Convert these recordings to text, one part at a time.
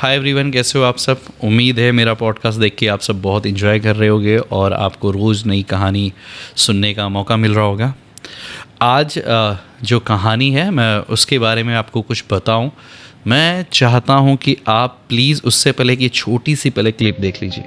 Hi everyone, कैसे हो आप सब। उम्मीद है मेरा पॉडकास्ट देख के आप सब बहुत इन्जॉय कर रहे होगे और आपको रोज़ नई कहानी सुनने का मौका मिल रहा होगा। आज जो कहानी है मैं उसके बारे में आपको कुछ बताऊं। मैं चाहता हूं कि आप प्लीज़ उससे पहले कि छोटी सी पहले क्लिप देख लीजिए।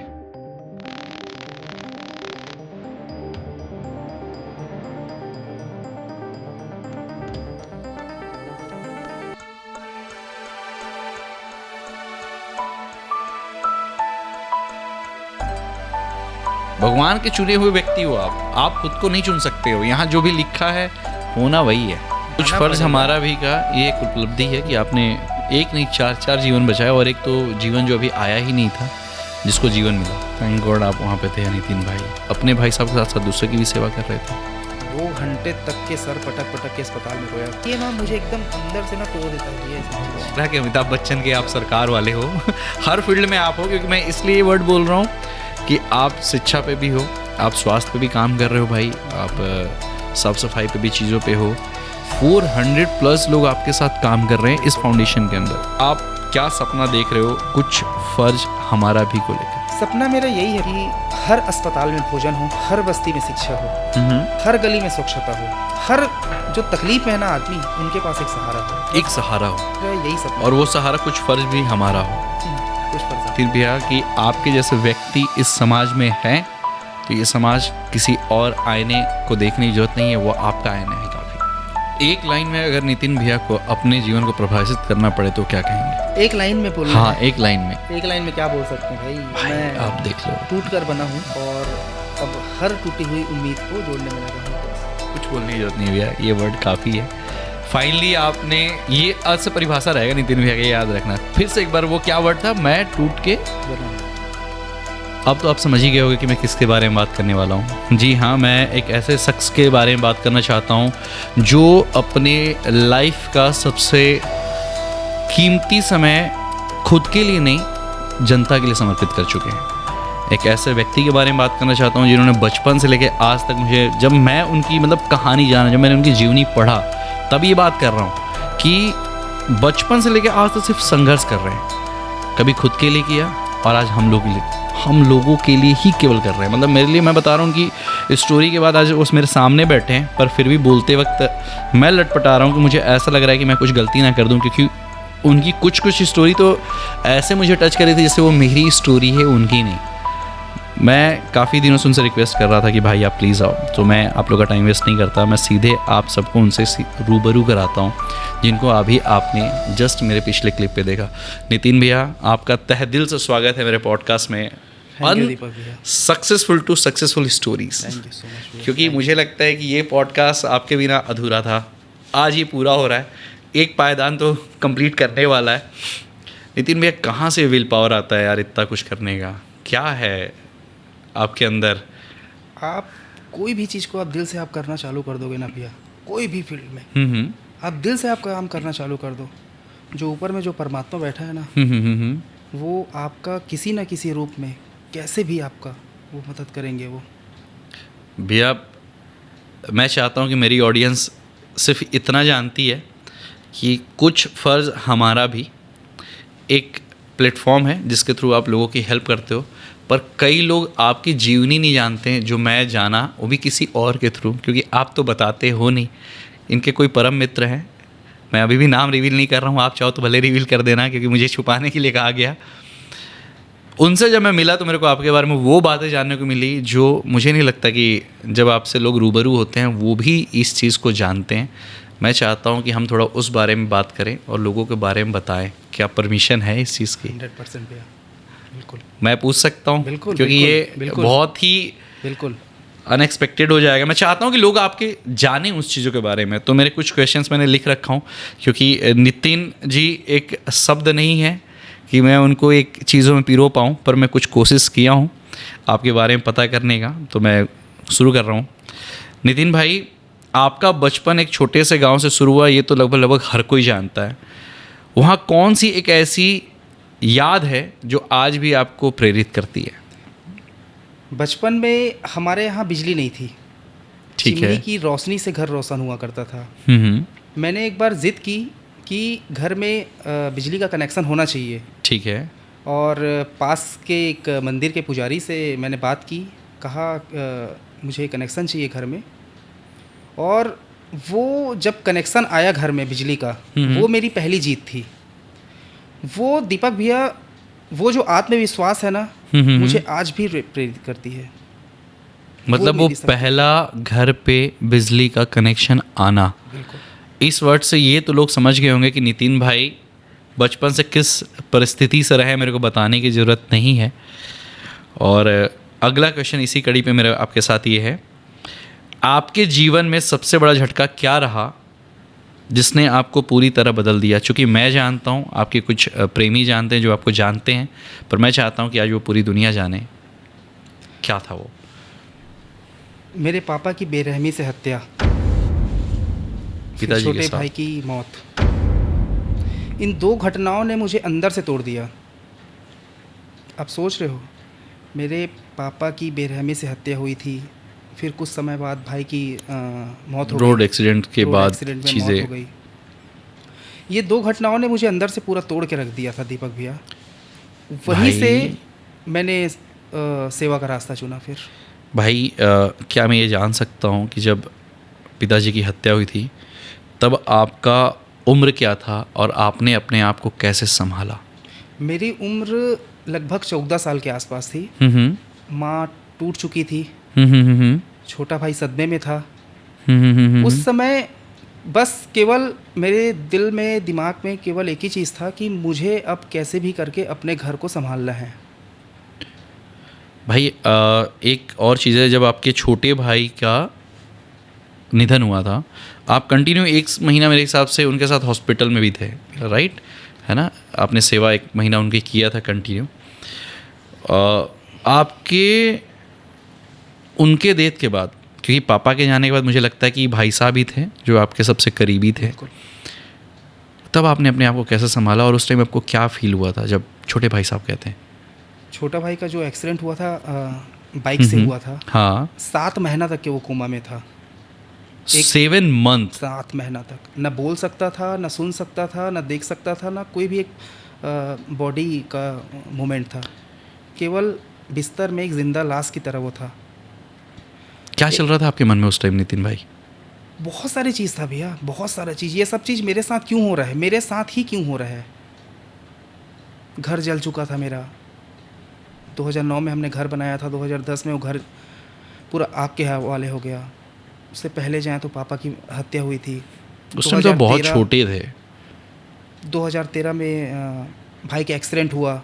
भगवान के चुने हुए व्यक्ति हो आप खुद को नहीं चुन सकते हो। यहाँ जो भी लिखा है होना वही है। कुछ फर्ज हमारा भी का ये एक उपलब्धि है कि आपने एक नहीं चार जीवन बचाया और एक तो जीवन जो अभी आया ही नहीं था जिसको जीवन मिला। थैंक गॉड आप वहाँ पे थे नितिन भाई, अपने भाई साहब के साथ साथ दूसरे की भी सेवा कर रहे थे। 2 घंटे तक के सर पटक के अस्पताल में रोया। ये ना मुझे एकदम अंदर से ना तोड़ देता है। कि अमिताभ बच्चन के आप सरकार वाले हो हर फील्ड में आप हो, क्योंकि मैं इसलिए ये वर्ड बोल रहा हूँ कि आप शिक्षा पे भी हो, आप स्वास्थ्य पे भी काम कर रहे हो भाई, आप साफ सफाई पे भी चीज़ों पे हो। 400+ लोग आपके साथ काम कर रहे हैं इस फाउंडेशन के अंदर। आप क्या सपना देख रहे हो कुछ फर्ज हमारा भी को लेकर? सपना मेरा यही है कि हर अस्पताल में भोजन हो, हर बस्ती में शिक्षा हो, हर गली में स्वच्छता हो, हर जो तकलीफ है ना आदमी उनके पास एक सहारा हो। यही सपना। और वो सहारा कुछ फर्ज भी हमारा हो। फिर भी कि आपके जैसे व्यक्ति इस समाज में हैं तो ये समाज किसी और आईने को देखने की जरूरत नहीं है, वो आपका आईना है काफ़ी। एक लाइन में अगर नितिन भैया को अपने जीवन को प्रभावित करना पड़े तो क्या कहेंगे? एक लाइन में बोलना? हाँ, एक लाइन में क्या बोल सकते हैं भाई मैं आप देख लो, टूट कर बना हूँ और अब हर टूटी हुई उम्मीद को जोड़ने में लगा हूँ। कुछ बोलने की जरूरत नहीं भैया, ये वर्ड काफ़ी है। फाइनली आपने ये आज से परिभाषा रहेगा नितिन भैया के, याद रखना। फिर से एक बार वो क्या वर्ड था? मैं टूट के। अब तो आप समझ ही गए होंगे कि मैं किसके बारे में बात करने वाला हूँ। जी हाँ, मैं एक ऐसे शख्स के बारे में बात करना चाहता हूँ जो अपने लाइफ का सबसे कीमती समय खुद के लिए नहीं जनता के लिए समर्पित कर चुके हैं। एक ऐसे व्यक्ति के बारे में बात करना चाहता हूँ जिन्होंने बचपन से लेकर आज तक मुझे, जब मैं उनकी कहानी जाना, जब मैंने उनकी जीवनी पढ़ा तब ये बात कर रहा हूँ कि बचपन से लेकर आज तक सिर्फ संघर्ष कर रहे हैं। कभी खुद के लिए किया और आज हम लोगों के लिए ही केवल कर रहे हैं। मेरे लिए, मैं बता रहा हूँ कि स्टोरी के बाद आज वो मेरे सामने बैठे हैं, पर फिर भी बोलते वक्त मैं लटपटा रहा हूँ कि मुझे ऐसा लग रहा है कि मैं कुछ गलती ना कर दूँ, क्योंकि उनकी कुछ स्टोरी तो ऐसे मुझे टच कर रही थी जैसे वो मेरी स्टोरी है, उनकी नहीं। मैं काफ़ी दिनों से उनसे रिक्वेस्ट कर रहा था कि भाई आप प्लीज़ आओ, तो मैं आप लोग का टाइम वेस्ट नहीं करता, मैं सीधे आप सबको उनसे रूबरू कराता हूँ जिनको अभी आपने जस्ट मेरे पिछले क्लिप पे देखा। नितिन भैया, आपका तहे दिल से स्वागत है मेरे पॉडकास्ट में सक्सेसफुल टू सक्सेसफुल स्टोरीज। क्योंकि मुझे लगता है कि ये पॉडकास्ट आपके बिना अधूरा था, आज ये पूरा हो रहा है, एक पायदान तो कंप्लीट करने वाला है। नितिन भैया, कहाँ से विल पावर आता है यार इतना कुछ करने का? क्या है आपके अंदर? आप कोई भी चीज़ को आप दिल से आप करना चालू कर दोगे ना भैया, कोई भी फील्ड में आप दिल से आप काम करना चालू कर दो, जो ऊपर में जो परमात्मा बैठा है ना, वो आपका किसी ना किसी रूप में कैसे भी आपका वो मदद करेंगे। वो भैया, मैं चाहता हूँ कि मेरी ऑडियंस सिर्फ इतना जानती है कि कुछ फ़र्ज़ हमारा भी एक प्लेटफॉर्म है जिसके थ्रू आप लोगों की हेल्प करते हो, पर कई लोग आपकी जीवनी नहीं जानते हैं जो मैं जाना, वो भी किसी और के थ्रू, क्योंकि आप तो बताते हो नहीं। इनके कोई परम मित्र हैं, मैं अभी भी नाम रिवील नहीं कर रहा हूँ, आप चाहो तो भले रिवील कर देना क्योंकि मुझे छुपाने के लिए कहा गया। उनसे जब मैं मिला तो मेरे को आपके बारे में वो बातें जानने को मिली जो मुझे नहीं लगता कि जब आपसे लोग रूबरू होते हैं वो भी इस चीज़ को जानते हैं। मैं चाहता हूँ कि हम थोड़ा उस बारे में बात करें और लोगों के बारे में बताएं। क्या परमिशन है इस चीज़ की? 100% भैया, बिल्कुल। मैं पूछ सकता हूँ? बिल्कुल, क्योंकि ये बहुत ही बिल्कुल अनएक्सपेक्टेड हो जाएगा। मैं चाहता हूँ कि लोग आपके जाने उस चीज़ों के बारे में। तो मेरे कुछ क्वेश्चंस मैंने लिख रखा हूँ, क्योंकि नितिन जी एक शब्द नहीं है कि मैं उनको एक चीज़ों में पिरो पाऊँ, पर मैं कुछ कोशिश किया हूँ आपके बारे में पता करने का, तो मैं शुरू कर रहा हूँ। नितिन भाई, आपका बचपन एक छोटे से गांव से शुरू हुआ, ये तो लगभग हर कोई जानता है। वहाँ कौन सी एक ऐसी याद है जो आज भी आपको प्रेरित करती है? बचपन में हमारे यहाँ बिजली नहीं थी, ठीक है, चिमनी की रोशनी से घर रोशन हुआ करता था। मैंने एक बार जिद की कि घर में बिजली का कनेक्शन होना चाहिए। ठीक है। और पास के एक मंदिर के पुजारी से मैंने बात की, कहा मुझे कनेक्शन चाहिए घर में। और वो जब कनेक्शन आया घर में बिजली का, वो मेरी पहली जीत थी। वो दीपक भैया, वो जो आत्मविश्वास है ना, मुझे आज भी प्रेरित करती है। मतलब वो पहला घर पे बिजली का कनेक्शन आना, बिल्कुल। इस वर्ड से ये तो लोग समझ गए होंगे कि नितिन भाई बचपन से किस परिस्थिति से रहे, मेरे को बताने की ज़रूरत नहीं है। और अगला क्वेश्चन इसी कड़ी पे मेरा आपके साथ ये है, आपके जीवन में सबसे बड़ा झटका क्या रहा जिसने आपको पूरी तरह बदल दिया? चूँकि मैं जानता हूँ, आपके कुछ प्रेमी जानते हैं जो आपको जानते हैं, पर मैं चाहता हूँ कि आज वो पूरी दुनिया जाने, क्या था वो? मेरे पापा की बेरहमी से हत्या, पिताजी छोटे भाई की मौत। इन दो घटनाओं ने मुझे अंदर से तोड़ दिया। आप सोच रहे हो, मेरे पापा की बेरहमी से हत्या हुई थी, फिर कुछ समय बाद भाई की मौत हो गई, रोड एक्सीडेंट के बाद चीज़ें हो गई। ये दो घटनाओं ने मुझे अंदर से पूरा तोड़ के रख दिया था दीपक भैया। वहीं से मैंने सेवा का रास्ता चुना। फिर भाई क्या मैं ये जान सकता हूँ कि जब पिताजी की हत्या हुई थी तब आपका उम्र क्या था और आपने अपने आप को कैसे संभाला? मेरी उम्र लगभग 14 साल के आसपास थी। माँ टूट चुकी थी, छोटा भाई सदमे में था। उस समय बस केवल मेरे दिल में, दिमाग में केवल एक ही चीज़ था कि मुझे अब कैसे भी करके अपने घर को संभालना है। भाई एक और चीज़ है, जब आपके छोटे भाई का निधन हुआ था, आप कंटिन्यू 1 महीना मेरे हिसाब से उनके साथ हॉस्पिटल में भी थे, राइट? है ना? आपने सेवा 1 महीना उनके किया था कंटिन्यू। आपके उनके डेथ के बाद, क्योंकि पापा के जाने के बाद मुझे लगता है कि भाई साहब ही थे जो आपके सबसे करीबी थे, तब आपने अपने आप को कैसे संभाला और उस टाइम आपको क्या फील हुआ था जब छोटे भाई साहब कहते हैं? छोटा भाई का जो एक्सीडेंट हुआ था बाइक से हुआ था। हाँ। 7 महीना तक के वो कोमा में था। 7 मंथ? 7 महीना तक न बोल सकता था, न सुन सकता था, न देख सकता था, न कोई भी एक बॉडी का मूवमेंट था। केवल बिस्तर में एक जिंदा लाश की तरह वो था। क्या चल रहा था आपके मन में उस टाइम नितिन भाई? बहुत सारी चीज़ था भैया, बहुत सारा चीज़। ये सब चीज़ मेरे साथ क्यों हो रहा है, मेरे साथ ही क्यों हो रहा है? घर जल चुका था मेरा। 2009 में हमने घर बनाया था, 2010 में वो घर पूरा आग के हवाले हो गया। उससे पहले जाएँ तो पापा की हत्या हुई थी। उस टाइम तो बहुत छोटे थे। 2013 में भाई का एक्सीडेंट हुआ,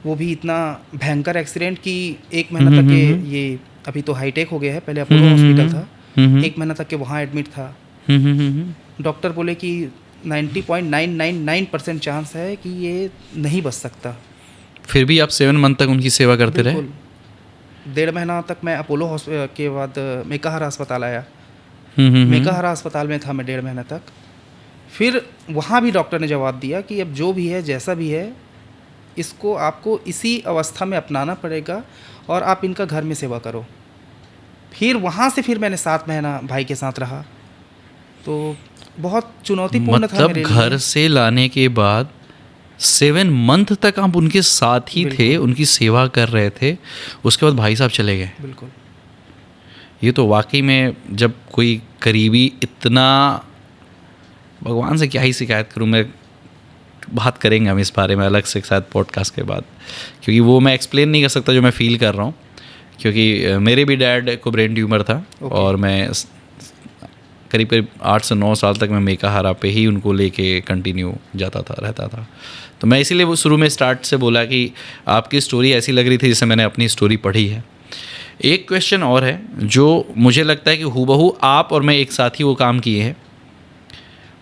वो भी इतना भयंकर एक्सीडेंट कि 1 महीना तक के, ये अभी तो हाईटेक हो गया है, पहले अपोलो हॉस्पिटल था, 1 महीना तक के वहाँ एडमिट था। डॉक्टर बोले कि 90.999% चांस है कि ये नहीं बच सकता। फिर भी आप 7 मंथ तक उनकी सेवा करते रहे? 1.5 महीना तक मैं अपोलो के बाद मेकाहारा अस्पताल आया। मेकाहारा अस्पताल में था मैं 1.5 महीना तक। फिर वहाँ भी डॉक्टर ने जवाब दिया कि अब जो भी है, जैसा भी है, इसको आपको इसी अवस्था में अपनाना पड़ेगा और आप इनका घर में सेवा करो। फिर वहाँ से फिर मैंने 7 महीना भाई के साथ रहा। तो बहुत चुनौतीपूर्ण था मेरे लिए। मतलब घर से लाने के बाद 7 मंथ तक आप उनके साथ ही थे, उनकी सेवा कर रहे थे, उसके बाद भाई साहब चले गए। बिल्कुल। ये तो वाकई में, जब कोई करीबी इतना, भगवान से क्या ही शिकायत करूँ मैं, बात करेंगे हम इस बारे में अलग से शायद पॉडकास्ट के बाद, क्योंकि वो मैं एक्सप्लेन नहीं कर सकता जो मैं फ़ील कर रहा हूँ। क्योंकि मेरे भी डैड को ब्रेन ट्यूमर था और मैं करीब 8 से 9 साल तक मैं मेकाहारा पे ही उनको लेके कंटिन्यू जाता था, रहता था। तो मैं इसीलिए वो शुरू में स्टार्ट से बोला कि आपकी स्टोरी ऐसी लग रही थी जैसे मैंने अपनी स्टोरी पढ़ी है। एक क्वेश्चन और है जो मुझे लगता है कि हूबहू आप और मैं एक साथ ही वो काम किए हैं।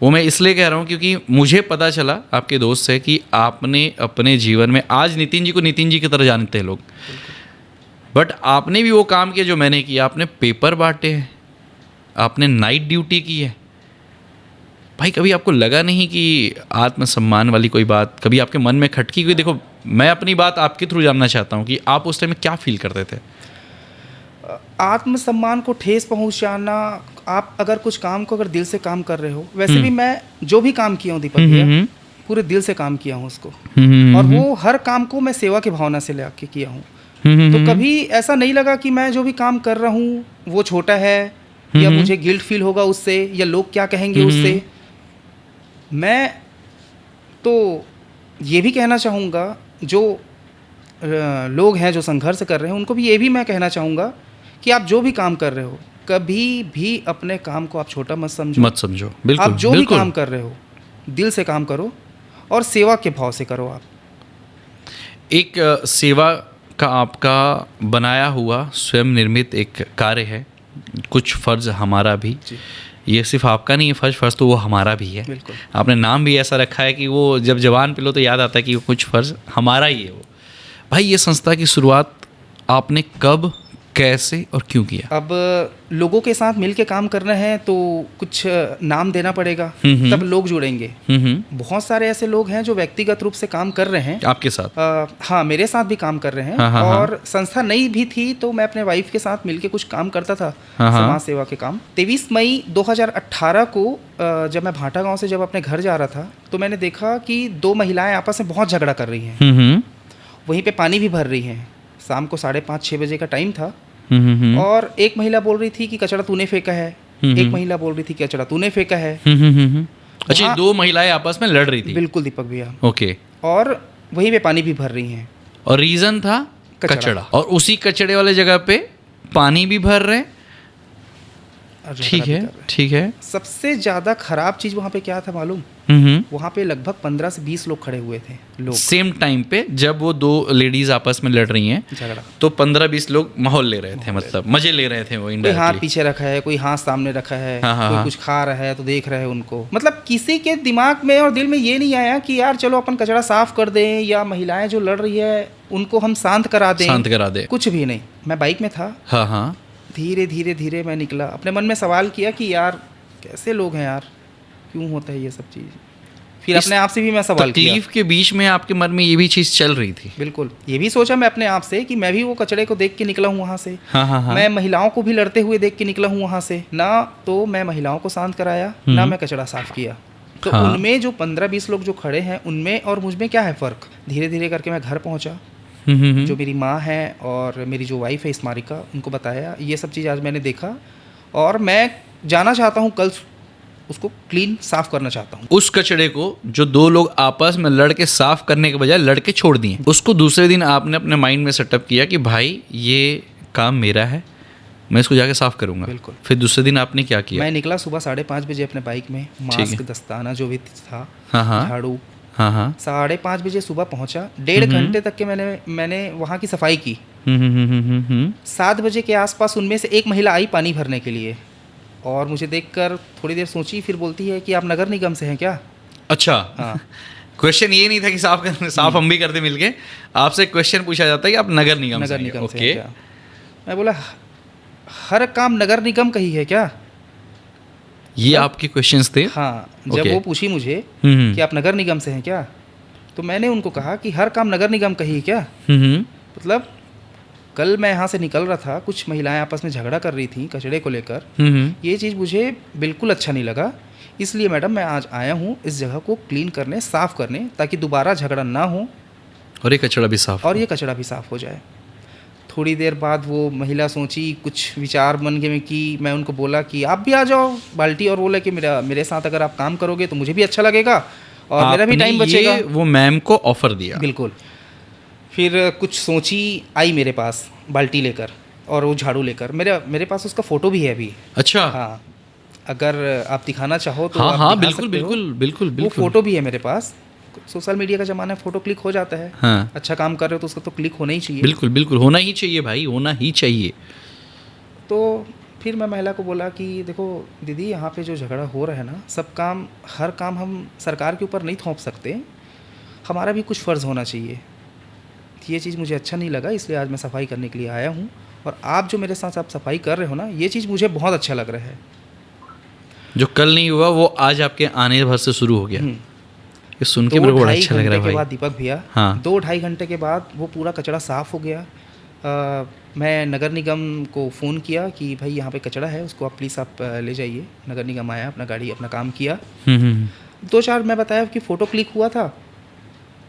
वो मैं इसलिए कह रहा हूँ क्योंकि मुझे पता चला आपके दोस्त से कि आपने अपने जीवन में, आज नितिन जी को नितिन जी की तरह जानते हैं लोग, बट आपने भी वो काम किया जो मैंने किया। आपने पेपर बांटे हैं, आपने नाइट ड्यूटी की है। भाई कभी आपको लगा नहीं कि आत्मसम्मान वाली कोई बात कभी आपके मन में खटकी? क्योंकि देखो, मैं अपनी बात आपके थ्रू जानना चाहता हूँ कि आप उस टाइम में क्या फील करते थे? आत्मसम्मान को ठेस पहुँचाना आप अगर कुछ काम को अगर दिल से काम कर रहे हो, वैसे भी मैं जो भी काम किया हूँ दीपक भैया, पूरे दिल से काम किया हूँ उसको, और वो हर काम को मैं सेवा की भावना से लेके किया हूँ। तो कभी ऐसा नहीं लगा कि मैं जो भी काम कर रहा हूँ वो छोटा है, या मुझे गिल्ट फील होगा उससे, या लोग क्या कहेंगे उससे। मैं तो ये भी कहना चाहूँगा जो लोग हैं जो संघर्ष कर रहे हैं, उनको भी ये भी मैं कहना चाहूँगा कि आप जो भी काम कर रहे हो, कभी भी अपने काम को आप छोटा मत समझो। बिल्कुल, आप जो भी काम कर रहे हो दिल से काम करो और सेवा के भाव से करो। आप एक सेवा का आपका बनाया हुआ स्वयं निर्मित एक कार्य है, कुछ फ़र्ज़ हमारा भी, ये सिर्फ आपका नहीं है फ़र्ज़ तो वो हमारा भी है। बिल्कुल। आपने नाम भी ऐसा रखा है कि वो जब जवान पे लो तो याद आता है कि वो कुछ फ़र्ज़ हमारा ही है। वो भाई, ये संस्था की शुरुआत आपने कब, कैसे और क्यों किया? अब लोगों के साथ मिल के काम करना है तो कुछ नाम देना पड़ेगा, तब लोग जुड़ेंगे। बहुत सारे ऐसे लोग हैं जो व्यक्तिगत रूप से काम कर रहे हैं आपके साथ। हाँ, मेरे साथ भी काम कर रहे हैं। हाँ, और संस्था नई भी थी तो मैं अपने वाइफ के साथ मिल के कुछ काम करता था, समाज सेवा के काम। 23 मई 2018 को जब मैं भाटा गाँव से जब अपने घर जा रहा था तो मैंने देखा कि 2 महिलाएं आपस में बहुत झगड़ा कर रही हैं। वहीं पे पानी भी भर रही हैं। शाम को 5:30-6 बजे का टाइम था। और एक महिला बोल रही थी कि कचरा तूने फेंका है, एक महिला बोल रही थी कि कचरा तूने फेंका है। अच्छा, 2 महिलाएं आपस में लड़ रही थी? बिल्कुल दीपक भैया। ओके। और वहीं पे पानी भी भर रही हैं। और रीजन था कचरा। और उसी कचड़े वाले जगह पे पानी भी भर रहे। ठीक है। सबसे ज्यादा खराब चीज वहाँ पे क्या था मालूम? वहाँ पे लगभग 15 से 20 लोग खड़े हुए थे। लोग सेम टाइम पे जब वो 2 लेडीज आपस में लड़ रही हैं झगड़ा, तो 15-20 लोग माहौल ले रहे थे, मतलब मजे ले रहे थे। वो कोई हाथ पीछे रखा है, कोई हाथ सामने रखा है, कोई कुछ खा रहा है तो देख रहे हैं उनको। मतलब किसी के दिमाग में और दिल में ये नहीं आया कि यार चलो अपन कचरा साफ कर दें, या महिलाएं जो लड़ रही है उनको हम शांत करा दें। कुछ भी नहीं। मैं बाइक में था। हाँ। धीरे मैं निकला। अपने मन में सवाल किया कि यार कैसे लोग हैं यार, क्यों होता है ये सब चीज़। फिर अपने आप से भी मैं सवाल किया। तकलीफ के बीच में आपके मन में ये भी चीज़ चल रही थी? बिल्कुल। ये भी सोचा मैं अपने आप से कि मैं भी वो कचड़े को देख के निकला हूँ वहाँ से। हाँ। मैं महिलाओं को भी लड़ते हुए देख के निकला हूँ वहाँ से। ना तो मैं महिलाओं को शांत कराया, ना मैं कचड़ा साफ किया। तो उनमें जो 15-20 लोग जो खड़े हैं उनमें और मुझ में क्या है फ़र्क। धीरे करके मैं घर पहुँचा। जो मेरी माँ है और मेरी जो वाइफ है स्मारिका, उनको बताया ये सब चीज़ आज मैंने देखा, और मैं जाना चाहता हूँ कल उसको क्लीन साफ करना चाहता हूँ। उस कचड़े को जो 2 लोग आपस में लड़ के साफ करने के बजाय लड़ के छोड़ दिए, उसको दूसरे दिन आपने अपने माइंड में सेटअप किया कि भाई ये काम मेरा है, मैं इसको जाके साफ करूंगा। बिल्कुल। फिर दूसरे दिन आपने क्या किया? मैं निकला सुबह 5:30 बजे अपने बाइक में, मास्क, दस्ताना जो भी था, झाड़ू। 5:30 बजे सुबह पहुंचा। 1.5 घंटे तक के मैंने वहाँ की सफाई की। 7 बजे के आसपास उनमें से एक महिला आई पानी भरने के लिए, और मुझे देखकर थोड़ी देर सोची, फिर बोलती है कि आप नगर निगम से हैं क्या? अच्छा। हाँ। क्वेश्चन ये नहीं था कि साफ हम भी करते मिलके, आपसे क्वेश्चन पूछा जाता है कि आप नगर निगम से हैं क्या? मैं बोला हर काम नगर निगम का ही है क्या? ये आपके क्वेश्चंस थे? हाँ। जब वो पूछी मुझे कि आप नगर निगम से हैं क्या, तो मैंने उनको कहा कि हर काम नगर निगम का ही है क्या? मतलब कल मैं यहाँ से निकल रहा था, कुछ महिलाएं आपस में झगड़ा कर रही थी कचड़े को लेकर। ये चीज़ मुझे बिल्कुल अच्छा नहीं लगा। इसलिए मैडम मैं आज आया हूँ इस जगह को क्लीन करने, साफ़ करने, ताकि दोबारा झगड़ा ना हो और ये कचड़ा भी साफ़ हो जाए। थोड़ी देर बाद वो महिला सोची, कुछ विचार मन के में कि मैं उनको बोला कि आप भी आ जाओ बाल्टी, और बोला कि मेरे साथ अगर आप काम करोगे तो मुझे भी अच्छा लगेगा और मेरा भी टाइम बचेगा। वो मैम को ऑफर दिया? बिल्कुल। फिर कुछ सोची, आई मेरे पास बाल्टी लेकर और वो झाड़ू लेकर। मेरे पास उसका फ़ोटो भी है अभी। अच्छा। हाँ, अगर आप दिखाना चाहो तो हाँ, बिल्कुल। वो फ़ोटो भी है मेरे पास। सोशल मीडिया का ज़माना है, फ़ोटो क्लिक हो जाता है। हाँ। अच्छा काम कर रहे हो तो उसका तो क्लिक होना ही चाहिए। बिल्कुल होना ही चाहिए भाई, होना ही चाहिए। तो फिर मैं महिला को बोला कि देखो दीदी, यहाँ पे जो झगड़ा हो रहा है ना, हर काम हम सरकार के ऊपर नहीं थोप सकते, हमारा भी कुछ फ़र्ज़ होना चाहिए। ये चीज़ मुझे अच्छा नहीं लगा, इसलिए आज मैं सफाई करने के लिए आया हूँ, और आप जो मेरे साथ आप सफाई कर रहे हो ना, ये चीज़ मुझे बहुत अच्छा लग रहा है। जो कल नहीं हुआ वो आज आपके आने भर से शुरू हो गया। ये सुन के मेरे को बड़ा अच्छा लग रहा है भाई। के बाद दीपक भैया, 2-2.5 घंटे के बाद वो पूरा कचरा साफ़ हो गया। मैं नगर निगम को फ़ोन किया कि भाई यहाँ पे कचरा है, उसको आप प्लीज़ आप ले जाइए। नगर निगम आया, अपना गाड़ी अपना काम किया। 2-4 मैं बताया कि फ़ोटो क्लिक हुआ था,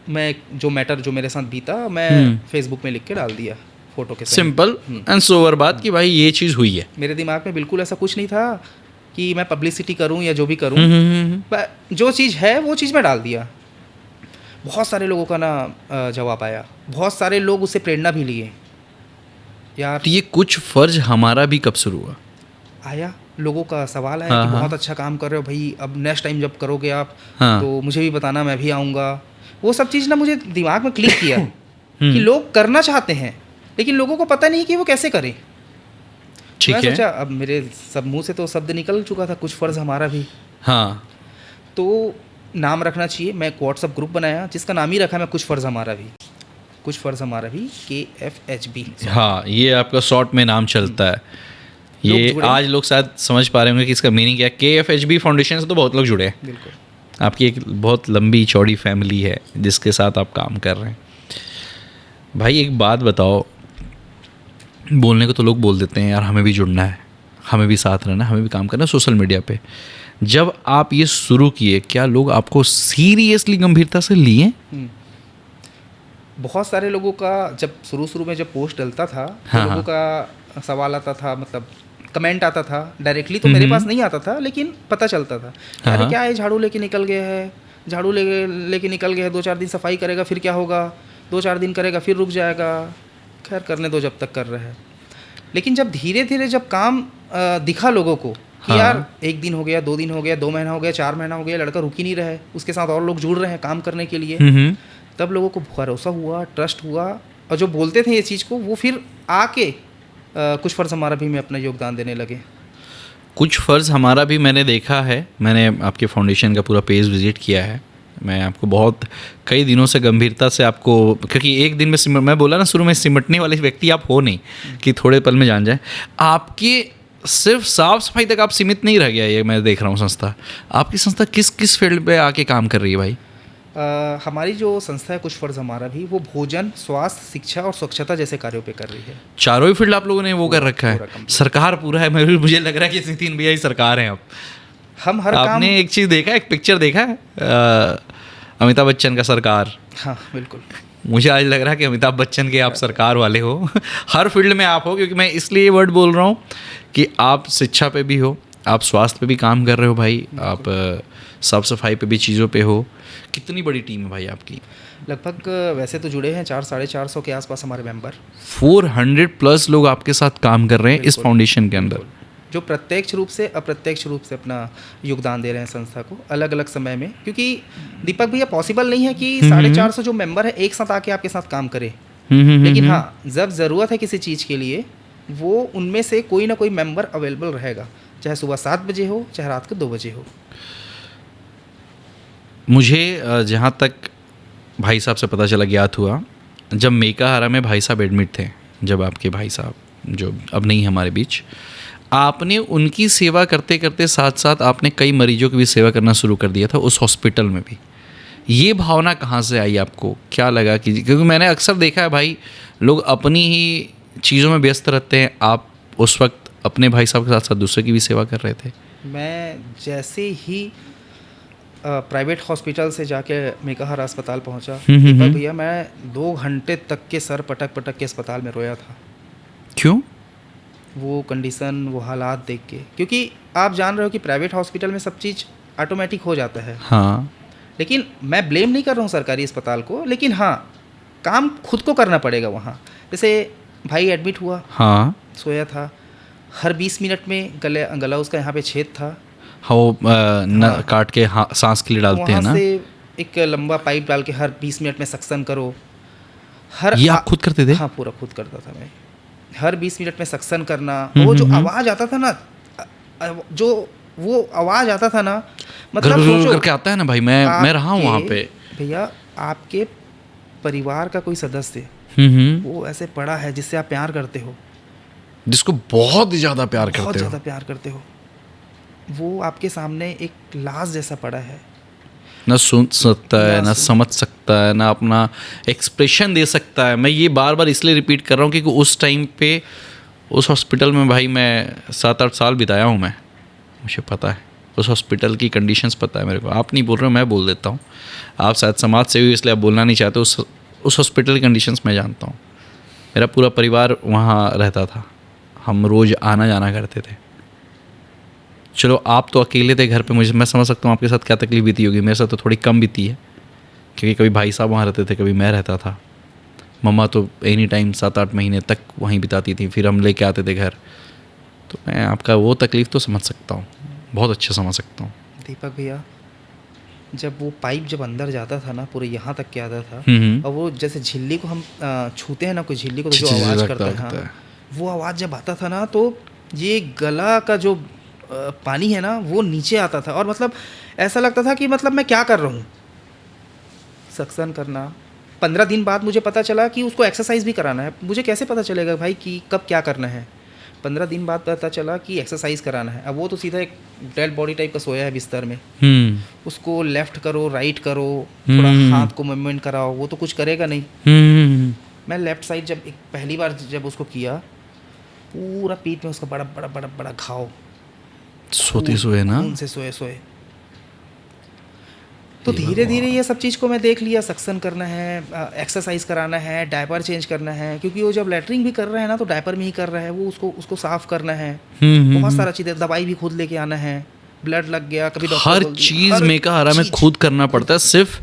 मैं जो मैटर जो मेरे साथ बीता मैं फेसबुक में लिख के डाल दिया फ़ोटो के साथ। सिंपल एंड सोवर बात कि भाई ये चीज़ हुई है। मेरे दिमाग में बिल्कुल ऐसा कुछ नहीं था कि मैं पब्लिसिटी करूं या जो भी करूं, जो चीज़ है वो चीज़ मैं डाल दिया। बहुत सारे लोगों का ना जवाब आया, बहुत सारे लोग उससे प्रेरणा भी लिए। यार तो ये कुछ फ़र्ज हमारा भी कब शुरू हुआ? आया, लोगों का सवाल आया कि बहुत अच्छा काम कर रहे हो भाई, अब नेक्स्ट टाइम जब करोगे आप तो मुझे भी बताना, मैं भी आऊँगा। वो सब चीज़ ना मुझे दिमाग में क्लिक किया कि लोग करना चाहते हैं लेकिन लोगों को पता नहीं कि वो कैसे करें। ठीक है। मैं सोचा अब मेरे सब मुंह से तो शब्द निकल चुका था, कुछ फ़र्ज़ हमारा भी। हाँ, तो नाम रखना चाहिए। मैं एक व्हाट्सअप ग्रुप बनाया जिसका नाम ही रखा मैं कुछ फ़र्ज़ हमारा भी, कुछ फ़र्ज़ हमारा भी, KFHB। हाँ, ये आपका शॉर्ट में नाम चलता है। ये आज लोग शायद समझ पा रहे होंगे कि इसका मीनिंग क्या है। KFHB फाउंडेशन से तो बहुत लोग जुड़े हैं। बिल्कुल, आपकी एक बहुत लंबी चौड़ी फैमिली है जिसके साथ आप काम कर रहे हैं। भाई एक बात बताओ, बोलने को तो लोग बोल देते हैं यार हमें भी जुड़ना है, हमें भी साथ रहना है, हमें भी काम करना है सोशल मीडिया पे। जब आप ये शुरू किए क्या लोग आपको सीरियसली गंभीरता से लिए? बहुत सारे लोगों का जब शुरू में जब पोस्ट डलता था तो लोगों का सवाल आता था, मतलब कमेंट आता था। डायरेक्टली तो मेरे पास नहीं आता था लेकिन पता चलता था अरे क्या है, झाड़ू लेके निकल गया है, झाड़ू लेके निकल गया है, 2-4 दिन सफाई करेगा फिर क्या होगा, 2-4 दिन करेगा फिर रुक जाएगा, खैर करने दो जब तक कर रहे हैं। लेकिन जब धीरे धीरे जब काम दिखा लोगों को कि यार 1 दिन हो गया, 2 दिन हो गया, 2 महीना हो गया, 4 महीना हो गया, लड़का रुक ही नहीं रहा है, उसके साथ और लोग जुड़ रहे हैं काम करने के लिए, तब लोगों को भरोसा हुआ, ट्रस्ट हुआ। और जो बोलते थे ये चीज़ को वो फिर आके कुछ फ़र्ज़ हमारा भी में अपना योगदान देने लगे। कुछ फ़र्ज़ हमारा भी मैंने देखा है, मैंने आपके फाउंडेशन का पूरा पेज विज़िट किया है। मैं आपको बहुत कई दिनों से गंभीरता से आपको, क्योंकि एक दिन में मैं बोला ना शुरू में, सिमटने वाले व्यक्ति आप हो नहीं कि थोड़े पल में जान जाए। आपकी सिर्फ साफ़ सफाई तक आप सीमित नहीं रह गया, ये मैं देख रहा हूँ संस्था। आपकी संस्था किस किस फील्ड पे आके काम कर रही है भाई? हमारी जो संस्था है कुछ फ़र्ज़ हमारा भी, वो भोजन, स्वास्थ्य, शिक्षा और स्वच्छता जैसे कार्यों पे कर रही है। चारों ही फील्ड आप लोगों ने वो कर रखा है। सरकार पूरा है। मुझे लग रहा है कि नितिन भैया ही सरकार हैं अब। हम हर आपने काम, एक चीज़ देखा, एक पिक्चर देखा है अमिताभ बच्चन का सरकार? हाँ बिल्कुल। मुझे आज लग रहा है कि अमिताभ बच्चन के आप सरकार वाले हो। हर फील्ड में आप हो, क्योंकि मैं इसलिए ये वर्ड बोल रहा हूँ कि आप शिक्षा पे भी हो, आप स्वास्थ्य पे भी काम कर रहे हो भाई, आप साफ सफाई पे भी चीज़ों पे हो। कितनी बड़ी टीम है भाई आपकी? लगभग वैसे तो जुड़े हैं 400-450 के आसपास हमारे मेंबर। 400+ लोग आपके साथ काम कर रहे हैं इस फाउंडेशन के अंदर, जो प्रत्यक्ष रूप से अप्रत्यक्ष रूप से अपना योगदान दे रहे हैं संस्था को अलग अलग समय में। क्योंकि दीपक भैया पॉसिबल नहीं है कि 450 जो मेंबर है एक साथ आके आपके साथ काम करे, लेकिन हाँ जब ज़रूरत है किसी चीज़ के लिए वो उनमें से कोई ना कोई मेंबर अवेलेबल रहेगा, चाहे सुबह 7 बजे हो चाहे रात को 2 बजे हो। मुझे जहाँ तक भाई साहब से पता चला, ज्ञात हुआ, जब मेकाहारा में भाई साहब एडमिट थे, जब आपके भाई साहब जो अब नहीं हमारे बीच, आपने उनकी सेवा करते करते साथ साथ आपने कई मरीजों की भी सेवा करना शुरू कर दिया था उस हॉस्पिटल में भी। ये भावना कहाँ से आई आपको? क्या लगा कि, क्योंकि मैंने अक्सर देखा है भाई लोग अपनी ही चीज़ों में व्यस्त रहते हैं, आप उस वक्त अपने भाई साहब के साथ साथ दूसरे की भी सेवा कर रहे थे। मैं जैसे ही प्राइवेट हॉस्पिटल से जाके मेकाहारा अस्पताल पहुंचा, दीपक भैया मैं 2 घंटे तक के सर पटक पटक के अस्पताल में रोया था। क्यों? वो कंडीशन, वो हालात देख के। क्योंकि आप जान रहे हो कि प्राइवेट हॉस्पिटल में सब चीज़ ऑटोमेटिक हो जाता है। हाँ, लेकिन मैं ब्लेम नहीं कर रहा हूँ सरकारी अस्पताल को, लेकिन हाँ काम खुद को करना पड़ेगा वहाँ। जैसे भाई एडमिट हुआ, हाँ, सोया था, हर 20 मिनट में गला उसका यहाँ पे छेद था। हाँ, वो काट के सांस के लिए डालते हैं ना, से एक लंबा पाइप डाल के हर 20 मिनट में सक्शन करो। ये आप खुद करते थे? हाँ पूरा खुद करता था मैं। हर 20 मिनट में सक्शन करना, वो जो आवाज़ आता था ना, जो वो आवाज़ आता था ना, मतलब सोचो करके आता है ना भाई, मैं रहा हूँ वहाँ पे। भैया आपके परिवार का कोई सदस्य वो ऐसे पड़ा है जिससे आप प्यार करते हो, जिसको बहुत ज़्यादा प्यार करते हो, बहुत ज़्यादा प्यार करते हो, वो आपके सामने एक लाश जैसा पड़ा है। ना सुन सकता है, ना समझ सकता है, ना अपना एक्सप्रेशन दे सकता है। मैं ये बार बार इसलिए रिपीट कर रहा हूँ क्योंकि उस टाइम पे उस हॉस्पिटल में भाई मैं 7-8 साल बिताया हूँ मैं, मुझे पता है उस हॉस्पिटल की कंडीशंस पता है मेरे को। आप नहीं बोल रहे हो, मैं बोल देता हूँ। आप शायद समाज से भी इसलिए आप बोलना नहीं चाहते, उस हॉस्पिटल की कंडीशंस मैं जानता हूँ। मेरा पूरा परिवार वहाँ रहता था, हम रोज़ आना जाना करते थे। चलो आप तो अकेले थे घर पे, मुझे मैं समझ सकता हूँ आपके साथ क्या तकलीफ बीती होगी। मेरे साथ तो थोड़ी कम बीती है क्योंकि कभी भाई साहब वहाँ रहते थे, कभी मैं रहता था। मम्मा तो एनी टाइम 7-8 महीने तक वहीं बिताती थी, फिर हम लेके आते थे घर। तो मैं आपका वो तकलीफ़ तो समझ सकता हूँ, बहुत अच्छे समझ सकता हूँ। दीपक भैया, जब वो पाइप जब अंदर जाता था ना, पूरे यहाँ तक के आता था, और वो जैसे झिल्ली को हम छूते हैं ना, कोई झिल्ली को तो जो आवाज़ करता है, हाँ, वो आवाज़ जब आता था ना, तो ये गला का जो पानी है ना वो नीचे आता था, और मतलब ऐसा लगता था कि मतलब मैं क्या कर रहा हूँ। सक्शन करना 15 दिन बाद मुझे पता चला कि उसको एक्सरसाइज भी कराना है। मुझे कैसे पता चलेगा भाई कि कब क्या करना है? 15 दिन बाद पता चला कि एक्सरसाइज कराना है। अब वो तो सीधा एक डेड बॉडी टाइप का सोया है बिस्तर में, उसको लेफ्ट करो, राइट करो, थोड़ा हाथ को मूवमेंट कराओ, वो तो कुछ करेगा नहीं। मैं लेफ्ट साइड जब पहली बार जब उसको किया, पूरा पीठ में उसका बड़ा बड़ा बड़ा बड़ा घाव, सोते सोए ना, उनसे सोए सोए। तो धीरे धीरे ये सब चीज़ को मैं देख लिया, सक्शन करना है, एक्सरसाइज कराना है, डायपर चेंज करना है, क्योंकि वो जब लैटरिन भी कर रहा है ना तो डायपर में ही कर रहा है, वो उसको साफ़ करना है, बहुत सारा चीज़ें, दवाई भी खुद लेके आना है, ब्लड लग गया कभी, हर चीज़ मेकाहारा में खुद करना पड़ता है। सिर्फ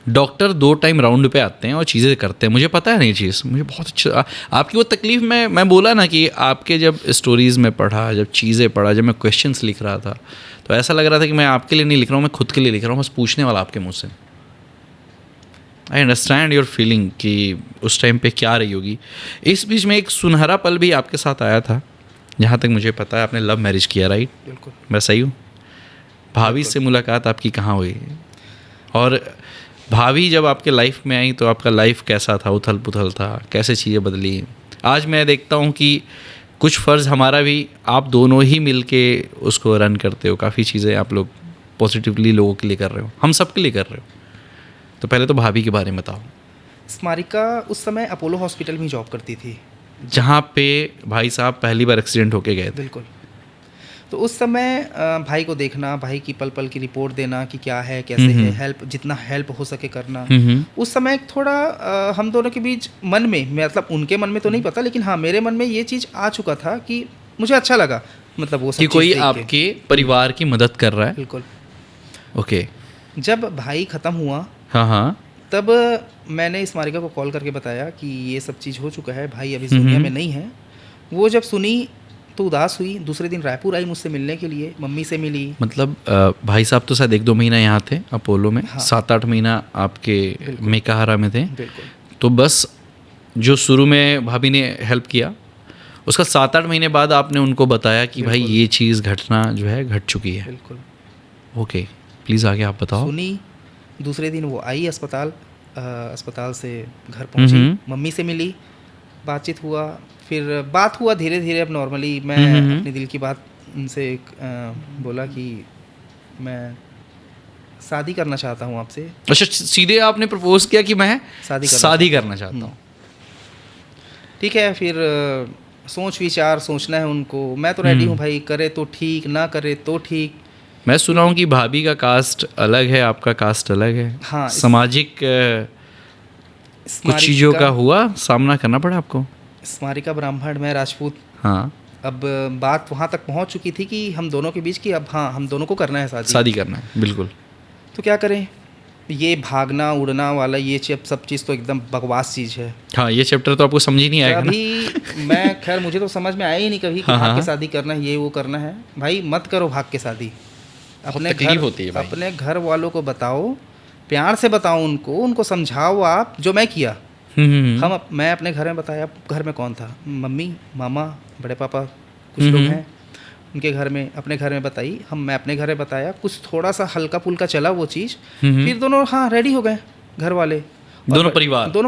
डॉक्टर 2 टाइम राउंड पे आते हैं और चीज़ें करते हैं। मुझे पता है ना ये चीज़, मुझे बहुत अच्छा आपकी वो तकलीफ़ में मैं बोला ना कि आपके जब स्टोरीज़ में पढ़ा, जब चीज़ें पढ़ा, जब मैं क्वेश्चंस लिख रहा था, तो ऐसा लग रहा था कि मैं आपके लिए नहीं लिख रहा हूँ, मैं खुद के लिए लिख रहा हूँ, बस पूछने वाला आपके मुँह से। आई अंडरस्टैंड योर फीलिंग कि उस टाइम पे क्या रही होगी। इस बीच में एक सुनहरा पल भी आपके साथ आया था, जहाँ तक मुझे पता है आपने लव मैरिज किया, राइट? बिल्कुल। मैं सही हूँ? भाभी से मुलाकात आपकी कहाँ हुई, और भाभी जब आपके लाइफ में आई तो आपका लाइफ कैसा था, उथल पुथल था, कैसे चीज़ें बदली? आज मैं देखता हूँ कि कुछ फ़र्ज़ हमारा भी आप दोनों ही मिलके उसको रन करते हो, काफ़ी चीज़ें आप लोग पॉजिटिवली लोगों के लिए कर रहे हो, हम सब के लिए कर रहे हो। तो पहले तो भाभी के बारे में बताओ। स्मारिका उस समय अपोलो हॉस्पिटल में जॉब करती थी, जहाँ पे भाई साहब पहली बार एक्सीडेंट होके गए थे। बिल्कुल। तो उस समय भाई को देखना, भाई की पल पल की रिपोर्ट देना कि क्या है, कैसे है, हेल्प जितना हेल्प हो सके करना। उस समय थोड़ा हम दोनों के बीच मन में, मतलब उनके मन में तो नहीं पता, लेकिन हाँ मेरे मन में ये चीज़ आ चुका था कि मुझे अच्छा लगा, मतलब वो सब कि कोई आपके परिवार की मदद कर रहा है। बिल्कुल। ओके। जब भाई ख़त्म हुआ, हाँ, तब मैंने स्मारिका को कॉल करके बताया कि ये सब चीज़ हो चुका है, भाई अभी दुनिया में नहीं है। वो जब सुनी तो उदास हुई। दूसरे दिन रायपुर आई मुझसे मिलने के लिए, मम्मी से मिली। मतलब भाई साहब तो शायद 1-2 महीना यहाँ थे अपोलो में, हाँ। 7-8 महीना आपके मेकाहारा में थे। बिल्कुल। तो बस जो शुरू में भाभी ने हेल्प किया, उसका 7-8 महीने बाद आपने उनको बताया कि भाई ये चीज़ घटना जो है घट चुकी है। बिल्कुल। ओके, प्लीज़ आगे आप बताओ। सुनी। दूसरे दिन वो आई अस्पताल से घर पहुंची, मम्मी से मिली, बातचीत हुआ, फिर बात हुआ धीरे धीरे। अब नॉर्मली मैं अपने दिल की बात उनसे बोला कि मैं शादी करना चाहता हूँ आपसे। अच्छा, सीधे आपने प्रपोज किया कि मैं शादी करना चाहता हूँ? ठीक है, फिर सोच विचार सोचना है उनको। मैं तो रेडी हूँ भाई, करे तो ठीक, ना करे तो ठीक। मैं सुना हूँ कि भाभी का कास्ट अलग है, आपका कास्ट अलग है। हाँ, सामाजिक कुछ चीज़ों का हुआ, सामना करना पड़ा आपको? स्मारिका ब्राह्मण, मैं राजपूत। हाँ। अब बात वहाँ तक पहुँच चुकी थी कि हम दोनों के बीच की, अब हाँ हम दोनों को करना है शादी करना है। बिल्कुल। तो क्या करें, ये भागना उड़ना वाला ये सब चीज़ तो एकदम बकवास चीज़ है। हाँ, ये चैप्टर तो आपको समझ ही नहीं आएगा ना। अभी मैं खैर मुझे तो समझ में आया ही नहीं कभी कि भाग के शादी करना है, ये वो करना है। भाई मत करो भाग के शादी। अपने घर वालों को बताओ, प्यार से बताओ, उनको समझाओ आप, जो मैं किया। मैं अपने घर में बताया। घर में कौन था? मम्मी, मामा, बड़े पापा, कुछ लोग हैं उनके घर में, अपने घर में बताई। मैं अपने घर में बताया, कुछ थोड़ा सा हल्का फुल्का चला वो चीज़। फिर दोनों रेडी हो गए, घर वाले, दोनों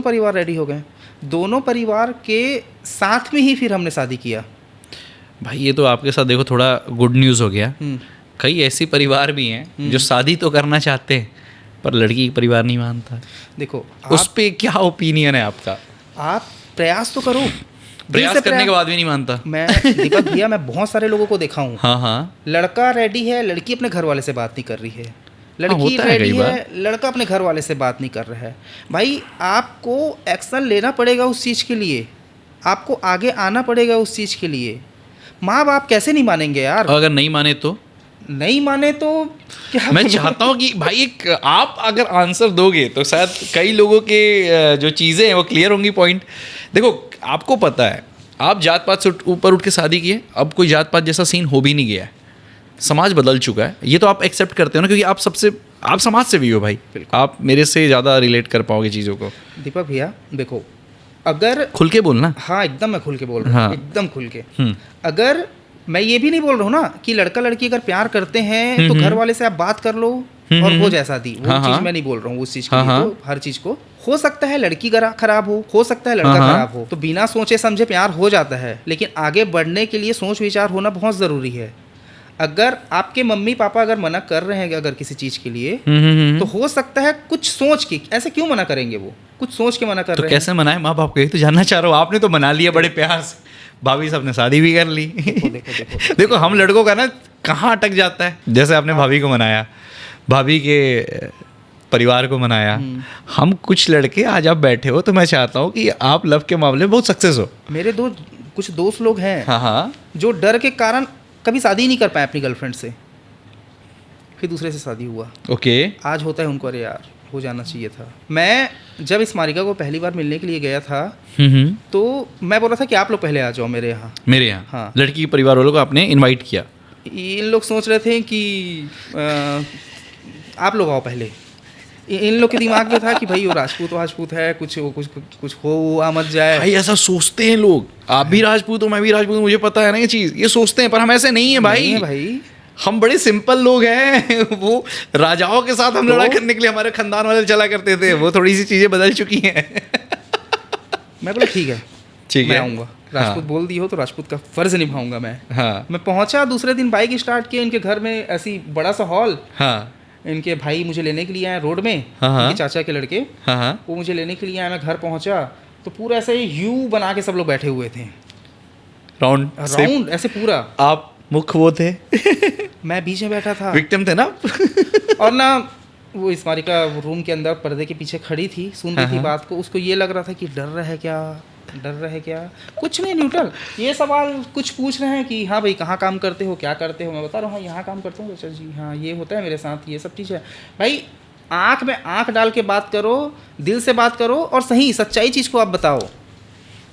परिवार रेडी हो गए। दोनों परिवार के साथ में ही फिर हमने शादी किया। भाई ये तो आपके साथ देखो थोड़ा गुड न्यूज़ हो गया। कई ऐसे परिवार भी हैं जो शादी तो करना चाहते हैं पर लड़की का परिवार नहीं मानता। देखो उस पे क्या ओपिनियन है आपका? आप प्रयास तो करो, प्रयास करने के बाद भी नहीं मानता। मैं दीपक भैया, मैं बहुत सारे लोगों को देखा हूँ, हाँ हाँ, लड़का रेडी है, लड़की अपने घर वाले से बात नहीं कर रही है, लड़की होता है रेडी कई बार। है, लड़का अपने घर वाले से बात नहीं कर रहा है। भाई आपको एक्शन लेना पड़ेगा उस चीज़ के लिए, आपको आगे आना पड़ेगा उस चीज़ के लिए। माँ बाप कैसे नहीं मानेंगे यार? अगर नहीं माने तो नहीं माने तो क्या? मैं चाहता हूँ कि भाई एक आप अगर आंसर दोगे तो शायद कई लोगों के जो चीज़ें हैं वो क्लियर होंगी। पॉइंट देखो, आपको पता है आप जात पात से ऊपर उठ के शादी किए, अब कोई जात पात जैसा सीन हो भी नहीं गया है, समाज बदल चुका है। ये तो आप एक्सेप्ट करते हो ना, क्योंकि आप समाज से भी हो भाई, आप मेरे से ज़्यादा रिलेट कर पाओगे चीज़ों को। दीपक भैया देखो, अगर खुल के बोलना। हाँ एकदम मैं खुल के बोल रहा हूँ, हाँ। एकदम खुल के। अगर मैं ये भी नहीं बोल रहा हूँ ना कि लड़का लड़की अगर प्यार करते हैं तो घर वाले से आप बात कर लो और हो जाए शादी, वो हाँ, चीज़ हाँ। मैं नहीं बोल रहा हूँ। उस चीज़ के हाँ, लिए हाँ। तो हर चीज़ को हो सकता है, लड़की खराब हो सकता है लड़का हाँ, हाँ। खराब हो, तो बिना सोचे समझे प्यार हो जाता है, लेकिन आगे बढ़ने के लिए सोच विचार होना बहुत ज़रूरी है। अगर आपके मम्मी पापा अगर मना कर रहे हैं अगर किसी चीज़ के लिए, तो हो सकता है कुछ सोच के, ऐसे क्यों मना करेंगे, वो कुछ सोच के मना कर तो रहे हैं। कैसे मनाए माँ बाप को, यही तो जानना चाह रहा हूँ। आपने तो मना लिया बड़े प्यार से, भाभी साहब ने शादी भी कर ली। देखो देखो हम लड़कों का ना कहाँ अटक जाता है। जैसे आपने भाभी को मनाया, भाभी के परिवार को मनाया, हम कुछ लड़के आज आप बैठे हो तो मैं चाहता हूँ कि आप लव के मामले में बहुत सक्सेस हो। मेरे कुछ दोस्त लोग हैं हाँ हाँ, जो डर के कारण कभी शादी ही नहीं कर पाए अपनी गर्लफ्रेंड से, फिर दूसरे से शादी हुआ। ओके। आज होता है उनको, अरे यार हो जाना चाहिए था। मैं जब इस मारिका को पहली बार मिलने के लिए गया था तो मैं बोल रहा था कि आप लोग पहले आ जाओ मेरे यहाँ। मेरे यहाँ हाँ। लड़की के परिवार वालों को आपने इनवाइट किया। इन लोग सोच रहे थे कि आप लोग आओ पहले। इन लोग के दिमाग में था कि भाई वो राजपूत है, कुछ हो आ मत जाए। भाई ऐसा सोचते हैं लोग, आप भी राजपूत हो मैं भी राजपूत हूँ, मुझे पता है ना ये चीज़, ये सोचते हैं, पर हम ऐसे नहीं है भाई। नहीं है भाई, हम बड़े सिंपल लोग हैं। वो राजाओं के साथ हम लड़ाई करने के लिए हमारे खानदान वाले चला करते थे, वो थोड़ी सी चीज़ें बदल चुकी हैं। मैं बोला ठीक है ठीक मैं है, आऊँगा, राजपूत बोल दी हो तो राजपूत का फर्ज निभाऊंगा मैं। हाँ मैं पहुंचा, दूसरे दिन बाइक स्टार्ट किया, इनके घर में ऐसी बड़ा सा हॉल, हाँ इनके भाई मुझे लेने के लिए आए रोड में, हाँ, हाँ। इनके चाचा के लड़के, हाँ हाँ, वो मुझे लेने के लिए आए। मैं घर पहुंचा तो पूरा ऐसे यू बना के सब लोग बैठे हुए थे, राउंड ऐसे पूरा। आप मुख्य वो थे, मैं बीच में बैठा था, विक्टिम थे ना। और ना वो इस मारिका रूम के अंदर पर्दे के पीछे खड़ी थी, सुन रही थी बात को। उसको ये लग रहा था कि डर रहा है क्या, कुछ नहीं, न्यूट्रल। ये सवाल कुछ पूछ रहे हैं कि हाँ भाई कहाँ काम करते हो, क्या करते हो। मैं बता रहा हूँ हाँ यहाँ काम करता हूँ चाचा जी, हाँ ये होता है मेरे साथ, ये सब चीज़ है। भाई आँख में आँख डाल के बात करो, दिल से बात करो और सही सच्चाई चीज़ को आप बताओ।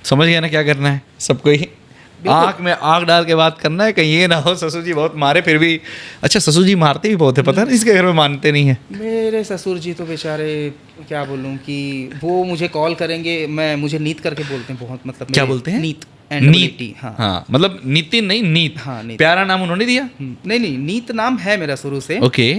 समझ गया ना क्या करना है सबको ही, आँख में आँख डाल के बात करना है। कहीं ये ना हो ससुर जी बहुत मारे फिर भी। अच्छा ससुर जी मारते भी बहुत है, पता है ना, इसके घर में मानते नहीं है। मेरे ससुर जी तो बेचारे क्या बोलूँ कि वो मुझे कॉल करेंगे, मुझे नीत करके बोलते हैं बहुत, मतलब क्या बोलते हैं? नीत, नीत। हाँ हाँ मतलब नितिन नहीं, नीत। हाँ नीत। प्यारा नाम उन्होंने दिया। नहीं नीत नाम है मेरा शुरू से, ओके।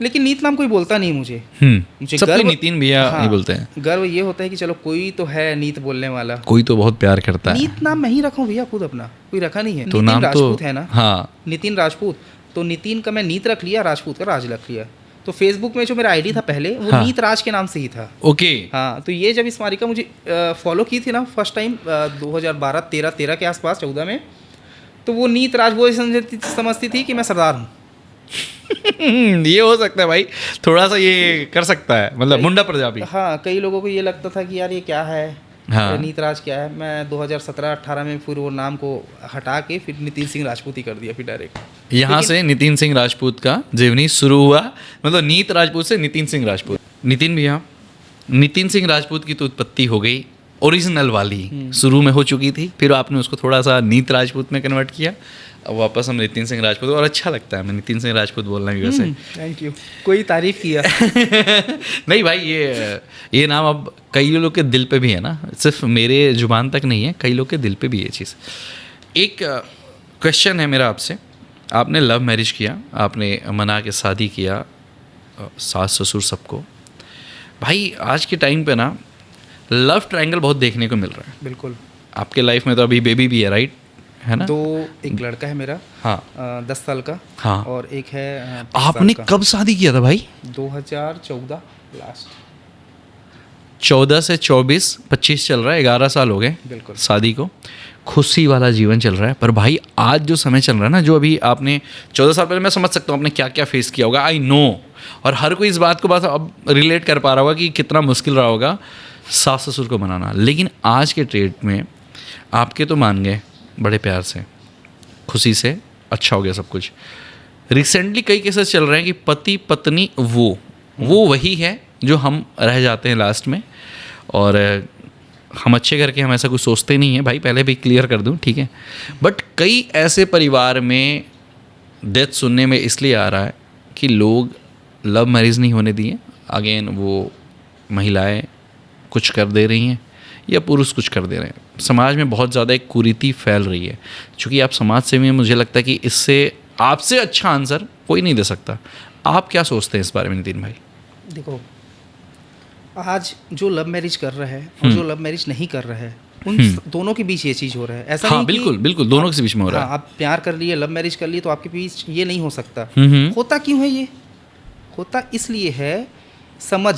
लेकिन नीत नाम कोई बोलता नहीं मुझे। मुझे सब कोई गर्व- नितिन भैया हाँ, नहीं बोलते हैं। गर्व ये होता है कि चलो कोई तो है नीत बोलने वाला। कोई तो बहुत प्यार करता है। नीत नाम मैं ही रखा हूँ भैया, खुद अपना कोई रखा नहीं है। तो नितिन नाम तो राजपूत है ना, हाँ नितिन राजपूत, तो नितिन का मैं नीत रख लिया, राजपूत का राज रख लिया। तो फेसबुक में जो मेरा आईडी था पहले वो हाँ। नीत राज के नाम से ही था। ओके। हाँ तो ये जब इस मारिका मुझे फॉलो की थी ना फर्स्ट टाइम 2012-13 के आसपास, 14 में, तो वो नीत राज वो समझती थी कि मैं सरदार हूँ। ये हो सकता है भाई, थोड़ा सा ये कर सकता है, मतलब मुंडा पंजाबी। हाँ कई लोगों को ये लगता था कि यार ये क्या है, हाँ। नीतराज क्या है। मैं 2017-18 में फिर वो नाम को हटा के फिर नितिन सिंह राजपूत ही कर दिया फिर डायरेक्ट। यहाँ से नितिन सिंह राजपूत का जीवनी शुरू हुआ, मतलब नीत राजपूत से नितिन सिंह राजपूत। नितिन भैया, नितिन सिंह राजपूत की तो उत्पत्ति हो गई ओरिजिनल वाली, शुरू में हो चुकी थी, फिर आपने उसको थोड़ा सा नीत राजपूत में कन्वर्ट किया, अब वापस हम नितिन सिंह राजपूत, और अच्छा लगता है हमें नितिन सिंह राजपूत बोलना भी वैसे। थैंक यू, कोई तारीफ किया। नहीं भाई, ये नाम अब कई लोग के दिल पे भी है ना, सिर्फ मेरे जुबान तक नहीं है, कई लोग के दिल पे भी ये चीज़। एक क्वेश्चन है मेरा आपसे, आपने लव मैरिज किया, आपने मना के शादी किया, सास ससुर सबको। भाई आज के टाइम पे ना लव ट्रायंगल बहुत देखने को मिल रहा है। बिल्कुल। आपके लाइफ में तो अभी बेबी भी है, राइट? है ना? 2 एक लड़का है मेरा, हाँ 10 साल का, हाँ। और एक है 5 आपने साल का। कब शादी किया था भाई? 2014 लास्ट। 14 से 24, 25 चल रहा है, 11 साल हो गए बिल्कुल। शादी को। खुशी वाला जीवन चल रहा है। पर भाई आज जो समय चल रहा है ना, जो अभी आपने 14 साल पहले, मैं समझ सकता हूँ आपने क्या क्या फेस किया होगा, आई नो। और हर कोई इस बात को बस अब रिलेट कर पा रहा होगा कि कितना मुश्किल रहा होगा सास ससुर को मनाना। लेकिन आज के डेट में आपके तो मान गए बड़े प्यार से, खुशी से, अच्छा हो गया सब कुछ। रिसेंटली कई केसेस चल रहे हैं कि पति पत्नी वो वही है जो हम रह जाते हैं लास्ट में। और हम अच्छे करके हम ऐसा कुछ सोचते नहीं है भाई, पहले भी क्लियर कर दूं, ठीक है। बट कई ऐसे परिवार में डेथ सुनने में इसलिए आ रहा है कि लोग लव मैरिज नहीं होने दिए। अगेन वो महिलाएं कुछ कर दे रही हैं या पुरुष कुछ कर दे रहे हैं। समाज में बहुत ज़्यादा एक कुरीति फैल रही है। चूँकि आप समाज सेवी हैं, मुझे लगता है कि इससे आपसे अच्छा आंसर कोई नहीं दे सकता। आप क्या सोचते हैं इस बारे में नितिन भाई? देखो, आज जो लव मैरिज कर रहा है और जो लव मैरिज नहीं कर रहा है, उन दोनों के बीच ये चीज़ हो रहा है। ऐसा हाँ, नहीं बिल्कुल कि बिल्कुल, दोनों के बीच में हो रहा है। हाँ, आप प्यार कर लिए, लव मैरिज कर लिए, तो आपके बीच ये नहीं हो सकता। होता क्यों है ये? होता इसलिए है समझ,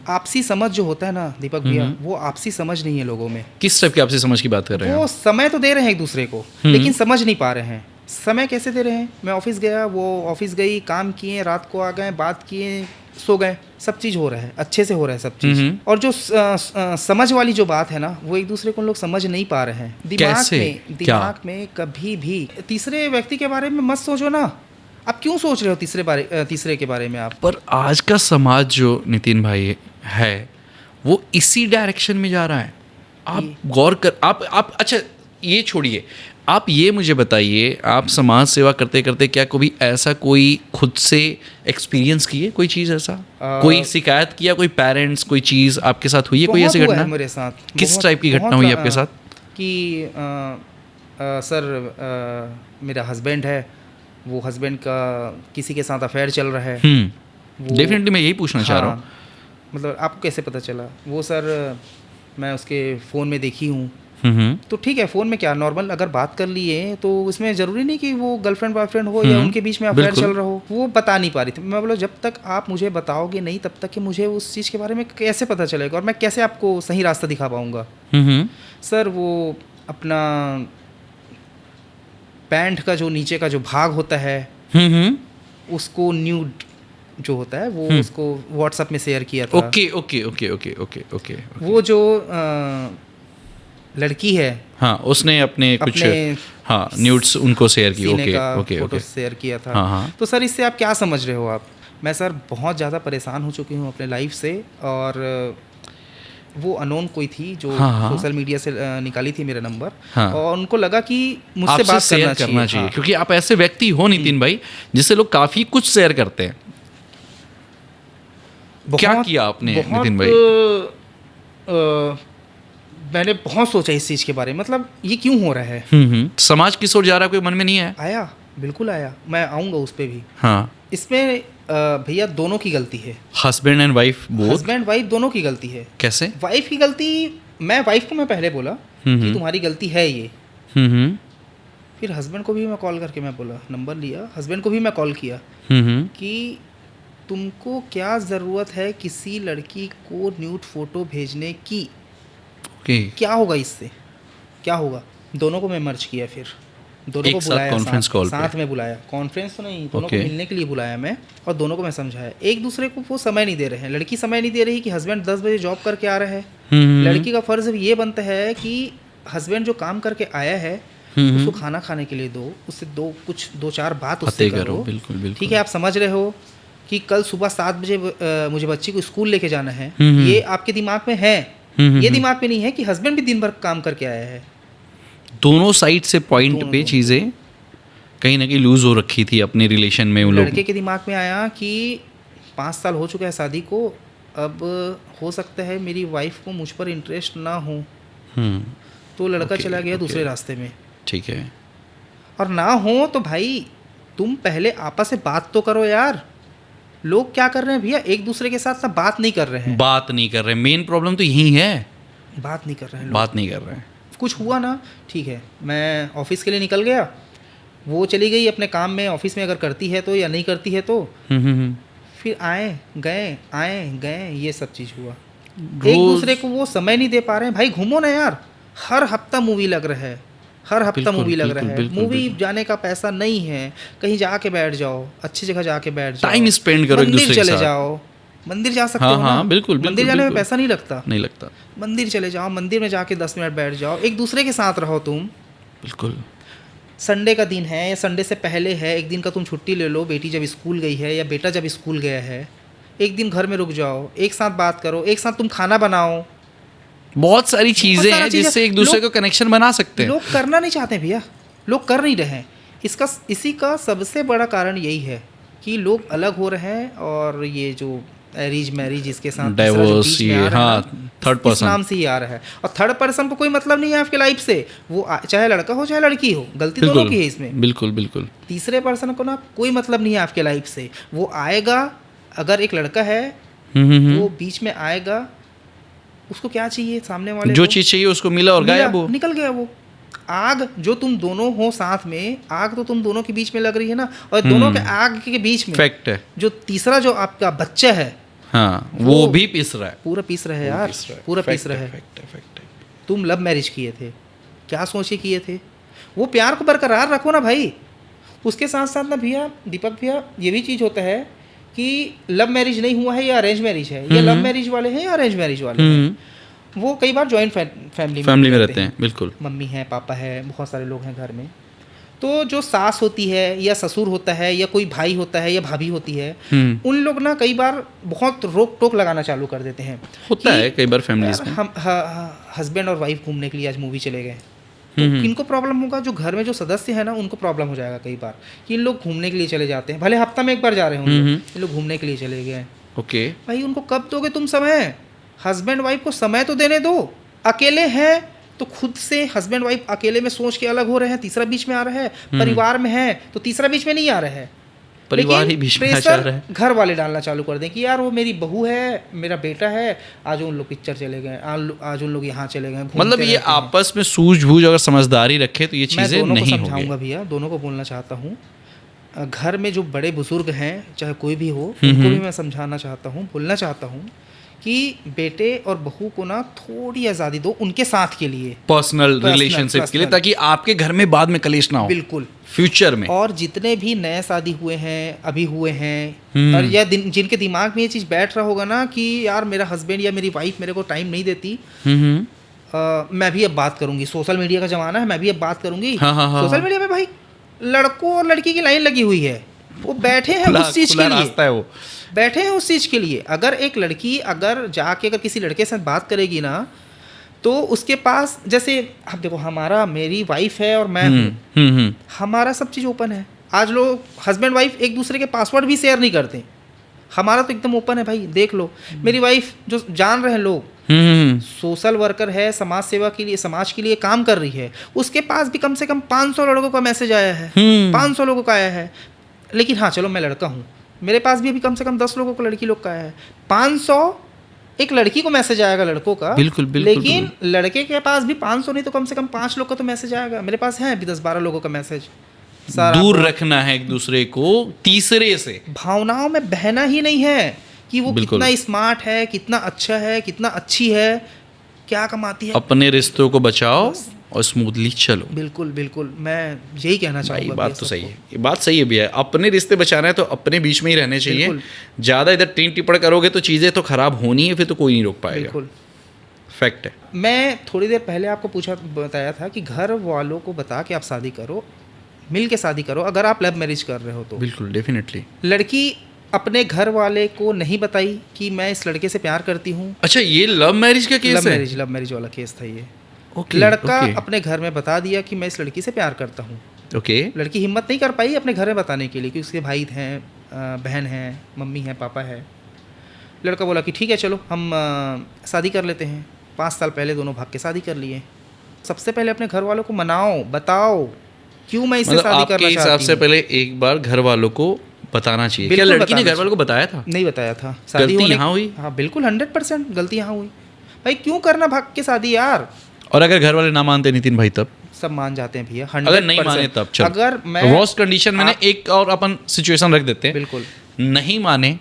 आपसी समझ जो होता है ना दीपक भैया, वो आपसी समझ नहीं है लोगों में। किस टाइप की आपसे समझ की बात कर रहे हैं? वो समय तो दे रहे हैं एक दूसरे को, लेकिन समझ नहीं पा रहे हैं। समय कैसे दे रहे हैं? मैं ऑफिस गया, वो ऑफिस गई, काम किए, रात को आ गए, बात किए, सो गए, सब चीज़ हो रहा है, अच्छे से हो रहा है सब चीज़। और जो समझ वाली जो बात है ना, वो एक दूसरे को लोग समझ नहीं पा रहे हैं। दिमाग में कभी भी तीसरे व्यक्ति के बारे में मत सोचो ना। आप क्यों सोच रहे हो तीसरे के बारे में आप? पर आज का समाज जो नितिन भाई है, वो इसी डायरेक्शन में जा रहा है। आप गौर कर, आप अच्छा ये छोड़िए, आप ये मुझे बताइए, आप समाज सेवा करते करते क्या कभी ऐसा कोई खुद से एक्सपीरियंस किए, कोई चीज़ ऐसा, कोई शिकायत किया, कोई पेरेंट्स, कोई चीज़ आपके साथ हुई है, कोई ऐसी घटना मेरे साथ? किस टाइप की घटना हुई आपके साथ? कि सर मेरा हस्बैंड है, वो हस्बैंड का किसी के साथ अफेयर चल रहा है। डेफिनेटली मैं यही पूछना चाह रहा हूँ। मतलब आपको कैसे पता चला? वो सर मैं उसके फ़ोन में देखी हूँ। तो ठीक है, फ़ोन में क्या नॉर्मल अगर बात कर लिए तो इसमें ज़रूरी नहीं कि वो गर्लफ्रेंड बॉयफ्रेंड हो या उनके बीच में अफेयर चल रहा हो। वो बता नहीं पा रही थी। मैं बोला जब तक आप मुझे बताओगे नहीं, तब तक कि मुझे उस चीज़ के बारे में कैसे पता चलेगा और मैं कैसे आपको सही रास्ता दिखा पाऊँगा। सर वो अपना पैंट का जो नीचे का जो भाग होता है, उसको न्यूड जो होता है वो उसको व्हाट्सएप में शेयर किया था। ओके। वो जो लड़की है, हाँ, उसने अपने कुछ हाँ न्यूड्स उनको शेयर की। ओके फोटो शेयर किया था। हाँ। तो सर इससे आप क्या समझ रहे हो आप? मैं सर बहुत ज़्यादा परेशान हो चुकी हूँ अपने लाइफ से। और वो अनोन कोई थी जो सोशल मीडिया से निकाली थी मेरा नंबर। और उनको लगा कि मुझसे बात करना चाहिए। क्योंकि आप ऐसे व्यक्ति हो नितिन भाई जिससे लोग काफ़ी कुछ शेयर करते हैं। क्या किया आपने नितिन भाई? मैंने बहुत सोचा इस चीज़ के बारे में, मतलब ये क्यों हो रहा है। समाज किस ओर जा रहा है, कोई मन में नहीं आया? बिल्कुल आया, मैं आऊँगा उस पर भी। हाँ, इसमें भैया दोनों की गलती है। Husband and wife both? Husband wife दोनों की गलती है। कैसे? वाइफ की गलती, वाइफ को मैं पहले बोला कि तुम्हारी गलती है ये। फिर हस्बैंड को भी मैं कॉल करके मैं बोला, नंबर लिया, हस्बैंड को भी मैं कॉल किया कि तुमको क्या ज़रूरत है किसी लड़की को न्यूड फोटो भेजने की? क्या होगा इससे, क्या होगा? दोनों को मैं मर्ज किया, फिर दोनों को बुलाया, कॉन्फ्रेंस कॉल साथ में बुलाया, कॉन्फ्रेंस तो नहीं, दोनों को मिलने के लिए बुलाया मैं, और दोनों को मैं समझाया। एक दूसरे को वो समय नहीं दे रहे हैं। लड़की समय नहीं दे रही कि हस्बैंड 10 बजे जॉब करके आ रहा है। लड़की का फर्ज ये बनता है कि हस्बैंड जो काम करके आया है उसको खाना खाने के लिए दो, उससे दो चार बात उससे करो। बिल्कुल। ठीक है, आप समझ रहे हो कि कल सुबह 7 बजे मुझे बच्ची को स्कूल लेके जाना है, ये आपके दिमाग में है। ये दिमाग में नहीं है कि हस्बैंड भी दिन भर काम करके आया है। दोनों साइड से पॉइंट पे चीज़ें कहीं ना कहीं लूज हो रखी थी अपने रिलेशन में। लड़के के दिमाग में आया कि 5 साल हो चुका है शादी को, अब हो सकता है मेरी वाइफ को मुझ पर इंटरेस्ट ना हो। तो लड़का चला गया दूसरे रास्ते में। ठीक है। और ना हो तो भाई तुम पहले आपस में बात तो करो यार। लोग क्या कर रहे हैं भैया, एक दूसरे के साथ बात नहीं कर रहे हैं। मेन प्रॉब्लम तो यही है, बात नहीं कर रहे हैं। बात नहीं कर रहे हैं। कुछ हुआ ना, ठीक है, मैं ऑफिस के लिए निकल गया, वो चली गई अपने काम में, ऑफिस में अगर करती है तो या नहीं करती है तो, फिर आए गए ये सब चीज़ हुआ। एक दूसरे को वो समय नहीं दे पा रहे हैं। भाई घूमो ना यार, हर हफ्ता मूवी लग रहा है, हर हफ्ता मूवी लग रहा है, मूवी जाने का पैसा नहीं है, कहीं जाके बैठ जाओ, अच्छी जगह जाके बैठ जाओ, टाइम स्पेंड करो, एक दूसरे के साथ। मंदिर चले जाओ, मंदिर जा सकते हो ना, बिल्कुल, मंदिर जाने में पैसा नहीं लगता, मंदिर चले जाओ, मंदिर में जाके 10 मिनट बैठ जाओ, एक दूसरे के साथ रहो तुम। बिल्कुल। संडे का दिन है या संडे से पहले है, एक दिन का तुम छुट्टी ले लो, बेटी जब स्कूल गई है या बेटा जब स्कूल गया है, एक दिन घर में रुक जाओ, एक साथ बात करो, एक साथ तुम खाना बनाओ। बहुत सारी चीज़ें हैं जिससे एक दूसरे को कनेक्शन बना सकते हैं। लोग करना नहीं चाहते भैया, लोग कर नहीं रहे हैं। इसी का सबसे बड़ा कारण यही है कि लोग अलग हो रहे हैं, और ये जो अरेंज मैरिज इसके साथ डाइवोर्स, ये हाँ, थर्ड पर्सन नाम से ही आ रहा है, और थर्ड पर्सन को कोई मतलब नहीं है आपके लाइफ से, वो चाहे लड़का हो चाहे लड़की हो, गलती दोनों की है इसमें। बिल्कुल। तीसरे पर्सन को ना कोई मतलब नहीं है आपके लाइफ से, वो आएगा, अगर एक लड़का है वो बीच में आएगा, उसको क्या चाहिए, सामने वाले जो चीज़ चाहिए उसको मिला और गायब वो निकल गया। वो आग जो तुम दोनों हो साथ में, आग तो तुम दोनों के बीच में लग रही है ना, और दोनों के आग के बीच में फैक्ट है, जो तीसरा जो आपका बच्चा है, हाँ, वो भी पीस रहा है, पूरा पीस रहा है यार, पूरा पीस रहा है। तुम लव मैरिज किए थे, क्या सोच के किए थे? वो प्यार को बरकरार रखो ना भाई। उसके साथ साथ ना भैया, दीपक भैया, ये भी चीज़ होता है कि लव मैरिज नहीं हुआ है या अरेंज मैरिज है, या लव मैरिज वाले हैं या अरेंज मैरिज वाले हैं, वो कई बार जॉइंट फैमिली में रहते हैं। बिल्कुल, मम्मी है, पापा है, बहुत सारे लोग हैं घर में। तो जो सास होती है या ससुर होता है या कोई भाई होता है या भाभी होती है, उन लोग ना कई बार बहुत रोक टोक लगाना चालू कर देते हैं। होता है कई बार फैमिलीज में, हम हस्बैंड और वाइफ घूमने के लिए आज मूवी चले गए, तो इनको प्रॉब्लम होगा, जो घर में जो सदस्य है ना उनको प्रॉब्लम हो जाएगा कई बार कि इन लोग घूमने के लिए चले जाते हैं, भले हफ्ता में एक बार जा रहे होंगे, इन लोग घूमने के लिए चले गए। ओके भाई उनको कब दोगे तुम समय? हस्बैंड वाइफ को समय तो देने दो। अकेले हैं तो खुद से हस्बैंड वाइफ अकेले में सोच के अलग हो रहे हैं, तीसरा बीच में आ रहा है। परिवार में है तो तीसरा बीच में नहीं आ रहा है, परिवार ही बीच में चल रहा है। घर वाले डालना चालू कर दें कि यार वो मेरी बहू है, मेरा बेटा है, आज उन लोग पिक्चर चले गए, आज उन लोग यहाँ चले गए। मतलब ये आपस में सूझबूझ अगर समझदारी रखे तो ये चीज़ें नहीं होंगी। समझाऊंगा भैया, दोनों को बोलना चाहता हूँ। घर में जो बड़े बुजुर्ग हैं, चाहे कोई भी हो, उनको भी मैं समझाना चाहता हूँ, बोलना चाहता हूँ कि बेटे और बहू को ना थोड़ी आज़ादी दो उनके साथ के लिए, पर्सनल रिलेशनशिप के लिए, ताकि आपके घर में बाद में कलेश ना हो। बिल्कुल, फ्यूचर में। और जितने भी नए शादी हुए हैं, अभी हुए हैं, और या जिनके दिमाग में ये चीज़ बैठ रहा होगा ना कि यार मेरा हस्बैंड या मेरी वाइफ मेरे को टाइम नहीं देती, मैं भी अब बात करूंगी, सोशल मीडिया का ज़माना है, मैं भी अब बात करूंगी। सोशल मीडिया में भाई लड़कों और लड़की की लाइन लगी हुई है, वो बैठे हैं उस चीज़ के लिए, वो बैठे हैं उस चीज़ के लिए। अगर एक लड़की अगर जाके अगर किसी लड़के से बात करेगी ना, तो उसके पास, जैसे आप देखो, मेरी वाइफ है और मैं हूँ, हमारा सब चीज़ ओपन है। आज लोग हस्बैंड वाइफ एक दूसरे के पासवर्ड भी शेयर नहीं करते, हमारा तो एकदम ओपन है भाई। देख लो, मेरी वाइफ जो जान रहे हैं लोग, सोशल वर्कर है, समाज सेवा के लिए, समाज के लिए काम कर रही है, उसके पास भी कम से कम 500 लड़कों का मैसेज आया है, 500 लोगों का आया है। लेकिन हाँ चलो, मैं लड़का हूँ, मेरे पास भी अभी कम से कम 10 लोगों को, लड़की लोग का आया है। 500 एक लड़की को मैसेज आएगा लड़कों का, बिल्कुल, लेकिन लड़के के पास भी 500 नहीं तो कम से कम 5 लोग का तो मैसेज आएगा। मेरे पास है अभी 10-12 लोगों का मैसेज। दूर रखना है एक दूसरे को तीसरे से, भावनाओं में बहना ही नहीं है कि वो कितना स्मार्ट है, कितना अच्छा है, कितना अच्छी है, क्या कमाती है। अपने रिश्तों को बचाओ और स्मूथली चलो। बिल्कुल बिल्कुल, मैं यही कहना चाहूँगा। बात तो सही है, ये बात सही है भैया। अपने रिश्ते बचाना है तो अपने बीच में ही रहने चाहिए। ज़्यादा इधर टीन टिपड़ करोगे तो चीज़ें तो खराब होनी है, फिर तो कोई नहीं रोक पाएगा। बिल्कुल, फैक्ट है। मैं थोड़ी देर पहले आपको बताया था कि घर वालों को बता के आप शादी करो, मिल के शादी करो, अगर आप लव मैरिज कर रहे हो तो। बिल्कुल, डेफिनेटली। लड़की अपने घर वाले को नहीं बताई कि मैं इस लड़के से प्यार करती हूँ। अच्छा, ये लव मैरिज का केस है? लव मैरिज वाला केस था ये। लड़का अपने घर में बता दिया कि मैं इस लड़की से प्यार करता हूँ। लड़की हिम्मत नहीं कर पाई अपने घर में बताने के लिए, कि उसके भाई हैं, बहन हैं, मम्मी है, पापा है। लड़का बोला कि ठीक है चलो हम शादी कर लेते हैं। 5 साल पहले दोनों भाग के शादी कर लिए। सबसे पहले अपने घर वालों को मनाओ, बताओ क्यों मैं इससे शादी करना चाहती हूँ। हिसाब से पहले एक बार घर वालों को बताना चाहिए। क्या लड़की ने घर वालों को बताया था? नहीं बताया था। शादी यहाँ हुई? हाँ बिल्कुल, 100% गलती यहाँ हुई। भाई क्यों करना भाग के शादी यार। और अगर घर वाले ना मानते नितिन भाई तब? सब मान जाते हैं भैया, अगर नहीं माने तब चल, अगर मैं वर्स्ट कंडीशन में एक और अपन सिचुएशन रख देते हैं, बिल्कुल नहीं माने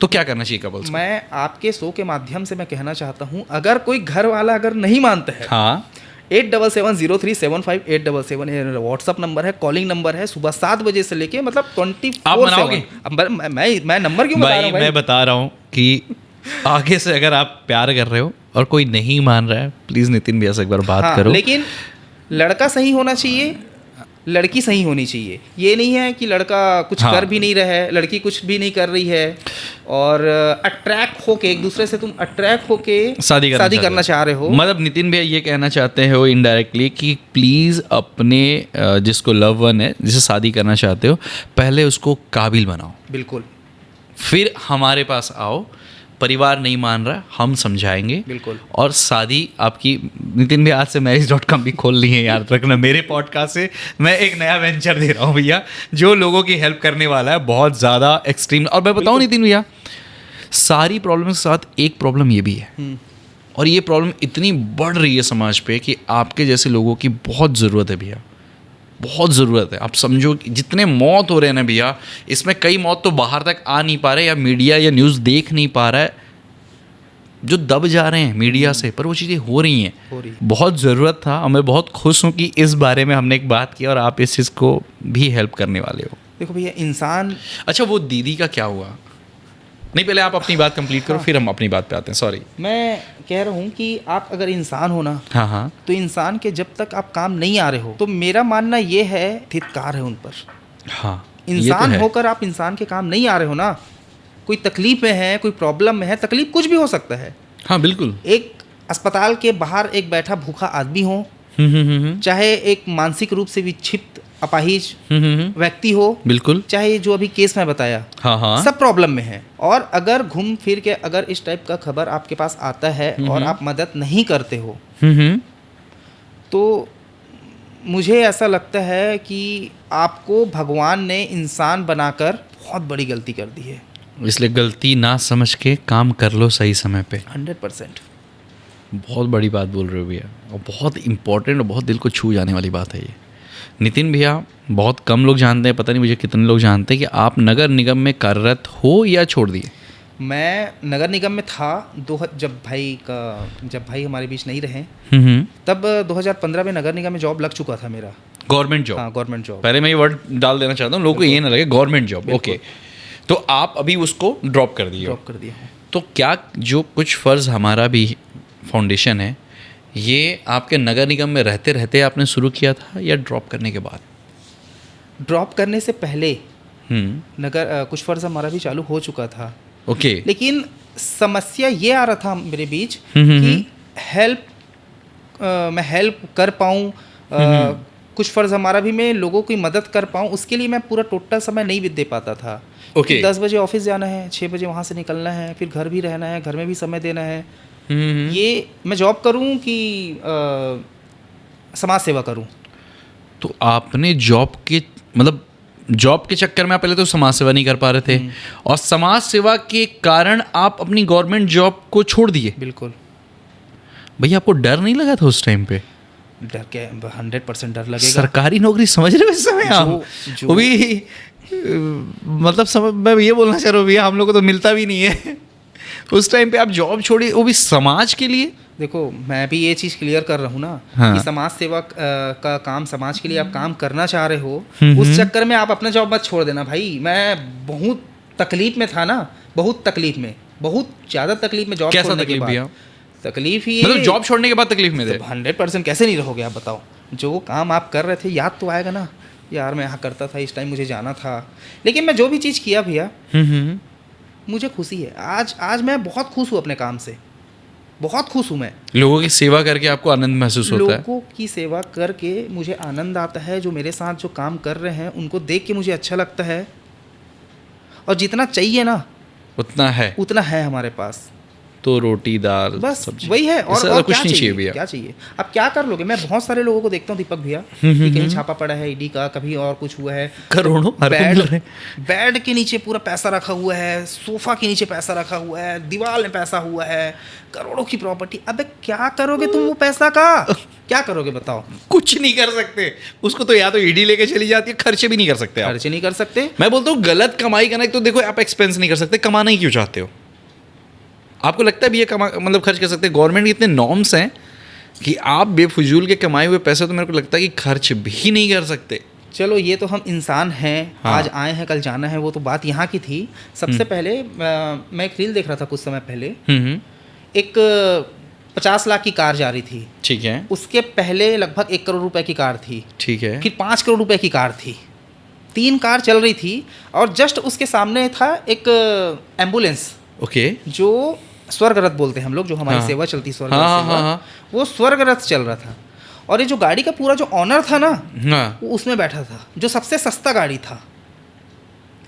तो क्या करना चाहिए कपल्स? मैं आपके शो के माध्यम से मैं कहना चाहता हूँ, अगर कोई घर वाला अगर नहीं मानता है, हाँ 8770375877 ये व्हाट्सअप नंबर है, कॉलिंग नंबर है, सुबह 7 बजे से लेके मतलब 24 आप मनाओगे? मैं नंबर क्यों बता रहा हूँ भाई? मैं बता रहा हूँ कि आगे से अगर आप प्यार कर रहे हो और कोई नहीं मान रहा है, प्लीज नितिन भैया से एक बार बात करो। लेकिन लड़का सही होना चाहिए, लड़की सही होनी चाहिए। ये नहीं है कि लड़का कुछ कर भी नहीं रहा है, लड़की कुछ भी नहीं कर रही है, और अट्रैक्ट होके एक दूसरे से तुम अट्रैक्ट होके शादी करना चाह रहे हो। मतलब नितिन भैया ये कहना चाहते हो इनडायरेक्टली कि प्लीज अपने जिसको लव वन है, जिसे शादी करना चाहते हो, पहले उसको काबिल बनाओ, बिल्कुल, फिर हमारे पास आओ। परिवार नहीं मान रहा, हम समझाएंगे, बिल्कुल। और शादी आपकी। नितिन भैया आज से marriage.com भी खोल ली है, याद रखना। मेरे पॉडकास्ट से मैं एक नया वेंचर दे रहा हूँ भैया, जो लोगों की हेल्प करने वाला है, बहुत ज़्यादा एक्सट्रीम। और मैं बताऊँ नितिन भैया, सारी प्रॉब्लम के साथ एक प्रॉब्लम ये भी है, और ये प्रॉब्लम इतनी बढ़ रही है समाज पे कि आपके जैसे लोगों की बहुत ज़रूरत है भैया, बहुत ज़रूरत है। आप समझो कि जितने मौत हो रहे हैं ना भैया, इसमें कई मौत तो बाहर तक आ नहीं पा रहे, या मीडिया या न्यूज़ देख नहीं पा रहा है, जो दब जा रहे हैं मीडिया से, पर वो चीज़ें हो रही हैं। बहुत ज़रूरत था, और मैं बहुत खुश हूँ कि इस बारे में हमने एक बात की और आप इस चीज़ को भी हेल्प करने वाले हो। देखो भैया, इंसान, अच्छा वो दीदी का क्या हुआ? नहीं, पहले आप अपनी बात कंप्लीट करो, फिर हम अपनी बात पे आते हैं। सॉरी, मैं कह रहा हूँ कि आप अगर इंसान हो ना, हाँ, तो इंसान के जब तक आप काम नहीं आ रहे हो, तो मेरा मानना ये है, धिक्कार है उन पर। हाँ, इंसान होकर आप इंसान के काम नहीं आ रहे हो ना, कोई तकलीफ में है, कोई प्रॉब्लम में है, तकलीफ कुछ भी हो सकता है। हाँ बिल्कुल। एक अस्पताल के बाहर एक बैठा भूखा आदमी हो, चाहे एक मानसिक रूप से विक्षिप्त अपाहिज व्यक्ति हो, बिल्कुल, चाहे जो अभी केस में बताया, हाँ, सब प्रॉब्लम में है। और अगर घूम फिर के अगर इस टाइप का खबर आपके पास आता है और आप मदद नहीं करते हो, तो मुझे ऐसा लगता है कि आपको भगवान ने इंसान बनाकर बहुत बड़ी गलती कर दी है। इसलिए गलती ना समझ के काम कर लो सही समय पे। 100%। बहुत बड़ी बात बोल रहे हो भैया, और बहुत इम्पोर्टेंट और बहुत दिल को छू जाने वाली बात है ये। नितिन भैया, बहुत कम लोग जानते हैं, पता नहीं मुझे कितने लोग जानते हैं कि आप नगर निगम में कार्यरत हो या छोड़ दिए? मैं नगर निगम में था जब भाई हमारे बीच नहीं रहे, तब 2015 में नगर निगम में जॉब लग चुका था मेरा, गवर्नमेंट जॉब। हाँ, गवर्नमेंट जॉब। पहले मैं ये वर्ड डाल देना चाहता हूँ, लोगों को ये ना लगे, गवर्नमेंट जॉब। ओके, तो आप अभी उसको ड्रॉप कर दिए? ड्रॉप कर दिया है। तो क्या जो कुछ फ़र्ज़ हमारा भी फाउंडेशन है, ये आपके नगर निगम में रहते रहते आपने शुरू किया था या ड्रॉप करने के बाद? ड्रॉप करने से पहले कुछ फ़र्ज़ हमारा भी चालू हो चुका था। ओके। लेकिन समस्या ये आ रहा था मेरे बीच कि मैं हेल्प कर पाऊँ, कुछ फ़र्ज़ हमारा भी मैं लोगों की मदद कर पाऊँ, उसके लिए मैं पूरा टोटल समय नहीं दे पाता था। ओके। 10 बजे ऑफिस जाना है, 6 बजे वहाँ से निकलना है, फिर घर भी रहना है, घर में भी समय देना है। ये मैं जॉब करूँ कि समाज सेवा करूँ? तो आपने जॉब के चक्कर में आप पहले तो समाज सेवा नहीं कर पा रहे थे, और समाज सेवा के कारण आप अपनी गवर्नमेंट जॉब को छोड़ दिए? बिल्कुल। भैया, आपको डर नहीं लगा था उस टाइम पे? डर क्या, 100% डर लगेगा। सरकारी नौकरी समझ रहे हो इस समय आप? वो भी मतलब मैं ये बोलना चाह रहा हूँ भैया, हम लोग को तो मिलता भी नहीं है। उस टाइम पे आप जॉब छोड़ी, वो भी समाज के लिए। देखो, मैं भी ये चीज़ क्लियर कर रहा हूँ ना, हाँ, कि समाज सेवा का काम, समाज के लिए आप काम करना चाह रहे हो, उस चक्कर में आप अपना जॉब मत छोड़ देना भाई। मैं बहुत तकलीफ में था ना, बहुत ज़्यादा तकलीफ में जॉब छोड़ने के बाद। तकलीफ ही मतलब जॉब छोड़ने के बाद तकलीफ में थे? 100% कैसे नहीं रहोगे आप, बताओ। जो काम आप कर रहे थे, याद तो आएगा ना, यार मैं यहाँ करता था, इस टाइम मुझे जाना था। लेकिन मैं जो भी चीज़ किया भैया, मुझे खुशी है। आज मैं बहुत खुश हूँ अपने काम से, बहुत खुश हूँ मैं। लोगों की सेवा करके आपको आनंद महसूस होता है? लोगों की सेवा करके मुझे आनंद आता है। जो मेरे साथ जो काम कर रहे हैं उनको देख के मुझे अच्छा लगता है, और जितना चाहिए ना उतना है हमारे पास। तो रोटी दाल बस सब्जी, वही है। इससे और कुछ क्या नहीं चाहिए भैया। क्या चाहिए? अब क्या कर लोगे? मैं बहुत सारे लोगों को देखता हूँ दीपक भैया कि कहीं छापा पड़ा है ईडी का, कभी और कुछ हुआ है, करोड़ों हर कोई मिल रहे हैं। बेड के नीचे पूरा पैसा रखा हुआ है, सोफा के नीचे पैसा रखा हुआ है, दीवार में पैसा हुआ है, करोड़ों की प्रॉपर्टी। अबे क्या करोगे तुम वो पैसा का? क्या करोगे बताओ? कुछ नहीं कर सकते उसको, तो या तो ईडी लेके चली जाती है, खर्चे भी नहीं कर सकते आप। खर्चे नहीं कर सकते। मैं बोलता हूँ गलत कमाई करना, तो देखो आप एक्सपेंस नहीं कर सकते, कमाना ही क्यों चाहते हो? आपको लगता है भी ये मतलब खर्च कर सकते हैं? गवर्नमेंट के इतने नॉर्म्स हैं कि आप बेफजूल के कमाए हुए पैसे तो मेरे को लगता है कि खर्च भी नहीं कर सकते। चलो ये तो हम इंसान हैं, हाँ। आज आए हैं कल जाना है, वो तो बात यहाँ की थी। सबसे पहले मैं एक रील देख रहा था कुछ समय पहले, एक 50 लाख की कार जा रही थी, ठीक है, उसके पहले लगभग 1 करोड़ रुपए की कार थी, ठीक है, फिर 5 करोड़ रुपए की कार थी, 3 कार चल रही थी, और जस्ट उसके सामने था एक एम्बुलेंस, ओके, जो स्वर्ग रथ बोलते हैं हम लोग, जो हमारी हाँ। सेवा चलती स्वर्ग हाँ, रथ हाँ, सेवा, हाँ। वो स्वर्ग रथ चल रहा था। और ये जो गाड़ी का पूरा जो ऑनर था ना, हाँ, वो उसमें बैठा था, जो सबसे सस्ता गाड़ी था।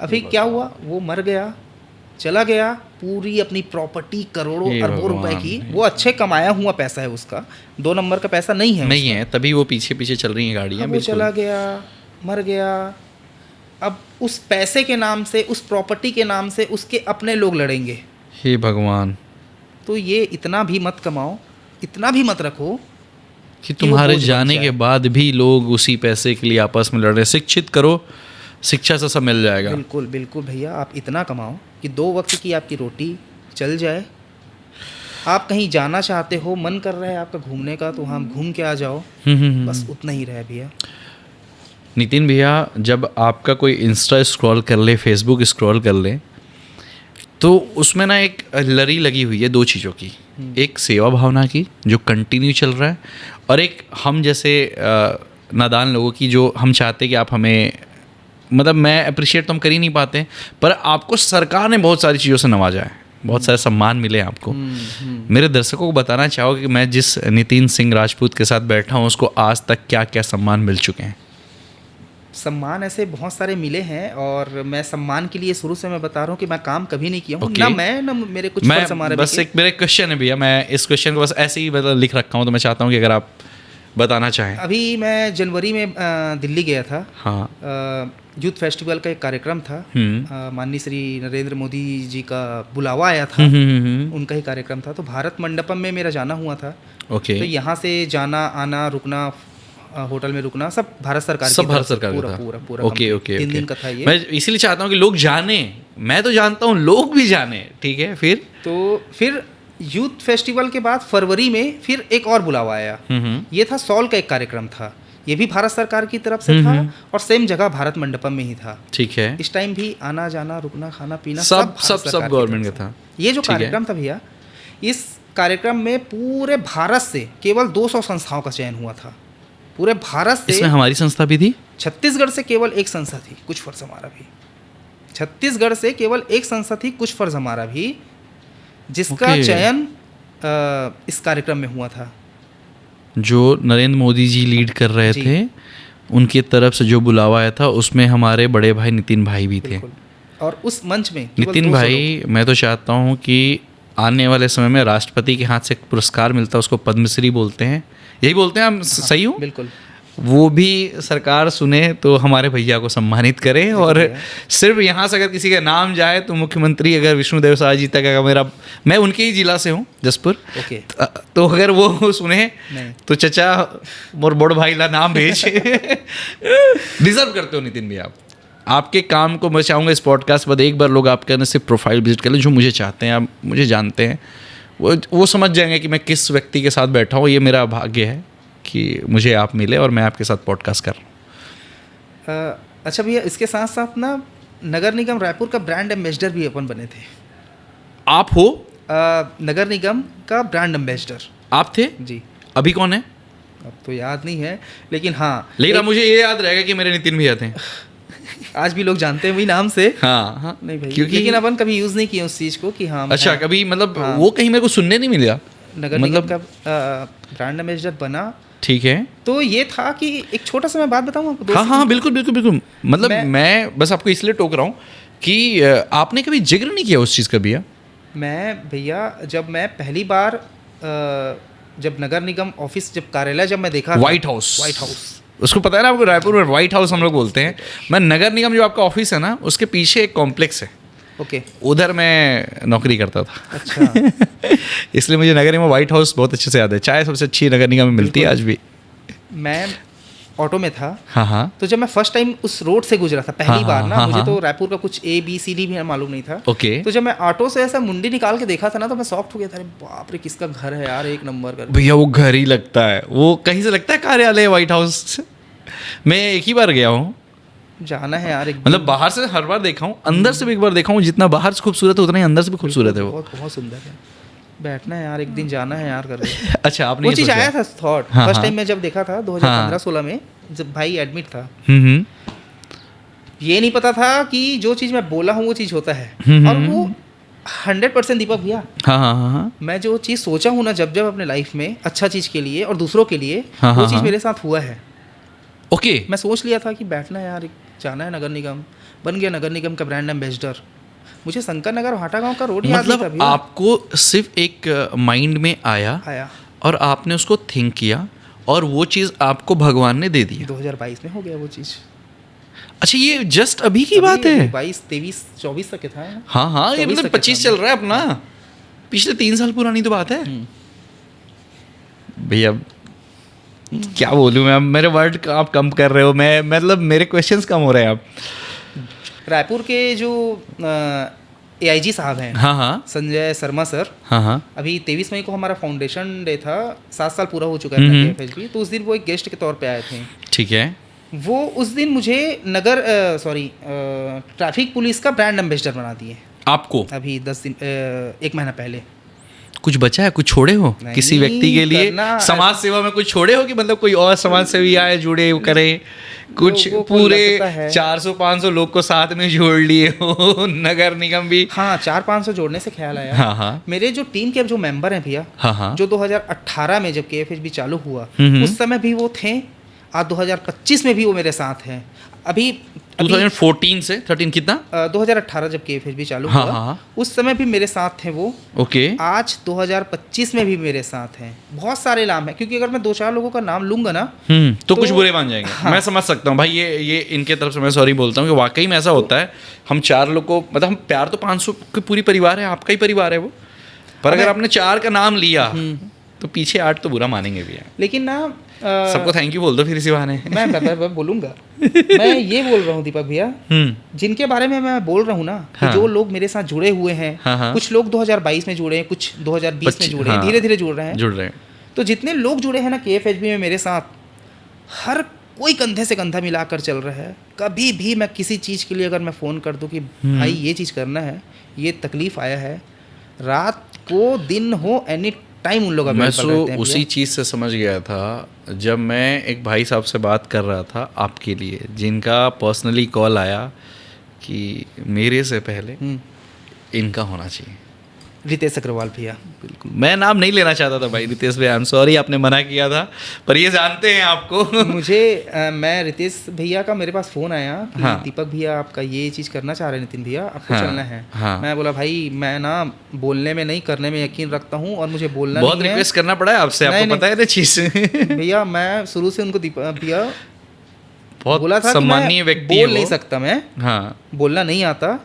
अभी क्या हुआ? वो मर गया, चला गया, पूरी अपनी प्रॉपर्टी करोड़ों हे अरबों रुपए भगवान। की, वो अच्छे कमाया हुआ पैसा है उसका, 2 नंबर का पैसा नहीं है नहीं है, तभी वो पीछे पीछे चल रही हैं गाड़ियाँ। वो चला गया, मर गया। अब उस पैसे के नाम से, उस प्रॉपर्टी के नाम से उसके अपने लोग लड़ेंगे। हे भगवान, तो ये इतना भी मत कमाओ, इतना भी मत रखो कि वो तुम्हारे बोझ बन जाने जाए। के बाद भी लोग उसी पैसे के लिए आपस में लड़ रहे हैं। शिक्षित करो, शिक्षा से सब मिल जाएगा। बिल्कुल बिल्कुल भैया, आप इतना कमाओ कि 2 वक्त की आपकी रोटी चल जाए। आप कहीं जाना चाहते हो, मन कर रहा है आपका घूमने का, तो हम घूम के आ जाओ, बस उतना ही रहे भैया। नितिन भैया, जब आपका कोई इंस्टा स्क्रॉल कर ले, फेसबुक स्क्रॉल कर ले, तो उसमें ना एक लड़ी लगी हुई है 2 चीज़ों की। एक सेवा भावना की जो कंटिन्यू चल रहा है, और एक हम जैसे नादान लोगों की, जो हम चाहते हैं कि आप हमें, मतलब मैं अप्रिशिएट तो हम कर ही नहीं पाते, पर आपको सरकार ने बहुत सारी चीज़ों से नवाजा है, बहुत सारे सम्मान मिले हैं आपको। मेरे दर्शकों को बताना चाहोगे कि मैं जिस नितिन सिंह राजपूत के साथ बैठा हूँ, उसको आज तक क्या क्या सम्मान मिल चुके हैं? सम्मान ऐसे बहुत सारे मिले हैं, और मैं सम्मान के लिए शुरू से मैं बता रहा हूँ कि मैं काम कभी नहीं किया हूँ। Okay. ना मैं, ना मेरे कुछ मैं फर्ज हमारे बस भी एक मेरा क्वेश्चन है भैया, मैं इस क्वेश्चन को बस ऐसे ही मतलब लिख रखा हूँ, तो मैं चाहता हूँ कि अगर आप बताना चाहें। अभी मैं जनवरी में दिल्ली गया था। हाँ, यूथ फेस्टिवल का एक कार्यक्रम था, माननीय श्री नरेंद्र मोदी जी का बुलावा आया था, उनका ही कार्यक्रम था। तो भारत मंडपम में मेरा जाना हुआ था। ओके, तो यहाँ से जाना आना, रुकना, होटल में रुकना, सब भारत सरकार सब की भारत तरफ से, सरकार का पूरा था। पूरा पूरा ओके complete। ओके 3 दिन का था ये। मैं इसीलिए चाहता हूँ कि लोग जाने, मैं तो जानता हूँ, लोग भी जाने, ठीक है। फिर यूथ फेस्टिवल के बाद फरवरी में फिर एक और बुलावा आया। ये था सॉल का एक कार्यक्रम था, ये भी भारत सरकार की तरफ से था, और सेम जगह भारत मंडपम में ही था। ठीक है, इस टाइम भी आना जाना, रुकना, खाना पीना सब भारत सब सरकार सब की गवर्नमेंट तरफ का से। था। ये जो ठीक है। कार्यक्रम था भैया, इस कार्यक्रम में पूरे भारत से केवल 200 संस्थाओं का चयन हुआ था। पूरे भारत से। इसमें हमारी संस्था भी थी। छत्तीसगढ़ से केवल एक संस्था थी, कुछ फर्ज हमारा भी। छत्तीसगढ़ से केवल एक संस्था थी, कुछ फर्ज हमारा भी, जिसका Okay. चयन इस कार्यक्रम में हुआ था। जो नरेंद्र मोदी जी लीड कर रहे जी। थे, उनकी तरफ से जो बुलावा आया था, उसमें हमारे बड़े भाई नितिन भाई भी थे। बिल्कुल। और उस मंच में केवल नितिन 200 भाई, मैं तो चाहता हूँ कि आने वाले समय में राष्ट्रपति के हाथ से एक पुरस्कार मिलता है, उसको पद्मश्री बोलते हैं, यही बोलते हैं हम, सही हूँ? बिल्कुल। वो भी सरकार सुने तो हमारे भैया को सम्मानित करे। और सिर्फ यहाँ से अगर किसी का नाम जाए तो मुख्यमंत्री अगर विष्णुदेव साय जी तक, अगर मैं उनके ही जिला से हूँ, जसपुर, ओके। तो अगर वो सुने नहीं। तो चचा मोर बड़ भाई ला नाम भेज। डिजर्व करते हो नितिन भैया आप। आपके काम को मैं चाहूँगा इस पॉडकास्ट पर एक बार लोग आपके अंदर से प्रोफाइल विजिट कर लें, जो मुझे चाहते हैं, आप मुझे जानते हैं, वो समझ जाएंगे कि मैं किस व्यक्ति के साथ बैठा हूँ। ये मेरा भाग्य है कि मुझे आप मिले और मैं आपके साथ पॉडकास्ट कर रहा हूँ। अच्छा भैया, इसके साथ साथ ना नगर निगम रायपुर का ब्रांड एम्बेसडर भी अपन बने थे। आप हो? नगर निगम का ब्रांड एम्बेसडर आप थे जी। अभी कौन है? अब तो याद नहीं है, लेकिन हाँ, लेकिन अब मुझे ये याद रहेगा कि मेरे नितिन भैया थे। आज भी लोग जानते हैं वही नाम से। हाँ नहीं भाई, क्योंकि लेकिन अपन कभी यूज़ नहीं किए उस चीज़ को कि हाँ। अच्छा, हाँ, कभी मतलब हाँ। वो कहीं मेरे को सुनने नहीं मिला। नगर निगम का ब्रांड एम्बेसडर बना। ठीक है। तो ये था कि एक छोटा सा मैं बात बताऊँ आपको, 2 हाँ हाँ, बिल्कुल बिल्कुल बिल्कुल। मतलब मैं बस आपको इसलिए टोक रहा हूँ कि आपने कभी जिक्र नहीं किया उस चीज़ का भैया। मैं भैया जब मैं पहली बार जब नगर निगम ऑफिस जब कार्यालय जब मैं देखा व्हाइट हाउस, उसको पता है ना आपको, रायपुर में व्हाइट हाउस हम लोग बोलते हैं। मैं नगर निगम जो आपका ऑफिस है ना, उसके पीछे एक कॉम्प्लेक्स है, ओके, उधर मैं नौकरी करता था। अच्छा। इसलिए मुझे नगर निगम व्हाइट हाउस बहुत अच्छे से याद है। चाय सबसे अच्छी नगर निगम में मिलती है आज भी। मैं ऑटो में था, हाँ हाँ तो जब मैं फर्स्ट टाइम उस रोड से गुजरा था पहली हाँ, बार ना, हाँ, मुझे हाँ, तो रायपुर का कुछ ABCD भी मालूम नहीं था। ओके। तो जब मैं ऑटो से ऐसा मुंडी निकाल के देखा था ना, तो मैं शॉक्ड हो गया था, अरे बाप रे किसका घर है यार, एक नंबर का। भैया वो घर ही लगता है, वो कहीं से लगता है कार्यालय व्हाइट हाउस। मैं एक ही बार गया हूँ, जाना है यार, एक मतलब बाहर से हर बार देखा हूँ, अंदर से भी एक बार देखा हूँ। जितना बाहर से खूबसूरत है उतना ही अंदर से भी खूबसूरत है वो। बहुत बहुत सुंदर है, बैठना है यार, एक दिन जाना है यार करके। अच्छा, आपने वो ये चीज़ सोचा? आया था थॉट हाँ, फर्स्ट हाँ। टाइम मैं जब देखा था 2015-16 में, जब भाई एडमिट था। ये नहीं पता था कि जो चीज़ मैं बोला हूँ वो चीज़ होता है, और वो 100% दीपक भैया, हाँ हाँ हाँ हाँ मैं जो चीज़ सोचा हूँ ना जब जब अपने लाइफ में अच्छा चीज़ के लिए और दूसरों के लिए, हाँ, वो हाँ, चीज़ हाँ। मेरे साथ हुआ है। ओके। मैं सोच लिया था कि बैठना है यार, जाना है नगर निगम, बन गया नगर निगम का ब्रांड एम्बेसडर। मुझे शंकर नगर हाटा गांव का रोड याद नहीं था मतलब भैया। आपको सिर्फ एक माइंड में आया आया और आपने उसको थिंक किया और वो चीज़ आपको भगवान ने दे दी। 2022 में हो गया वो चीज़। अच्छा, ये जस्ट अभी की बात है? 22, 23, 24 तक के था। हाँ हाँ, ये 24 मतलब तक के 25 था। चल रहा है अपना, पिछले 3 साल पुरानी तो बात है भैया। क्या बोलूँ मैं, अब मेरे वर्ड आप कम कर रहे हो, मैं मतलब मेरे क्वेश्चंस कम हो रहे हैं अब। रायपुर के जो AIG साहब हैं, हाँ हाँ संजय शर्मा सर, हाँ हाँ। अभी 23 मई को हमारा फाउंडेशन डे था, 7 साल पूरा हो चुका है अपना KFHB, तो उस दिन वो एक गेस्ट के तौर पे आए थे। ठीक है। वो उस दिन मुझे ट्रैफिक पुलिस का ब्रांड एम्बेसडर बना दिए आपको अभी 10 दिन 1 महीना पहले। कुछ बचा है, कुछ छोड़े हो नहीं, किसी व्यक्ति के लिए करना समाज सेवा में कुछ छोड़े हो कि मतलब कोई और समाज सेवी आए जुड़े करें कुछ लोगों को पूरे लगता है। 400-500 लोग को साथ में जोड़ लिए हो नगर निगम भी। हाँ, 400-500 जोड़ने से ख्याल आया। हाँ हाँ मेरे जो टीम के जो मेंबर हैं भैया, हाँ हाँ जो 2018 में जब KFHB चालू हुआ हम्म। उस समय भी वो थे, आज 2025 में भी वो मेरे साथ हैं। अभी 2014 से 13 कितना 2018 जब KFHB चालू हाँ, हुआ हाँ। उस समय भी मेरे साथ थे वो। ओके। आज 2025 में भी मेरे साथ हैं। बहुत सारे नाम हैं, क्योंकि अगर मैं 2-4 लोगों का नाम लूंगा ना तो कुछ बुरे मान जाएंगे। हाँ। मैं समझ सकता हूँ भाई, ये इनके तरफ से मैं सॉरी बोलता हूँ कि वाकई में ऐसा होता है। हम 4 लोग को मतलब हम प्यार तो 500 की पूरी परिवार है, आपका ही परिवार है वो, पर अगर आपने 4 का नाम लिया तो पीछे 8 तो बुरा मानेंगे भी। लेकिन ना सबको थैंक यू बोल दो फिर इसी बहाने। मैं बोलूँगा। मैं ये बोल रहा हूँ दीपक भैया, जिनके बारे में मैं बोल रहा हूँ ना कि हाँ। जो लोग मेरे साथ जुड़े हुए हैं, हाँ, हाँ। कुछ लोग 2022 में जुड़े हैं, कुछ 2020 में जुड़े हैं, हाँ। धीरे धीरे जुड़ रहे हैं। जुड़ रहे हैं। तो जितने लोग जुड़े हैं ना KFHB में मेरे साथ, हर कोई कंधे से कंधा मिलाकर चल रहा है। कभी भी मैं किसी चीज़ के लिए अगर मैं फ़ोन कर दूँ कि भाई ये चीज़ करना है, ये तकलीफ़ आया है, रात को दिन हो एनी टाइम उन लोग मैं उसी चीज़ से समझ गया था जब मैं एक भाई साहब से बात कर रहा था आपके लिए, जिनका पर्सनली कॉल आया कि मेरे से पहले इनका होना चाहिए। रितेश अग्रवाल भैया। बिल्कुल, मैं नाम नहीं लेना चाहता था भाई रितेश भैया, आई एम सॉरी, आपने मना किया था, पर ये जानते हैं आपको। मुझे मैं रितेश भैया का मेरे पास फ़ोन आया कि हाँ। दीपक भैया आपका ये चीज़ करना चाह रहे हैं नितिन भैया, आपको हाँ, चलना है। हाँ। मैं बोला भाई मैं ना बोलने में नहीं करने में यकीन रखता हूँ, और मुझे बोलना बहुत नहीं है। रिक्वेस्ट करना पड़ा है आपसे, नहीं, आपको पता है ना चीज़। भैया मैं शुरू से उनको भैया बहुत बोला था कि सम्मानीय मैं व्यक्ति है बोल नहीं वो। सकता, मैं हाँ, बोलना नहीं आता,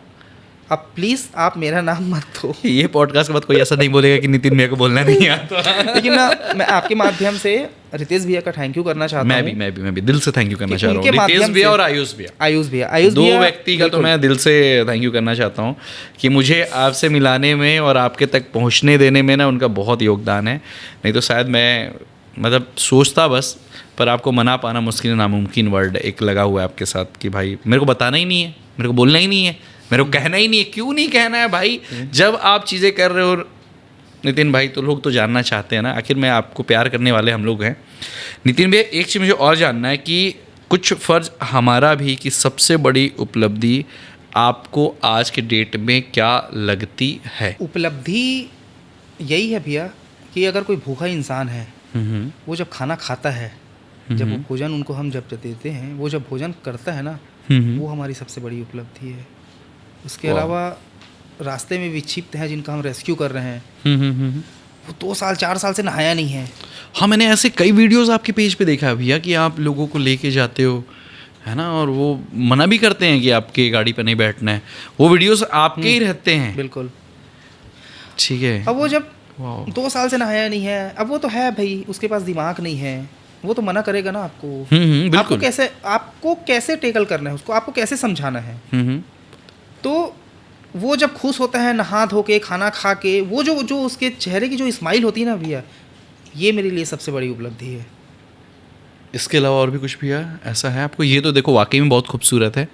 अब प्लीज़ आप मेरा नाम मत दो। ये पॉडकास्ट के बाद कोई ऐसा नहीं बोलेगा कि नितिन भैया को बोलना नहीं आता। लेकिन ना मैं आपके माध्यम से रितेश भैया का थैंक यू करना चाहता हूँ। मैं भी दिल से थैंक यू करना कि चाह रहा उनके हूँ रितेश माध्यम भैया से- और आयुष भैया, आयुष दो भैया व्यक्ति का तो मैं दिल से थैंक यू करना चाहता हूँ कि मुझे आपसे मिलाने में और आपके तक पहुँचने देने में ना उनका बहुत योगदान है। नहीं तो शायद मैं मतलब सोचता बस, पर आपको मना पाना मुश्किल नामुमकिन वर्ड एक लगा हुआ है आपके साथ कि भाई मेरे को बताना ही नहीं है, मेरे को बोलना ही नहीं है, मेरे को कहना ही नहीं है। क्यों नहीं कहना है भाई? जब आप चीज़ें कर रहे हो नितिन भाई तो लोग तो जानना चाहते हैं ना, आखिर में आपको प्यार करने वाले हम लोग हैं। नितिन भैया एक चीज़ मुझे और जानना है कि कुछ फ़र्ज हमारा भी कि सबसे बड़ी उपलब्धि आपको आज के डेट में क्या लगती है? उपलब्धि यही है भैया कि अगर कोई भूखा इंसान है, वो जब खाना खाता है, जब वो भोजन उनको हम जब देते हैं, वो जब भोजन करता है ना, वो हमारी सबसे बड़ी उपलब्धि है। उसके वाह। अलावा रास्ते में विक्षिप्त हैं जिनका हम रेस्क्यू कर रहे हैं, वो 2 साल 4 साल से नहाया नहीं है। हाँ, मैंने ऐसे कई वीडियोस आपके पेज पे देखा है भैया कि आप लोगों को लेके जाते हो, है ना, और वो मना भी करते हैं कि आपके गाड़ी पे नहीं बैठना है। वो वीडियोस आपके ही रहते हैं। बिल्कुल। ठीक है। अब वो जब वाह। 2 साल से नहाया नहीं है, अब वो तो है भाई, उसके पास दिमाग नहीं है, वो तो मना करेगा ना आपको। बिल्कुल। आपको कैसे टेकल करना है उसको, आपको कैसे समझाना है। तो वो जब खुश होता है नहा धो के, खाना खा के, वो जो उसके चेहरे की जो स्माइल होती है ना भैया, ये मेरे लिए सबसे बड़ी उपलब्धि है। इसके अलावा और भी कुछ भैया ऐसा है आपको? ये तो देखो वाकई में बहुत खूबसूरत है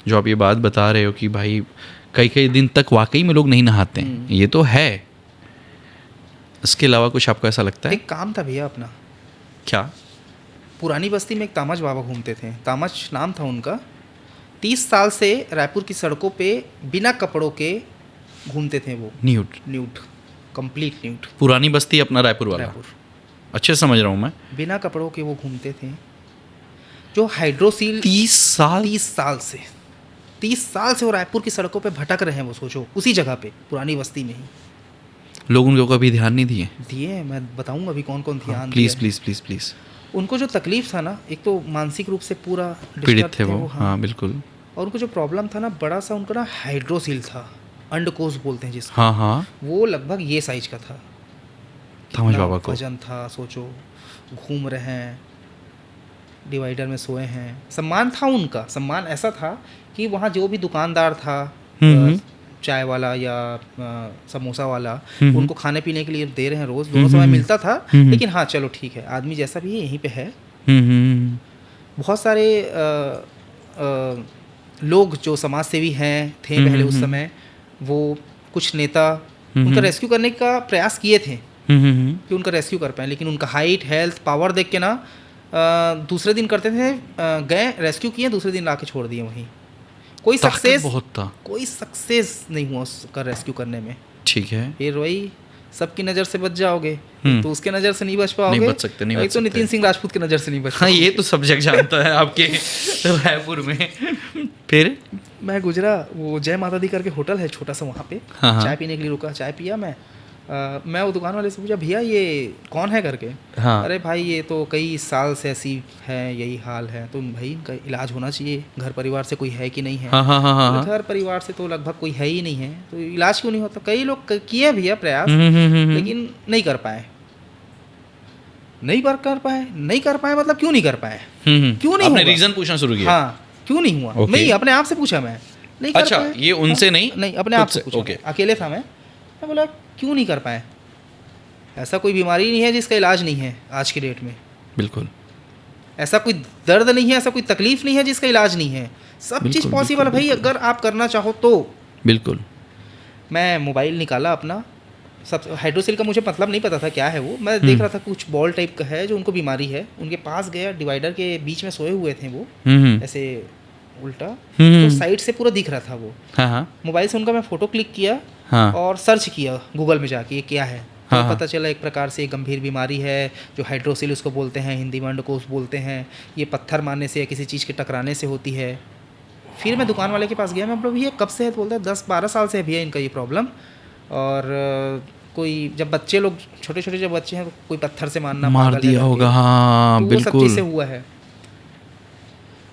जो आप ये बात बता रहे हो कि भाई कई कई दिन तक वाकई में लोग नहीं नहाते हैं, ये तो है। इसके अलावा कुछ आपको ऐसा लगता है? एक काम था भैया अपना। क्या? पुरानी बस्ती में एक तामच बाबा घूमते थे, तामच नाम था उनका। 30 साल से रायपुर की सड़कों पे बिना कपड़ों के घूमते थे वो। Nude, complete nude. पुरानी बस्ती अपना रायपुर वाला? रायपुर। अच्छे समझ रहा हूँ मैं। बिना कपड़ों के वो घूमते थे। जो हाइड्रोसील 30 साल से वो रायपुर की सड़कों पे भटक रहे हैं, वो सोचो, उसी जगह पे पुरानी बस्ती में ही। लोग उनको कभी ध्यान नहीं दिए? मैं बताऊंगा अभी कौन कौन ध्यान दिया। Please please please please. उनको जो तकलीफ था ना, एक तो मानसिक रूप से पूरा पीड़ित थे वो। हाँ बिल्कुल। और उनको जो प्रॉब्लम था ना, बड़ा सा उनका ना हाइड्रोसील था, अंडकोश बोलते हैं जिसको। हाँ। वो लगभग ये साइज का था। तामच बाबा को वजन था, सोचो, घूम रहे हैं, डिवाइडर में सोए हैं। सम्मान था उनका, सम्मान ऐसा था कि वहाँ जो भी दुकानदार था, चाय वाला या समोसा वाला, उनको खाने पीने के लिए दे रहे हैं, रोज़ दोनों समय मिलता था। लेकिन हाँ चलो ठीक है, आदमी जैसा भी है यहीं पे है। बहुत सारे लोग जो समाज सेवी हैं थे पहले उस समय, वो कुछ नेता उनका रेस्क्यू करने का प्रयास किए थे कि उनका रेस्क्यू कर पाए, लेकिन उनका हाइट, हेल्थ, पावर देख के ना दूसरे दिन करते थे, गए रेस्क्यू किए, दूसरे दिन लाके छोड़ दिए वहीं। कोई सक्सेस नहीं हुआ उसका रेस्क्यू करने में। ठीक है। फिर वही, सबकी नज़र से बच जाओगे तो उसके नज़र से नहीं बच पाओगे। नहीं बच सकते, नहीं बच सकते। तो नितिन सिंह राजपूत की नज़र से नहीं बच। हाँ, ये तो सब जग जानता है आपके रायपुर में। फिर मैं गुजरा, वो जय माता दी करके होटल है छोटा सा, वहाँ पे चाय पीने के लिए रुका, चाय पिया मैं वो दुकान वाले से पूछा, भैया ये कौन है करके। हाँ। अरे भाई ये तो कई साल से ऐसी है, यही हाल है, तो भाई इनका इलाज होना चाहिए, घर परिवार से कोई है कि नहीं है। हाँ। घर परिवार से तो लगभग कोई है ही नहीं है, तो इलाज क्यों नहीं होता। कई लोग किए भैया प्रयास, लेकिन नहीं कर पाए। नहीं कर पाए मतलब क्यों नहीं कर पाए, क्यों नहीं? आपने रीजन पूछना शुरू किया? हाँ, क्यों नहीं हुआ। नहीं, अपने आप से पूछा मैं, नहीं कर पाए। ये उनसे नहीं, अपने आप से पूछा। अकेले था मैं बोला क्यों नहीं कर पाए। ऐसा कोई बीमारी नहीं है जिसका इलाज नहीं है आज की डेट में। बिल्कुल। ऐसा कोई दर्द नहीं है, ऐसा कोई तकलीफ नहीं है जिसका इलाज नहीं है। सब चीज़ पॉसिबल है भाई, अगर आप करना चाहो तो। बिल्कुल। मैं मोबाइल निकाला अपना, सब हाइड्रोसील का मुझे मतलब नहीं पता था क्या है वो। मैं देख रहा था कुछ बॉल टाइप का है जो उनको बीमारी है। उनके पास गया, डिवाइडर के बीच में सोए हुए थे वो, ऐसे उल्टा, तो साइड से पूरा दिख रहा था वो। मोबाइल से उनका मैं फ़ोटो क्लिक किया और सर्च किया गूगल में जाके ये क्या है। तो पता चला एक प्रकार से गंभीर बीमारी है जो हाइड्रोसील उसको बोलते हैं, हिंदी में अंडकोश बोलते हैं। ये पत्थर मारने से या किसी चीज़ के टकराने से होती है। फिर मैं दुकान वाले के पास गया, मैं बोला भैया कब से है? बोलता है 10-12 साल से है भैया इनका ये प्रॉब्लम। और कोई जब बच्चे लोग छोटे छोटे जब बच्चे हैं तो कोई पत्थर से मार दिया होगा। हाँ तो बिल्कुल, वो सब चीज़ से हुआ है।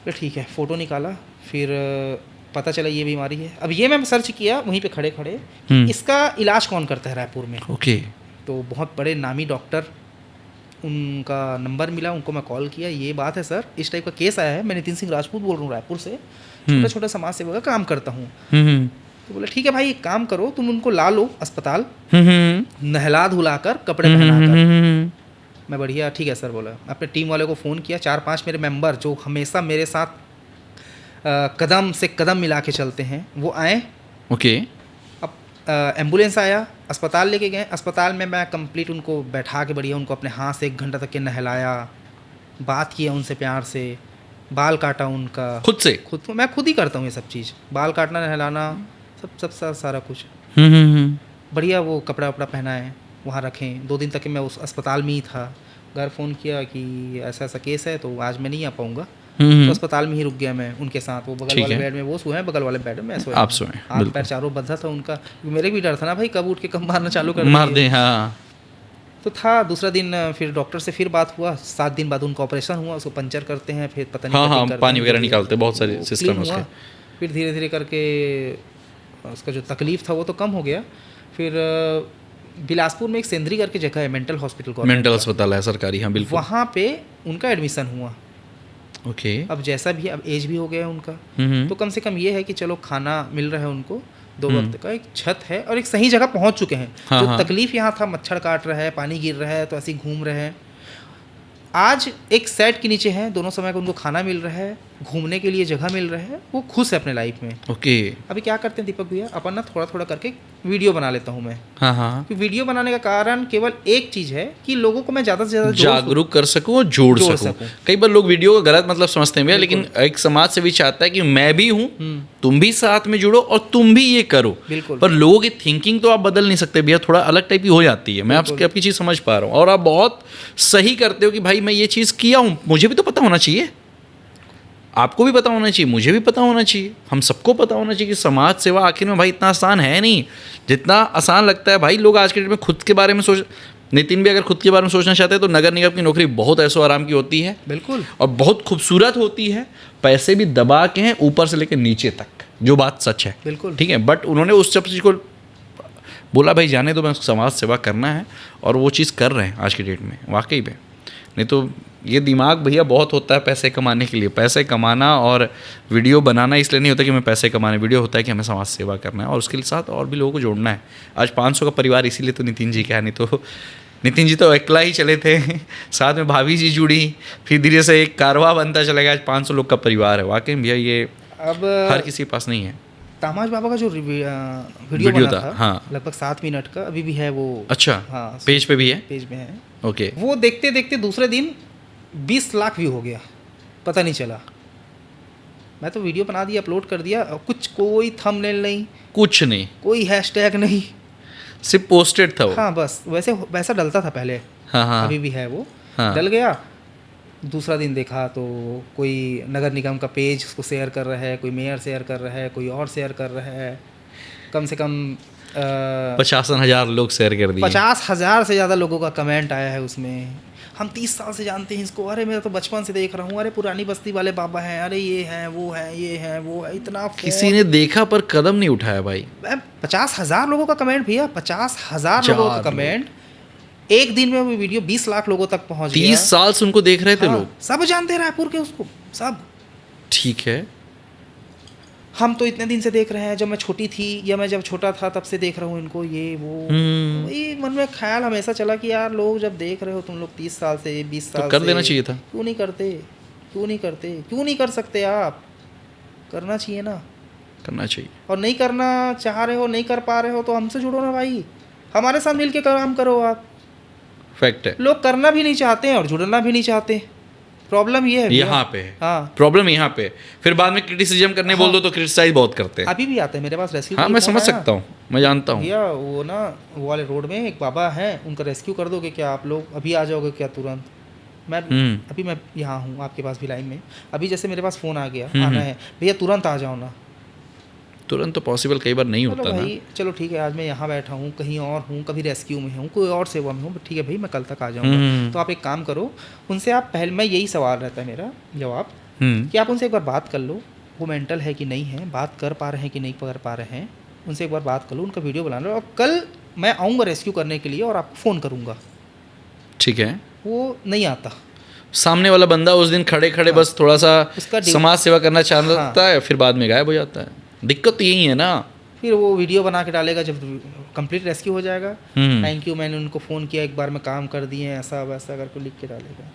तो ठीक है, फ़ोटो निकाला, फिर पता चला ये बीमारी है। अब ये मैं सर्च किया वहीं पे खड़े खड़े, इसका इलाज कौन करता है रायपुर में। ओके। तो बहुत बड़े नामी डॉक्टर, उनका नंबर मिला, उनको मैं कॉल किया, ये बात है सर, इस टाइप का केस आया है, मैं नितिन सिंह राजपूत बोल रहा हूँ, रायपुर से छोटा छोटा समाज सेवा का काम करता हूँ। तो बोला ठीक है भाई, एक काम करो, तुम उनको ला लो अस्पताल, नहला धुला कर, कपड़े पहना कर। मैं बढ़िया, ठीक है सर बोला। अपने टीम वाले को फ़ोन किया, 4-5 मेरे मेंबर जो हमेशा मेरे साथ कदम से कदम मिला के चलते हैं, वो आए। ओके। अब एम्बुलेंस आया, अस्पताल लेके गए। अस्पताल में मैं कंप्लीट उनको बैठा के बढ़िया उनको अपने हाथ से 1 घंटा तक के नहलाया, बात किया उनसे प्यार से, बाल काटा उनका खुद मैं खुद ही करता हूँ ये सब चीज़, बाल काटना, नहलाना, सब सारा कुछ बढ़िया। वो कपड़ा वपड़ा पहनाए, वहाँ रखें। 2 दिन तक मैं उस अस्पताल में ही था। घर फ़ोन किया कि ऐसा ऐसा केस है तो आज मैं नहीं आ पाऊँगा, तो अस्पताल में ही रुक गया मैं उनके साथ। वो बगल ठीक वाले है। बेड में वो सोए हैं, बगल वाले बेड में मैं सोया आप हूँ। सोए, हाथ बिल्कुल। पैर चारों बंधा था उनका। मेरे भी डर था ना भाई, कब उठ के कब मारना चालू कर मार देंगे। दे, हाँ। तो था दूसरा दिन फिर डॉक्टर से फिर बात हुआ, 7 दिन बाद उनका ऑपरेशन हुआ, उसको पंचर करते हैं, फिर पता नहीं हाँ, कटिंग हाँ, करते पानी हैं, वगैरह जो भी निकालते हैं, बहुत वो सारे सिस्टम clean उसके। हुआ। फिर धीरे धीरे करके उसका जो तकलीफ था वो तो कम हो गया। फिर बिलासपुर में एक सेंद्री करके जगह है, मेंटल हॉस्पिटल, मेंटल अस्पताल है सरकारी, हाँ बिल्कुल। वहाँ पे उनका एडमिशन हुआ। ओके। अब जैसा भी, अब एज भी हो गया है उनका, हम्म। तो कम से कम ये है कि चलो खाना मिल रहा है उनको 2 वक्त का, एक छत है और एक सही जगह पहुंच चुके हैं। हाँ, जो हाँ। तकलीफ यहाँ था, मच्छर काट रहा है, पानी गिर रहा है, तो ऐसे ही घूम रहे हैं। आज एक सेट के नीचे हैं, दोनों समय का उनको खाना मिल रहा है, घूमने के लिए जगह मिल रहा है, वो खुश है अपने लाइफ में। ओके। अभी क्या करते हैं दीपक भैया, अपन ना थोड़ा थोड़ा करके वीडियो बना लेता हूँ मैं। हाँ, हाँ। कि वीडियो बनाने का कारण केवल एक चीज़ है कि लोगों को मैं ज़्यादा से ज़्यादा जागरूक कर सकूं और जोड़ सकूं। कई बार लोग वीडियो का गलत मतलब समझते हैं भैया, लेकिन एक समाज से भी चाहता है कि मैं भी हूं, तुम भी साथ में जुड़ो और तुम भी ये करो। बिल्कुल। पर लोगों की थिंकिंग तो आप बदल नहीं सकते भैया, थोड़ा अलग टाइप की हो जाती है। मैं आपकी चीज़ समझ पा रहा हूँ और आप बहुत सही करते हो कि भाई मैं ये चीज़ किया हूँ, मुझे भी तो पता होना चाहिए, आपको भी पता होना चाहिए, मुझे भी पता होना चाहिए, हम सबको पता होना चाहिए कि समाज सेवा आखिर में भाई इतना आसान है नहीं जितना आसान लगता है। भाई लोग आज के डेट में खुद के बारे में सोच, नितिन भी अगर खुद के बारे में सोचना चाहते हैं तो नगर निगम की नौकरी बहुत ऐसो आराम की होती है, बिल्कुल, और बहुत खूबसूरत होती है, पैसे भी दबा के हैं ऊपर से लेकर नीचे तक, जो बात सच है, बिल्कुल। ठीक है। बट उन्होंने उस सब चीज़ को बोला भाई जाने दो, मैं समाज सेवा करना है, और वो चीज़ कर रहे हैं आज की डेट में वाकई में। नहीं तो ये दिमाग भैया बहुत होता है पैसे कमाने के लिए, पैसे कमाना और वीडियो बनाना इसलिए नहीं होता कि मैं पैसे कमाने, वीडियो होता है कि हमें समाज सेवा करना है और उसके साथ और भी लोगों को जोड़ना है। आज 500 का परिवार इसीलिए तो नितिन जी का है, नहीं तो नितिन जी तो अकेला ही चले थे, साथ में भाभी जी जुड़ी, फिर धीरे से एक कारवा बनता चला गया, आज 500 लोग का परिवार है। वाकई में भैया ये अब हर किसी के पास नहीं है। तामाज बाबा का जो वीडियो बना था, हाँ। लगभग 7 मिनट का, अभी भी है वो। अच्छा, हाँ, पेज पे भी है, पेज में है। ओके। वो देखते देखते दूसरे दिन 20 लाख व्यू हो गया, पता नहीं चला। मैं तो वीडियो बना दिया, अपलोड कर दिया, कुछ कोई थंबनेल नहीं, कुछ नहीं, कोई हैशटैग नहीं, सिर्फ पोस्टेड था वो। हाँ बस वैसा डलता था पहले, हाँ, हाँ। अभी भी है वो, हाँ। डल गया। दूसरा दिन देखा तो कोई नगर निगम का पेज उसको शेयर कर रहा है, कोई मेयर शेयर कर रहा है, कोई और शेयर कर रहा है। कम से कम 50,000 लोग शेयर कर दिए। 50,000 से ज़्यादा लोगों का कमेंट आया है उसमें। हम 30 साल से जानते हैं इसको, अरे मैं तो बचपन से देख रहा हूँ, अरे पुरानी बस्ती वाले बाबा हैं, अरे ये हैं वो हैं, ये हैं वो है, इतना किसी ने देखा पर कदम नहीं उठाया भाई। 50,000 लोगों का कमेंट भैया, 50,000 लोगों का कमेंट। एक दिन में वो वीडियो 20 लाख लोगों तक पहुंच गया। 30 साल से उनको देख रहे थे लोग, सब जानते हैं रायपुर के उसको, सब। ठीक है। हम तो इतने दिन से देख रहे हैं, जब मैं छोटी थी या मैं जब छोटा था तब से देख रहा हूँ इनको, ये वो। वही मन में ख्याल हमेशा चला कि यार लोग जब देख रहे हो तुम लोग 30 साल से, 20 साल तो कर से, देना चाहिए था। क्यों नहीं करते, क्यों नहीं करते, क्यों नहीं कर सकते आप? करना चाहिए ना, करना चाहिए। और नहीं करना चाह रहे हो, नहीं कर पा रहे हो तो हमसे जुड़ो ना भाई, हमारे साथ मिल के काम करो आप। फैक्ट है। लोग करना भी नहीं चाहते हैं और जुड़ना भी नहीं चाहते, प्रॉब्लम ये है यहाँ पे है। हाँ, प्रॉब्लम यहाँ पे। फिर बाद में क्रिटिसिज्म करने बोल दो तो क्रिटिसाइज बहुत करते हैं। अभी भी आते हैं मेरे पास रेस्क्यू। हाँ, मैं समझ सकता हूँ, मैं जानता हूँ। भैया वो ना वो वाले रोड में एक बाबा हैं, उनका रेस्क्यू कर दोगे क्या आप लोग? अभी आ जाओगे क्या तुरंत? मैं अभी मैं यहाँ हूँ आपके पास भी लाइन में, अभी जैसे मेरे पास फ़ोन आ गया, आना है भैया, तुरंत आ जाओ ना। तुरंत तो पॉसिबल कई बार नहीं चलो होता भाई, ना। चलो ठीक है, आज मैं यहाँ बैठा हूँ, कहीं और हूँ, कभी रेस्क्यू में हूँ, कोई और सेवा में हूँ, ठीक है भाई मैं कल तक आ जाऊँगा। तो आप एक काम करो, उनसे आप पहले, मैं यही सवाल रहता है मेरा जवाब, कि आप उनसे एक बार बात कर लो, वो मेंटल है कि नहीं है, बात कर पा रहे हैं कि नहीं कर पा रहे हैं, उनसे एक बार बात कर लो, उनका वीडियो बना लो, और कल मैं आऊँगा रेस्क्यू करने के लिए और आपको फ़ोन करूँगा। ठीक है। वो नहीं आता, सामने वाला बंदा उस दिन खड़े खड़े बस थोड़ा सा उसका समाज सेवा करना चाहता है, फिर बाद में गायब हो जाता है। दिक्कत तो यही है ना। फिर वो वीडियो बना के डालेगा जब कंप्लीट रेस्क्यू हो जाएगा, थैंक यू, मैंने उनको फ़ोन किया, एक बार में काम कर दिए, ऐसा वैसा करके लिख के डालेगा।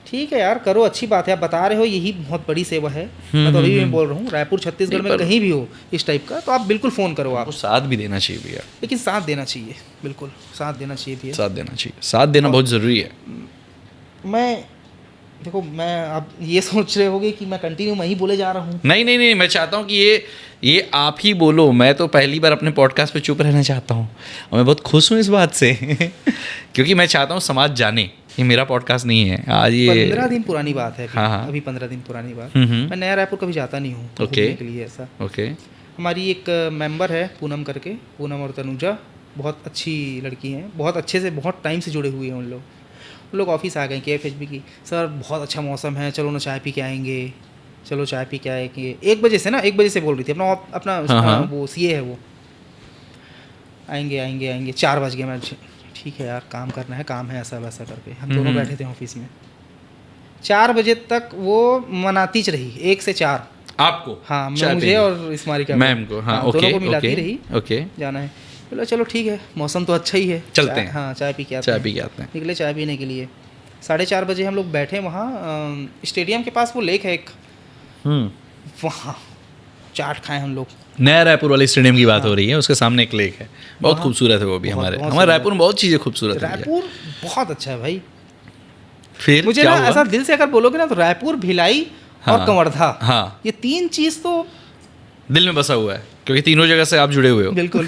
ठीक है यार, करो, अच्छी बात है, आप बता रहे हो, यही बहुत बड़ी सेवा है। मैं तो अभी भी बोल रहा हूँ, रायपुर छत्तीसगढ़ में कहीं भी हो इस टाइप का, तो आप बिल्कुल फ़ोन करो। आप साथ भी देना चाहिए भैया, लेकिन साथ देना चाहिए, बिल्कुल साथ देना चाहिए भैया, साथ देना चाहिए, साथ देना बहुत ज़रूरी है। मैं देखो, मैं आप ये सोच रहे होगे कि मैं कंटिन्यू मैं ही बोले जा रहा हूँ। नहीं नहीं नहीं, मैं चाहता हूँ कि ये आप ही बोलो। मैं तो पहली बार अपने पॉडकास्ट पे चुप रहना चाहता हूँ और मैं बहुत खुश हूँ इस बात से क्योंकि मैं चाहता हूँ समाज जाने ये मेरा पॉडकास्ट नहीं है आज, ये 15 दिन पुरानी बात है हाँ, हाँ। अभी 15 दिन पुरानी बात। हम्म। मैं नया रायपुर कभी जाता नहीं हूँ ओके। घूमने के लिए ऐसा। ओके। हमारी एक मेंबर है पूनम करके, पूनम और तनुजा, बहुत अच्छी लड़की हैं, बहुत अच्छे से बहुत टाइम से जुड़े हुए हैं उन लोग ऑफिस आ गए KFHB की, सर बहुत अच्छा मौसम है, चलो ना चाय पी के आएंगे, चलो चाय पी के आएंगे। 1 बजे से बोल रही थी, अपना हाँ। वो CA है वो, आएंगे 4 बज गए। मैं ठीक है यार, काम करना है, काम है, ऐसा वैसा करके हम दोनों बैठे थे ऑफिस में। 4 बजे तक वो मनाती रही, 1 से 4 आपको? हाँ, चाय मुझे पीने? और इस्मारिका मैम को, हाँ, दोनों को ओके, मिलाती ओके, रही, ओके। जाना है। बोला चलो ठीक है, मौसम तो अच्छा ही है, चलते हैं। हाँ चाय पी के आते चाय हैं। पी के आते हैं। निकले चाय पीने के लिए। 4:30 बजे हम लोग बैठे वहाँ स्टेडियम के पास, वो लेक है एक, वहाँ चाट खाए हम लोग। नया रायपुर वाले स्टेडियम की बात हो रही है, उसके सामने एक लेक है, बहुत खूबसूरत है वो भी। बहुत हमारे रायपुर में बहुत चीज़ें खूबसूरत है। रायपुर बहुत अच्छा है भाई। फिर मुझे क्या ना हुआ? ऐसा दिल से अगर बोलोगे ना तो रायपुर, भिलाई और हाँ, कवर्धा, हाँ, ये 3 चीज़ तो दिल में बसा हुआ है, क्योंकि तीनों जगह से आप जुड़े हुए हो। बिल्कुल।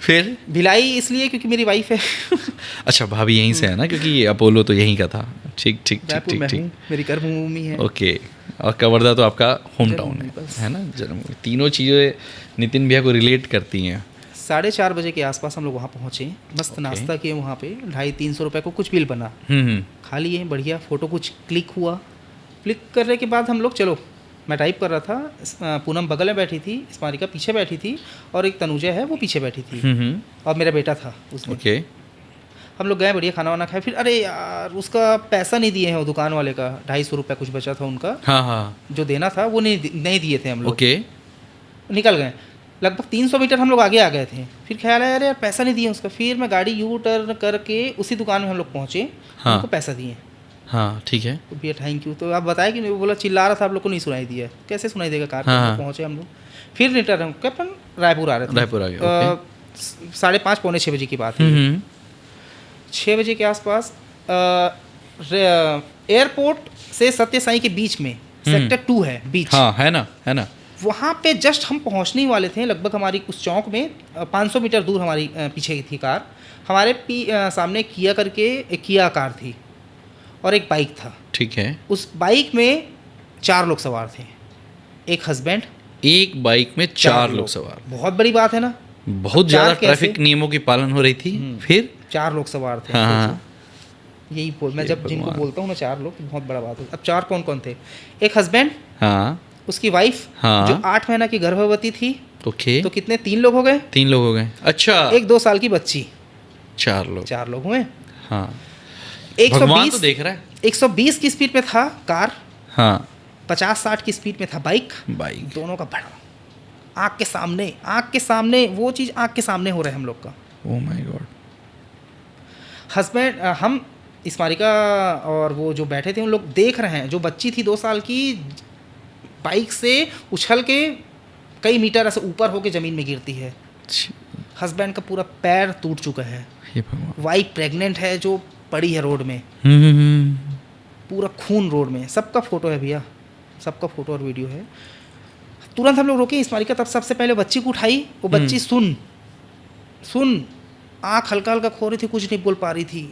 फिर भिलाई इसलिए क्योंकि मेरी वाइफ है। अच्छा, भाभी यहीं से है ना, क्योंकि अपोलो तो यहीं का था। ठीक ठीक ठीक रायपुर ठीक में ठीक। हूँ, मेरी कर्मभूमि है। ओके। और कवर्धा तो आपका होम टाउन जन्मभूमि बस। है ना, जन्मभूमि। तीनों चीज़ें नितिन भैया को रिलेट करती हैं। 4:30 बजे के आसपास हम लोग वहाँ पहुँचे, मस्त नाश्ता किए वहाँ पे, 250-300 रुपये को कुछ बिल बना, खा लिए, बढ़िया। फ़ोटो कुछ क्लिक हुआ, क्लिक करने के बाद हम लोग चलो, मैं टाइप कर रहा था, पूनम बगल में बैठी थी, स्मारिका पीछे बैठी थी, और एक तनुजा है वो पीछे बैठी थी, और मेरा बेटा था उसमें। ओके। हम लोग गए, बढ़िया खाना वाना खाए। फिर अरे यार, उसका पैसा नहीं दिए हैं वो दुकान वाले का, 250 रुपये कुछ बचा था उनका, हाँ हाँ, जो देना था वो नहीं दिए थे हम लोग। ओके। निकल गए, लगभग 300 मीटर हम लोग आगे आ गए थे। फिर ख्याल आया, अरे यार पैसा नहीं दिए उसका। फिर मैं गाड़ी यू टर्न करके उसी दुकान में हम लोग पहुँचे, हाँ। उनको पैसा दिए। हाँ ठीक है। तो भैया थैंक यू। तो आप बताए कि नहीं, वो बोला चिल्ला रहा था, आप लोग को नहीं सुनाई दिया। कैसे सुनाई देगा कार? हाँ। पहुँचे हम लोग, फिर रिटर्न अपन रायपुर आ रहे थे। रायपुर आ गए, ओके। 5:30 पौने 6 बजे की बात है। 6 बजे के आसपास एयरपोर्ट से सत्य साई के बीच में सेक्टर 2 है, बीच। हाँ, है ना। वहाँ पे जस्ट हम पहुँचने ही वाले थे, लगभग हमारी उस चौक में 500 मीटर दूर हमारी पीछे की थी कार। हमारे सामने किया करके एक किया कार थी और एक बाइक था। ठीक है। उस बाइक में 4 लोग सवार थे, एक हस्बैंड, एक बाइक में 4 लोग सवार। बहुत बड़ी बात है ना, बहुत ज़्यादा ट्रैफिक नियमों की पालन हो रही थी। फिर 4 लोग सवार थे। हाँ। यही मैं जब जिनको बोलता हूँ मैं 4 लोग, तो बहुत बड़ा बात है। अब 4 कौन कौन थे? एक हस्बैंड, हाँ, उसकी वाइफ, हाँ, जो 8 महीना की गर्भवती थी। ओके। तो कितने? 3 लोग हो गए। 3 लोग हो गए। अच्छा। एक 2 साल की बच्ची, 4 लोग हुए। हाँ। भगवान तो 120 देख रहा है। 120 की स्पीड में था कार, हाँ, 50-60 की स्पीड में था बाइक। दोनों का भड़ा, आँख के सामने वो चीज़ आँख के सामने हो रहा है हम लोग का। Oh my God. हस्बैंड, हम इस्मारिका और वो जो बैठे थे उन लोग देख रहे हैं, जो बच्ची थी 2 साल की, बाइक से उछल के कई मीटर ऐसे ऊपर होके ज़मीन में गिरती है। हस्बैंड का पूरा पैर टूट चुका है। वाइफ प्रेग्नेंट है जो पड़ी है रोड में, पूरा खून रोड में। सबका फोटो है भैया, सबका फोटो और वीडियो है। तुरंत हम लोग रोके, इस्मारिका तब सबसे पहले बच्ची को उठाई। वो बच्ची सुन आँख हल्का हल्का खो रही थी, कुछ नहीं बोल पा रही थी।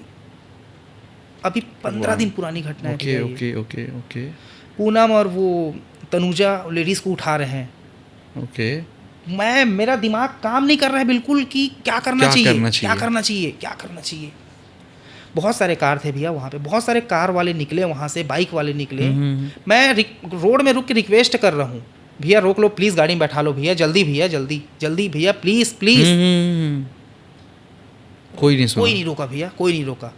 अभी 15 दिन पुरानी घटना है। ओके। पूनम और वो तनुजा लेडीज़ को उठा रहे हैं। ओके। मेरा दिमाग काम नहीं कर रहा है बिल्कुल कि क्या करना चाहिए। बहुत सारे कार थे भैया वहाँ पे, बहुत सारे कार वाले निकले वहाँ से, बाइक वाले निकले। मैं रोड में रुक के रिक्वेस्ट कर रहा हूँ, भैया रोक लो प्लीज़, गाड़ी में बैठा लो भैया, जल्दी भैया प्लीज़। कोई नहीं रोका भैया, कोई नहीं रोका।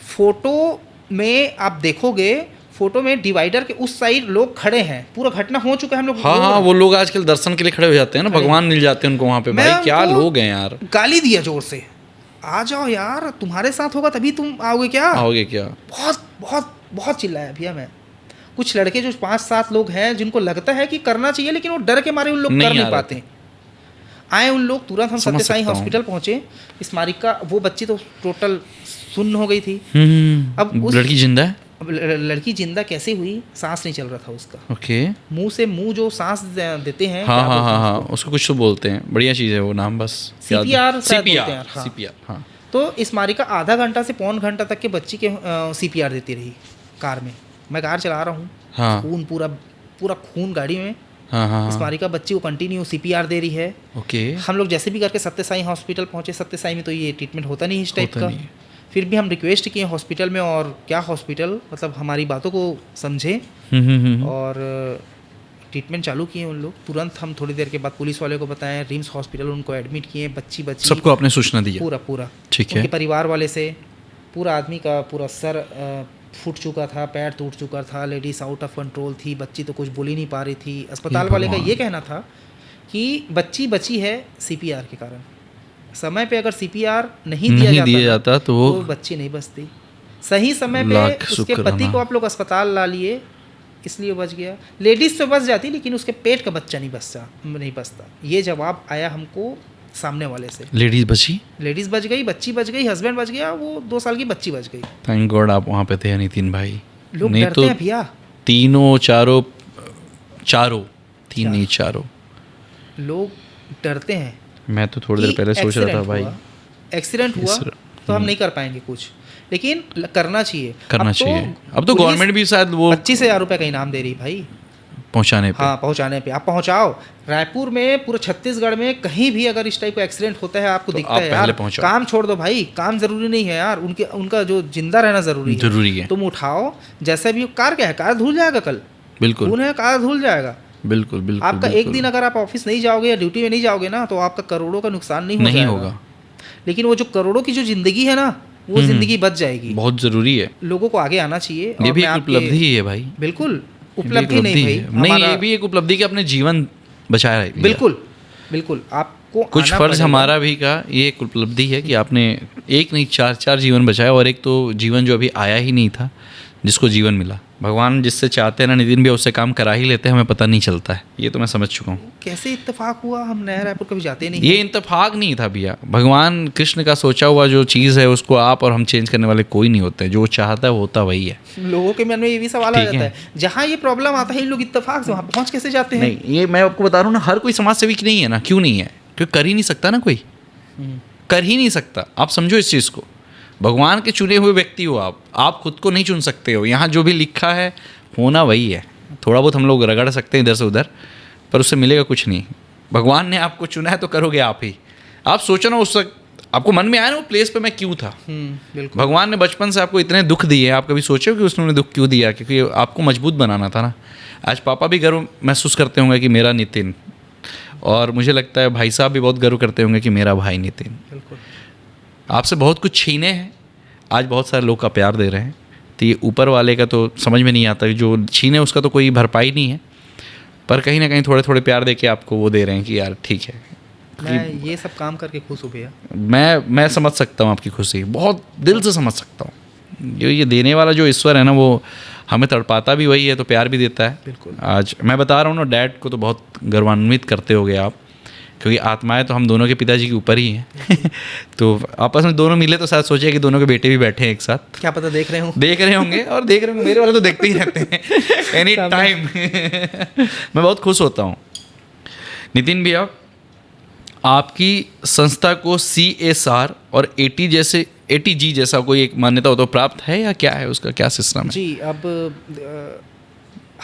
फोटो में आप देखोगे, फोटो में डिवाइडर के उस साइड लोग खड़े हैं, पूरा घटना हो चुका है। हम लोग हाँ, वो लोग आजकल दर्शन के लिए खड़े हो जाते हैं ना, भगवान मिल जाते हैं उनको वहाँ पे। भाई क्या लोग हैं यार। गाली दिया जोर से, आ जाओ यार, तुम्हारे साथ होगा तभी तुम आओगे क्या। बहुत बहुत बहुत चिल्लाया भैया मैं। कुछ लड़के जो 5-7 लोग हैं जिनको लगता है कि करना चाहिए, लेकिन वो डर के मारे उन लोग कर नहीं पाते। आए उन लोग, तुरंत हम सत्य साई हॉस्पिटल पहुंचे। इस्मारिका, वो बच्ची तो टोटल सुन्न हो गई थी। अब उस लड़की जिंदा है? लड़की जिंदा कैसे हुई? सांस नहीं चल रहा था उसका। ओके। मुंह से मुंह जो सांस देते हैं, हाँ, उसको कुछ तो बोलते हैं, बढ़िया चीज़ है वो नाम, बस CPR। हाँ। तो इस मारिका आधा घंटा से पौन घंटा तक के बच्ची के CPR देती रही कार में। मैं कार चला रहा हूँ, हाँ खून पूरा पूरा खून गाड़ी में। हाँ हाँ इस मारिका बच्ची को कंटिन्यू CPR दे रही है। ओके। हम लोग जैसे भी करके सत्य साई हॉस्पिटल पहुँचे। सत्य साई में तो ये ट्रीटमेंट होता नहीं इस टाइप होता का। नहीं है। फिर भी हम रिक्वेस्ट किए हॉस्पिटल में, और क्या हॉस्पिटल मतलब हमारी बातों को समझे और ट्रीटमेंट चालू किए उन लोग। तुरंत हम थोड़ी देर के बाद पुलिस वाले को बताएं, रिम्स हॉस्पिटल उनको एडमिट किए। बच्ची सबको आपने सूचना दी? पूरा ठीक है। उनके परिवार वाले से पूरा आदमी का पूरा सर फूट चुका था, पैर टूट चुका था, लेडीज आउट ऑफ कंट्रोल थी, बच्ची तो कुछ बोल ही नहीं पा रही थी। अस्पताल वाले का ये कहना था कि बच्ची बची है CPR के कारण। समय पे अगर CPR नहीं दिया जाता तो बच्ची नहीं बचती। सही समय पे उसके पति को आप लोग अस्पताल ला लिए, इसलिए बच गया। लेडीज तो बच जाती, लेकिन उसके पेट का बच्चा नहीं बचता। ये जवाब आया हमको सामने वाले से। लेडीज बच गई, बच्ची बच गई, हस्बैंड बच गया, वो 2 साल की बच्ची बच गई। थैंक गॉड आप वहाँ पे थे नितिन भाई। लोग डरते हैं भैया, चारों लोग डरते हैं। मैं तो थोड़ी देर पहले सोच रहा था भाई, एक्सीडेंट हुआ तो हम नहीं कर पाएंगे कुछ, लेकिन करना चाहिए। अब तो गवर्नमेंट भी शायद वो 25,000 रुपये का इनाम दे रही भाई पहुंचाने पे। हाँ, पहुंचाने पे। आप पहुंचाओ रायपुर में, पूरे छत्तीसगढ़ में कहीं भी अगर इस टाइप का एक्सीडेंट होता है, आपको दिखता है यार, काम छोड़ दो भाई, काम जरूरी नहीं है यार, उनका जो जिंदा रहना जरूरी है। तुम उठाओ, जैसे भी कार क्या है, कार धुल जाएगा कल, बिल्कुल है, कार धुल जाएगा। बिल्कुल आपका एक दिन अगर आप ऑफिस नहीं जाओगे या ड्यूटी में नहीं जाओगे ना, तो आपका करोड़ों का नुकसान नहीं होगा। लेकिन वो जो करोड़ों की जो जिंदगी है ना, वो जिंदगी बच जाएगी। बहुत जरूरी है, लोगों को आगे आना चाहिए। ये भी एक उपलब्धि है भाई। बिल्कुल उपलब्धि नहीं भाई, नहीं, ये भी एक उपलब्धि कि अपने जीवन बचाया है। बिल्कुल आपको कुछ फर्ज हमारा भी का, ये एक उपलब्धि है कि आपने एक नहीं 4 जीवन बचाया, और एक तो जीवन जो अभी आया ही नहीं था, जिसको जीवन मिला। भगवान जिससे चाहते हैं ना नितिन भी, उससे काम करा ही लेते हैं, हमें पता नहीं चलता है। ये तो मैं समझ चुका हूँ। कैसे इत्तेफाक हुआ, हम नया रायपुर कभी जाते नहीं। ये इत्तेफाक नहीं था भैया, भगवान कृष्ण का सोचा हुआ जो चीज़ है उसको आप और हम चेंज करने वाले कोई नहीं होते। जो चाहता है वो होता वही है। लोगों के मन में ये भी सवाल आ जाता है, जहाँ ये प्रॉब्लम आता है, इन लोग इत्तेफाक से वहाँ पहुँच कैसे जाते हैं। नहीं, ये मैं आपको बता रहा हूँ ना, हर कोई समाज सेविक नहीं है ना। क्यों नहीं है? क्योंकि कर ही नहीं सकता ना, कोई कर ही नहीं सकता। आप समझो इस चीज़ को, भगवान के चुने हुए व्यक्ति हो आप खुद को नहीं चुन सकते हो। यहाँ जो भी लिखा है होना वही है। थोड़ा बहुत हम लोग रगड़ सकते हैं इधर से उधर, पर उससे मिलेगा कुछ नहीं। भगवान ने आपको चुना है तो करोगे आप ही। आप सोचो ना, उस वक्त आपको मन में आया ना वो प्लेस पे मैं क्यों था। बिल्कुल। भगवान ने बचपन से आपको इतने दुख दिए, आप कभी सोचो कि उसने दुख क्यों दिया? क्योंकि आपको मजबूत बनाना था ना। आज पापा भी गर्व महसूस करते होंगे कि मेरा नितिन, और मुझे लगता है भाई साहब भी बहुत गर्व करते होंगे कि मेरा भाई नितिन। बिल्कुल। आपसे बहुत कुछ छीने हैं, आज बहुत सारे लोग का प्यार दे रहे हैं। तो ये ऊपर वाले का तो समझ में नहीं आता, जो छीने उसका तो कोई भरपाई नहीं है, पर कहीं ना कहीं थोड़े थोड़े प्यार दे के आपको वो दे रहे हैं कि यार ठीक है। मैं ये सब काम करके खुश हूँ भैया। मैं समझ सकता हूँ आपकी खुशी, बहुत दिल से समझ सकता हूँ। जो ये देने वाला जो ईश्वर है ना, वो हमें तड़पाता भी वही है तो प्यार भी देता है। बिल्कुल। आज मैं बता रहा हूँ ना, डैड को तो बहुत गौरवान्वित करते होगे आप, क्योंकि आत्माएं तो हम दोनों के पिताजी के ऊपर ही हैं। तो आपस में दोनों मिले तो शायद सोचे कि दोनों के बेटे भी बैठे हैं एक साथ। क्या पता देख रहे होंगे और देख रहे होंगे। मेरे वाले तो देखते ही रहते हैं एनी टाइम। मैं बहुत खुश होता हूँ नितिन भैया। आपकी संस्था को CSR और ATG जैसा कोई एक मान्यता हो तो प्राप्त है, या क्या है उसका, क्या सिस्टम है? जी, अब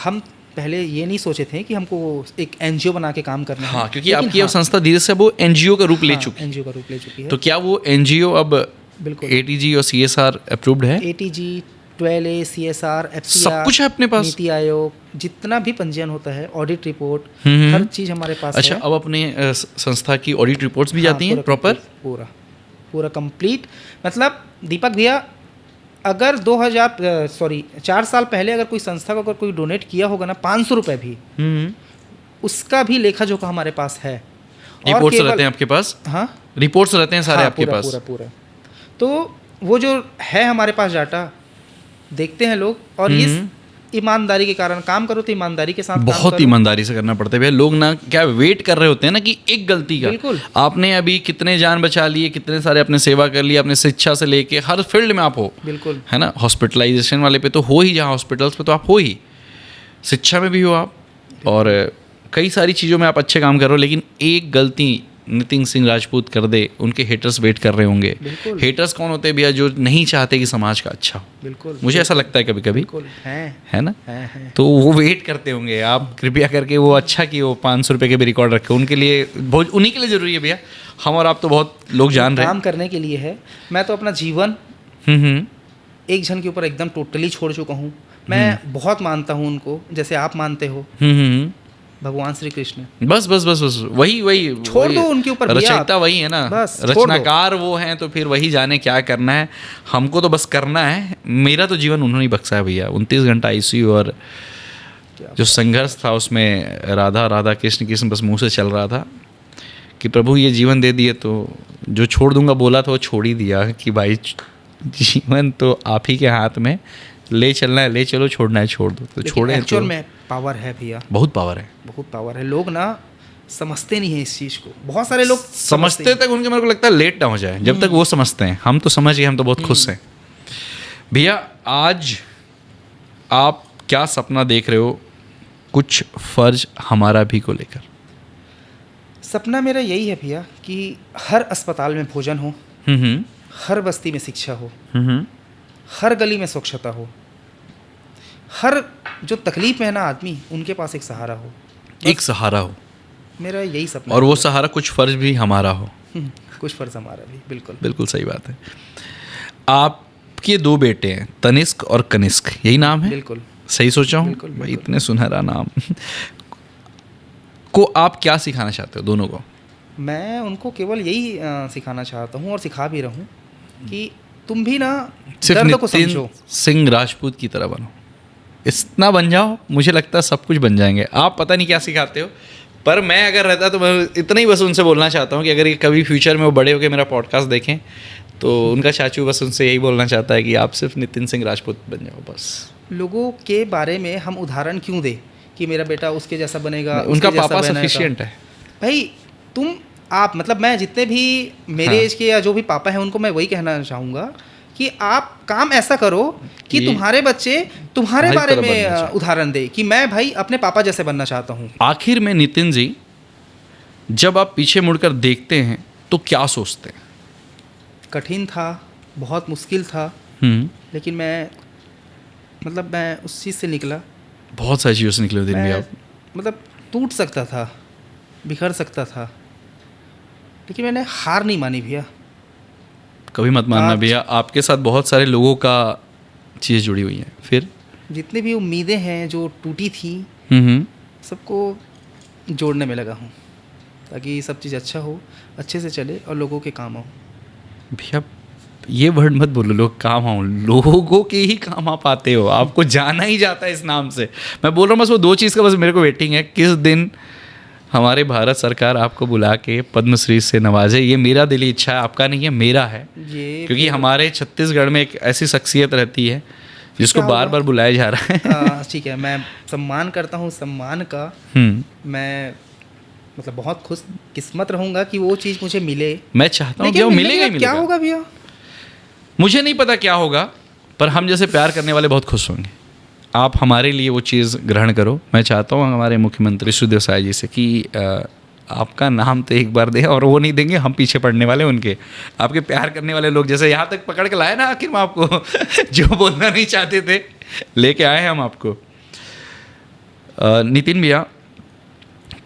हम पहले ये नहीं सोचे थे कि हमको एक NGO बना के काम करना है। हाँ, क्योंकि आपकी अब संस्था धीरे से वो NGO का रूप ले चुकी है। NGO का रूप ले चुकी है। तो क्या वो NGO अब बिल्कुल ATG और CSR अप्रूव्ड है? ATG 12A CSR FCR सब कुछ है अपने पास। नीति आयोग, जितना भी पंजीयन होता है, ऑडिट रिपोर्ट, हर चीज़ हमारे पास। अच्छा, अब अपने संस्था की ऑडिट रिपोर्ट्स भी जाती हैं प्रॉपर? पूरा कंप्लीट। मतलब दीपक भैया, अगर 4 साल पहले अगर कोई संस्था को अगर कोई डोनेट किया होगा ना 500 रुपये भी, उसका भी लेखा जोखा हमारे पास है। रिपोर्ट्स रहते हैं आपके पास? हाँ, रिपोर्ट्स रहते हैं सारे आपके पास? पूरा। तो वो जो है हमारे पास डाटा देखते हैं लोग, और इस ईमानदारी के कारण काम करो तो ईमानदारी के साथ बहुत ईमानदारी से करना पड़ता है भैया। लोग ना क्या वेट कर रहे होते हैं ना कि एक गलती का। बिल्कुल। आपने अभी कितने जान बचा लिए, कितने सारे अपने सेवा कर लिए, अपने शिक्षा से लेके हर फील्ड में आप हो। बिल्कुल, है ना। हॉस्पिटलाइजेशन वाले पे तो हो ही, जहाँ हॉस्पिटल्स पे तो आप हो ही, शिक्षा में भी हो आप, और कई सारी चीज़ों में आप अच्छे काम कर रहे हो। लेकिन एक गलती नितिन सिंह राजपूत कर दे, उनके हेटर्स वेट कर रहे होंगे। बिल्कुल। हेटर्स कौन होते हैं भैया? जो नहीं चाहते कि समाज का अच्छा हो। बिल्कुल, मुझे ऐसा लगता है कभी कभी, बिल्कुल है ना? है। तो वो वेट करते होंगे, आप कृपया करके वो अच्छा कि वो 500 रुपये के भी रिकॉर्ड रखे, उनके लिए बहुत, उन्हीं के लिए ज़रूरी है भैया। हम और आप तो बहुत लोग जान रहे काम करने के लिए है। मैं तो अपना जीवन हैं। एक जन के ऊपर एकदम टोटली छोड़ चुका हूँ। मैं बहुत मानता हूँ उनको, जैसे आप मानते हो, भगवान श्री कृष्ण। बस बस बस बस वही वही छोड़ दो उनके ऊपर भैया। रचयिता वही है ना, बस छोड़ दो। रचनाकार वो हैं, तो फिर वही जाने क्या करना है। हमको तो बस करना है। मेरा तो जीवन उन्होंने ही बख्शा है भैया। 29 घंटा आईसीयू और जो संघर्ष था उसमें राधा राधा कृष्ण कृष्ण बस मुंह से चल रहा था कि प्रभु ये जीवन दे दिए तो जो छोड़ दूंगा बोला था वो छोड़ ही दिया कि भाई जीवन तो आप ही के हाथ में, ले चलना है ले चलो, छोड़ना है छोड़ दो। तो छोड़े एक्चुअल तो में पावर है भैया, बहुत पावर है, बहुत पावर है। लोग ना समझते नहीं है इस चीज़ को। बहुत सारे लोग समझते तक उनके, मेरे को लगता है लेट ना हो जाए जब तक वो समझते हैं। हम तो समझ गए, हम तो बहुत खुश हैं भैया। आज आप क्या सपना देख रहे हो कुछ फर्ज हमारा भी को लेकर? सपना मेरा यही है भैया कि हर अस्पताल में भोजन हो, हर बस्ती में शिक्षा हो, हर गली में स्वच्छता हो, हर जो तकलीफ में है ना आदमी, उनके पास एक सहारा हो। एक सहारा हो, मेरा यही सपना और है। वो सहारा कुछ फर्ज भी हमारा हो। कुछ फर्ज हमारा भी, बिल्कुल बिल्कुल सही बात है। आपके 2 बेटे हैं, तनिष्क और कनिष्क, यही नाम है? बिल्कुल सही सोचा हूँ बिल्कुल, भाई? इतने सुनहरा नाम को आप क्या सिखाना चाहते हो दोनों को? मैं उनको केवल यही सिखाना चाहता हूँ और सिखा भी रहा हूँ कि तुम भी ना सिर्फ दर्द को नितिन समझो। सिंह राजपूत की तरह बनो, इतना बन जाओ, मुझे लगता है सब कुछ बन जाएंगे। आप पता नहीं क्या सिखाते हो, पर मैं अगर रहता तो मैं इतना ही बस उनसे बोलना चाहता हूँ कि अगर ये कभी फ्यूचर में वो बड़े होकर मेरा पॉडकास्ट देखें तो उनका चाचू बस उनसे यही बोलना चाहता है कि आप सिर्फ नितिन सिंह राजपूत बन जाओ बस। लोगों के बारे में हम उदाहरण क्यों दें कि मेरा बेटा उसके जैसा बनेगा, उनका उसके जैसा पापा बनेगा। सफिशिएंट है भाई तुम आप मतलब मैं जितने भी मेरे एज के या जो भी पापा हैं उनको मैं वही कहना चाहूँगा कि आप काम ऐसा करो कि तुम्हारे बच्चे तुम्हारे भाई बारे तरह बनना में चाहिए। उदाहरण दे कि मैं भाई अपने पापा जैसे बनना चाहता हूँ। आखिर में नितिन जी, जब आप पीछे मुड़कर देखते हैं तो क्या सोचते हैं? कठिन था, बहुत मुश्किल था, लेकिन मैं उस चीज़ से निकला। बहुत सारी चीज़ों से निकले दिन भी आप, मतलब टूट सकता था, बिखर सकता था, लेकिन मैंने हार नहीं मानी भैया। कभी मत मानना भैया, आपके साथ बहुत सारे लोगों का चीज़ जुड़ी हुई है। फिर जितनी भी उम्मीदें हैं जो टूटी थी सबको जोड़ने में लगा हूँ ताकि सब चीज़ अच्छा हो, अच्छे से चले और लोगों के काम आओ। भैया ये वर्ड मत बोलो, लोग काम आओ, लोगों के ही काम आप आते हो, आपको जाना ही जाता है इस नाम से। मैं बोल रहा हूँ बस वो 2 चीज़ का बस मेरे को वेटिंग है, किस दिन हमारे भारत सरकार आपको बुला के पद्मश्री से नवाजे। ये मेरा दिली इच्छा है, आपका नहीं है, मेरा है। क्योंकि हमारे छत्तीसगढ़ में एक ऐसी शख्सियत रहती है जिसको बार बार बुलाया जा रहा है। ठीक है, मैं सम्मान करता हूँ सम्मान का। मैं मतलब बहुत खुश किस्मत रहूँगा कि वो चीज़ मुझे मिले। मैं चाहता हूँ कि वो मिलेगा ही मिलेगा। क्या होगा भैया मुझे नहीं पता क्या होगा, पर हम जैसे प्यार करने वाले बहुत खुश होंगे। आप हमारे लिए वो चीज़ ग्रहण करो। मैं चाहता हूँ हमारे मुख्यमंत्री सुदेव साय जी से कि आपका नाम तो एक बार दे, और वो नहीं देंगे हम पीछे पड़ने वाले उनके, आपके प्यार करने वाले लोग जैसे यहाँ तक पकड़ के लाए ना आखिर में आपको जो बोलना नहीं चाहते थे लेके आए हैं हम आपको। नितिन भैया,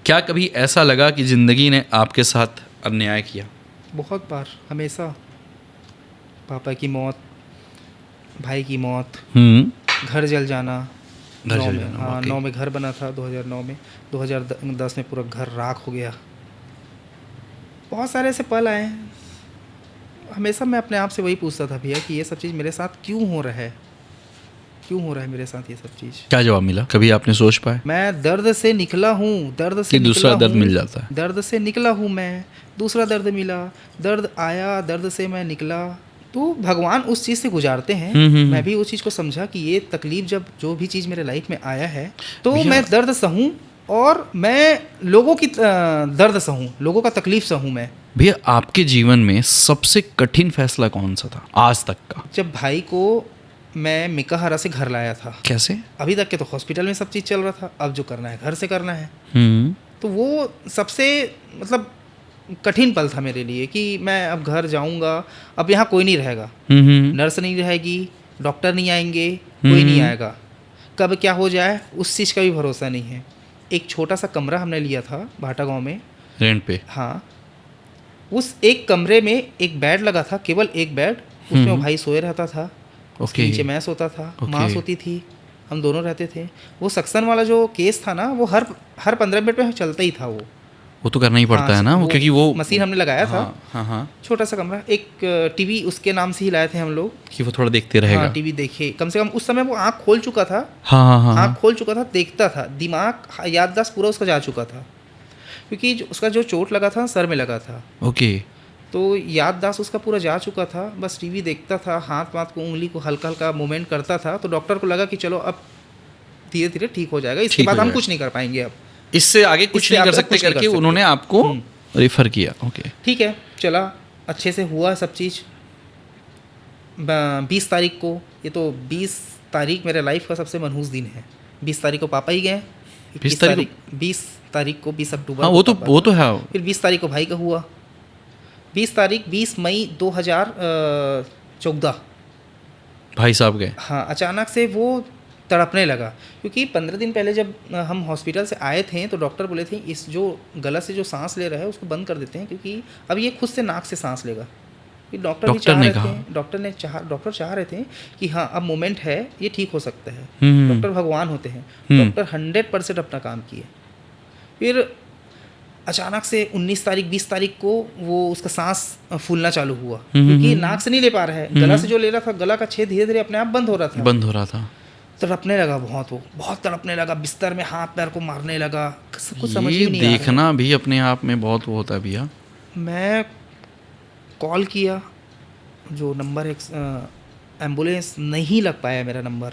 क्या कभी ऐसा लगा कि ज़िंदगी ने आपके साथ अन्याय किया? बहुत बार, हमेशा। पापा की मौत, भाई की मौत, घर जल जाना। हाँ, 9 में घर बना था 2009 में, 2010 में पूरा घर राख हो गया। बहुत सारे ऐसे पल आए हैं। हमेशा मैं अपने आप से वही पूछता था भैया कि ये सब चीज़ मेरे साथ क्यों हो रहा है, क्यों हो रहा है मेरे साथ ये सब चीज़। क्या जवाब मिला? कभी आपने सोच पाए? मैं दर्द से निकला हूँ, दर्द से दूसरा दर्द मिल जाता है। दर्द से निकला हूँ मैं, दूसरा दर्द मिला, दर्द आया, दर्द से मैं निकला। तो भगवान उस चीज़ से गुजारते हैं। मैं भी उस चीज़ को समझा कि ये तकलीफ जब जो भी चीज़ मेरे लाइफ में आया है तो मैं दर्द सहूँ और मैं लोगों की दर्द सहूँ, लोगों का तकलीफ सहूँ मैं। भैया आपके जीवन में सबसे कठिन फैसला कौन सा था आज तक का? जब भाई को मैं मिकाहारा से घर लाया था। कैसे? अभी तक के तो हॉस्पिटल में सब चीज़ चल रहा था, अब जो करना है घर से करना है। तो वो सबसे मतलब कठिन पल था मेरे लिए कि मैं अब घर जाऊंगा, अब यहाँ कोई नहीं रहेगा, नर्स नहीं रहेगी, डॉक्टर नहीं आएंगे, कोई नहीं आएगा, कब क्या हो जाए उस चीज़ का भी भरोसा नहीं है। एक छोटा सा कमरा हमने लिया था भाटा गांव में रेंट पे। हाँ, उस एक कमरे में एक बेड लगा था, केवल एक बेड, उसमें वो भाई सोए रहता था, उसके नीचे मैं सोता था, माँ सोती थी, हम दोनों रहते थे। वो सक्सन वाला जो केस था ना, वो हर 15 मिनट में चलता ही था। वो तो करना ही पड़ता है ना, वो क्योंकि वो मशीन हमने लगाया था। हाँ। छोटा सा कमरा, एक टीवी उसके नाम से ही लाए थे हम लोग कि वो थोड़ा देखते रहेगा। हाँ, टीवी देखे, कम से कम उस समय वो आँख खोल चुका था। हाँ। आँख खोल चुका था, देखता था, दिमाग याददाश्त पूरा उसका जा चुका था, क्योंकि उसका जो चोट लगा था सर में लगा था। ओके। तो याददाश्त उसका पूरा जा चुका था, बस टीवी देखता था, हाथ को उंगली को हल्का हल्का मूवमेंट करता था। तो डॉक्टर को लगा कि चलो अब धीरे धीरे ठीक हो जाएगा, इसके बाद हम कुछ नहीं कर पाएंगे, अब इससे आगे कुछ नहीं कर सकते करके उन्होंने आपको रेफर किया। ओके, ठीक है, चला, अच्छे से हुआ सब चीज़। 20 तारीख को, ये तो 20 तारीख मेरे लाइफ का सबसे मनहूस दिन है। 20 तारीख को पापा ही गए, 20 तारीख को 20 अक्टूबर। हाँ, वो तो है। फिर 20 तारीख को भाई का हुआ, 20 मई 2014 भाई साहब गए। हाँ, अचानक से वो तड़पने लगा, क्योंकि 15 दिन पहले जब हम हॉस्पिटल से आए थे तो डॉक्टर बोले थे इस जो गला से जो सांस ले रहा है उसको बंद कर देते हैं, क्योंकि अब ये खुद से नाक से सांस लेगा। डॉक्टर चाह रहे थे कि हाँ अब मोमेंट है, ये ठीक हो सकता है। डॉक्टर भगवान होते हैं, डॉक्टर 100% अपना काम किए। फिर अचानक से 19 तारीख 20 तारीख को वो उसका सांस फूलना चालू हुआ, क्योंकि नाक से नहीं ले पा रहा है, गला से जो ले रहा था, गला का छेद धीरे धीरे अपने आप बंद हो रहा था। तड़पने लगा बहुत तड़पने लगा, बिस्तर में हाथ पैर को मारने लगा, कुछ समझ ही नहीं आ रहा। देखना भी अपने आप में बहुत वो होता है भैया। मैं कॉल किया, जो नंबर एम्बुलेंस नहीं लग पाया मेरा नंबर।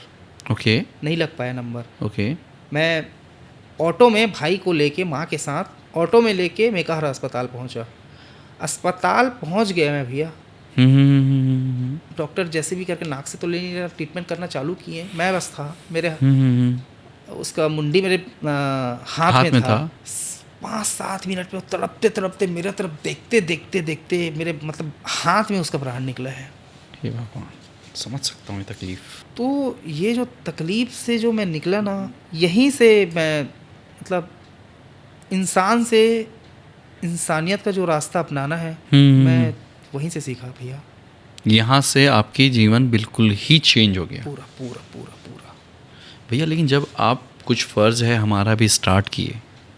ओके, नहीं लग पाया नंबर। ओके, मैं ऑटो में भाई को लेके, माँ के साथ ऑटो में लेके मेकाहारा अस्पताल पहुँचा। अस्पताल पहुँच गया मैं भैया। डॉक्टर जैसे भी करके नाक से तो ले नहीं रहा, ट्रीटमेंट करना चालू किए। मैं बस था, मेरे उसका मुंडी मेरे हाथ में था। 5-7 मिनट में तड़पते तड़पते मेरे तरफ देखते मेरे मतलब हाथ में उसका प्राण निकला है। हे भगवान, समझ सकता हूँ ये तकलीफ। तो ये जो तकलीफ से जो मैं निकला ना, यहीं से मैं मतलब इंसान से इंसानियत का जो रास्ता अपनाना है, मैं वहीं से सीखा भैया। यहाँ से आपकी जीवन बिल्कुल ही चेंज हो गया, पूरा भैया। लेकिन जब आप कुछ फ़र्ज़ है हमारा भी स्टार्ट किए,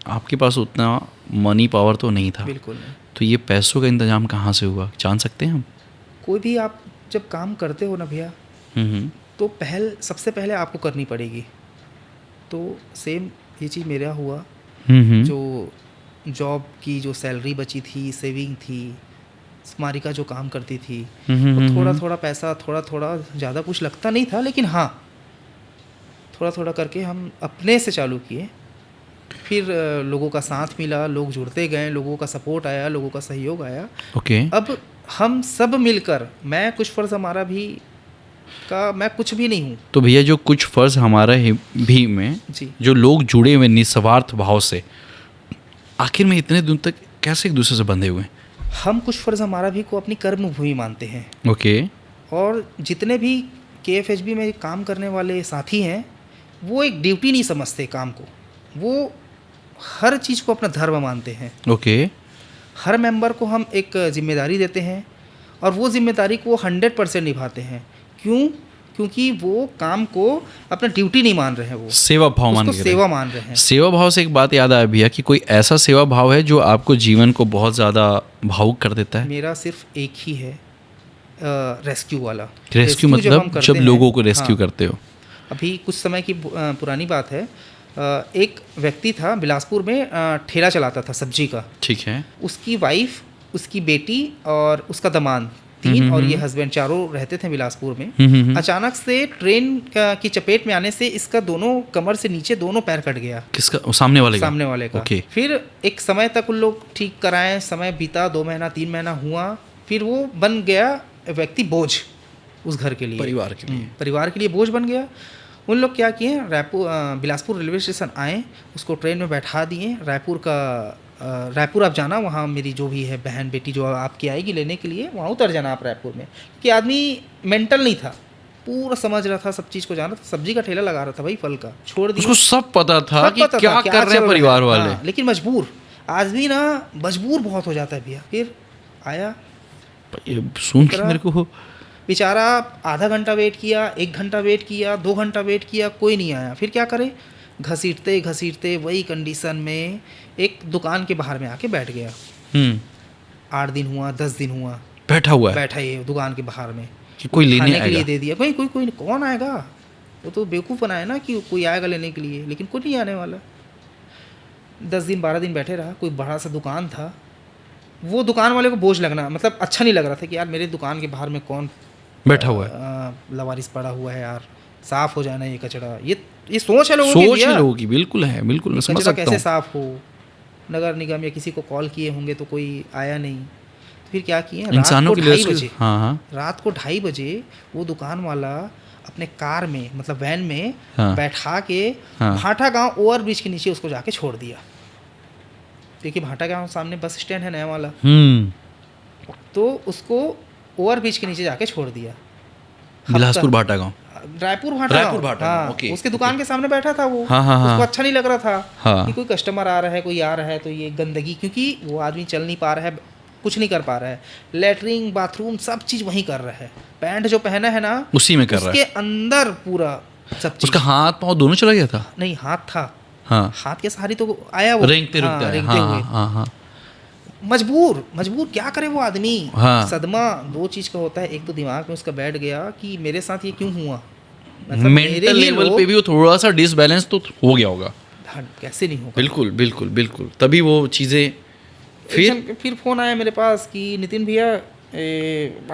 आपके पास उतना मनी पावर तो नहीं था। बिल्कुल नहीं। तो ये पैसों का इंतजाम कहाँ से हुआ, जान सकते हैं हम? कोई भी आप जब काम करते हो ना भैया, तो सबसे पहले आपको करनी पड़ेगी। तो सेम ये चीज़ मेरा हुआ। जो जॉब की जो सैलरी बची थी, सेविंग थी, स्मारिका जो काम करती थी, तो थोड़ा पैसा, थोड़ा ज़्यादा कुछ लगता नहीं था, लेकिन हाँ थोड़ा करके हम अपने से चालू किए। फिर लोगों का साथ मिला, लोग जुड़ते गए, लोगों का सपोर्ट आया, लोगों का सहयोग आया। ओके। अब हम सब मिलकर, मैं कुछ फ़र्ज़ हमारा भी का, मैं कुछ भी नहीं हूँ। तो भैया जो कुछ फ़र्ज़ हमारा भी में जी, जो लोग जुड़े हुए निस्वार्थ भाव से, आखिर में इतने दिन तक कैसे एक दूसरे से बंधे हुए? हम कुछ फ़र्ज़ हमारा भी को अपनी कर्म भूमि मानते हैं। ओके। और जितने भी KFHB में काम करने वाले साथी हैं, वो एक ड्यूटी नहीं समझते काम को, वो हर चीज़ को अपना धर्म मानते हैं। ओके। हर मेंबर को हम एक जिम्मेदारी देते हैं, और वो जिम्मेदारी को 100% निभाते हैं। क्यों? क्योंकि वो काम को अपना ड्यूटी नहीं मान रहे हैं, वो सेवा भाव मान रहे हैं। सेवा भाव से एक बात याद आया भैया कि कोई ऐसा सेवा भाव है जो आपको जीवन को बहुत ज़्यादा भावुक कर देता है? मेरा सिर्फ एक ही है, रेस्क्यू वाला। रेस्क्यू मतलब जब लोगों को रेस्क्यू करते हो। अभी कुछ समय की पुरानी बात है, एक व्यक्ति था बिलासपुर में, ठेला चलाता था सब्जी का। ठीक है। उसकी वाइफ, उसकी बेटी और उसका दामाद, 3 और ये हस्बैंड, चारों रहते थे बिलासपुर में। अचानक से ट्रेन की चपेट में आने से इसका दोनों कमर से नीचे दोनों पैर कट गया। किसका? सामने वाले का। Okay. फिर एक समय तक उन लोग ठीक कराएं, समय बीता, 2 महीना 3 महीना हुआ, फिर वो बन गया व्यक्ति बोझ उस घर के लिए, परिवार के लिए बोझ बन गया। उन लोग क्या किए, बिलासपुर रेलवे स्टेशन आए, उसको ट्रेन में बैठा दिए, रायपुर का रायपुर आप जाना, वहाँ मेरी जो भी है बहन बेटी जो आपकी आएगी लेने के लिए, वहाँ उतर जाना आप रायपुर में। कि आदमी मेंटल नहीं था, पूरा समझ रहा था, सब चीज़ को जान रहा था, सब्जी का ठेला लगा रहा था भाई, फल का, छोड़ दिया। उसको सब पता था सब कि पता क्या था, कर रहे हैं चल परिवार है। वाले। हाँ, लेकिन मजबूर आदमी ना, मजबूर बहुत हो जाता है भैया। फिर आया, ये सुन के मेरे को बेचारा आधा घंटा वेट किया, 1 घंटा वेट किया, 2 घंटा वेट किया, कोई नहीं आया। फिर क्या करे, घसीटते घसीटते वही कंडीशन में एक दुकान के बाहर में आके बैठ गया। 8 दिन हुआ, 10 दिन हुआ, बैठा हुआ है, बैठा है दुकान के बाहर में कि कोई लेने खाने के आएगा। लिए दे दिया, कोई कोई कोई कौन आएगा, वो तो बेवकूफ़ बनाया ना कि कोई आएगा लेने के लिए, लेकिन कोई नहीं आने वाला। 10 दिन 12 दिन बैठे रहा। कोई बड़ा सा दुकान था, वो दुकान वाले को बोझ लगना, मतलब अच्छा नहीं लग रहा था कि यार मेरे दुकान के बाहर में कौन बैठा हुआ है, लवारिस पड़ा हुआ है यार, साफ हो जाना ये कचरा। ये सोच है लोगों की, सोच है लोगों की, बिल्कुल है, बिल्कुल मैं समझ कचरा सकता कैसे हूँ। साफ हो। नगर निगम या किसी को कॉल किए होंगे तो कोई आया नहीं। तो फिर क्या किए, इंसानों के लिए 2:30 बजे, हाँ हाँ, रात को 2:30 बजे वो दुकान वाला अपने कार में, मतलब वैन में हाँ। बैठा के हाँ। भाटा गांव ओवर ब्रिज के नीचे उसको जाके छोड़ दिया। देखिए भाटा गांव सामने बस स्टैंड है नया वाला, तो उसको ओवर ब्रिज के नीचे जाके छोड़ दिया। बिलासपुर भाटा गाँव, रायपुर भाटा रायपुर गाँव, भाटा हाँ, गाँव, ओके, उसके दुकान के सामने बैठा था वो। हाँ, हाँ, हाँ। उसको अच्छा नहीं लग रहा था हाँ। कि कोई कस्टमर आ रहा है, कोई आ रहा है, तो ये गंदगी, क्योंकि वो आदमी चल नहीं पा रहा है, कुछ नहीं कर पा रहा है, लेटरिन बाथरूम सब चीज़ वहीं कर रहा है, पैंट जो पहना है ना उसी में कर रहा उसके है, अंदर पूरा सब चीज़। उसका हाथ पाँव दोनों चला गया था, नहीं, हाथ था, हाँ, हाथ के सहारे तो आया वो, रेंगते रुकते आया, रेंगते हाँ हुए। हाँ हाँ, मजबूर क्या करे वो आदमी। हाँ। सदमा 2 चीज़ का होता है, एक तो दिमाग में उसका बैठ गया कि मेरे साथ ये क्यों हुआ, मतलब मेरे मेंटल ही लेवल लोग- पे भी वो थोड़ा सा डिसबैलेंस तो हो गया होगा। हाँ, कैसे नहीं होगा। बिल्कुल बिल्कुल बिल्कुल, तभी वो चीज़ें फिर फ़ोन आया मेरे पास कि नितिन भैया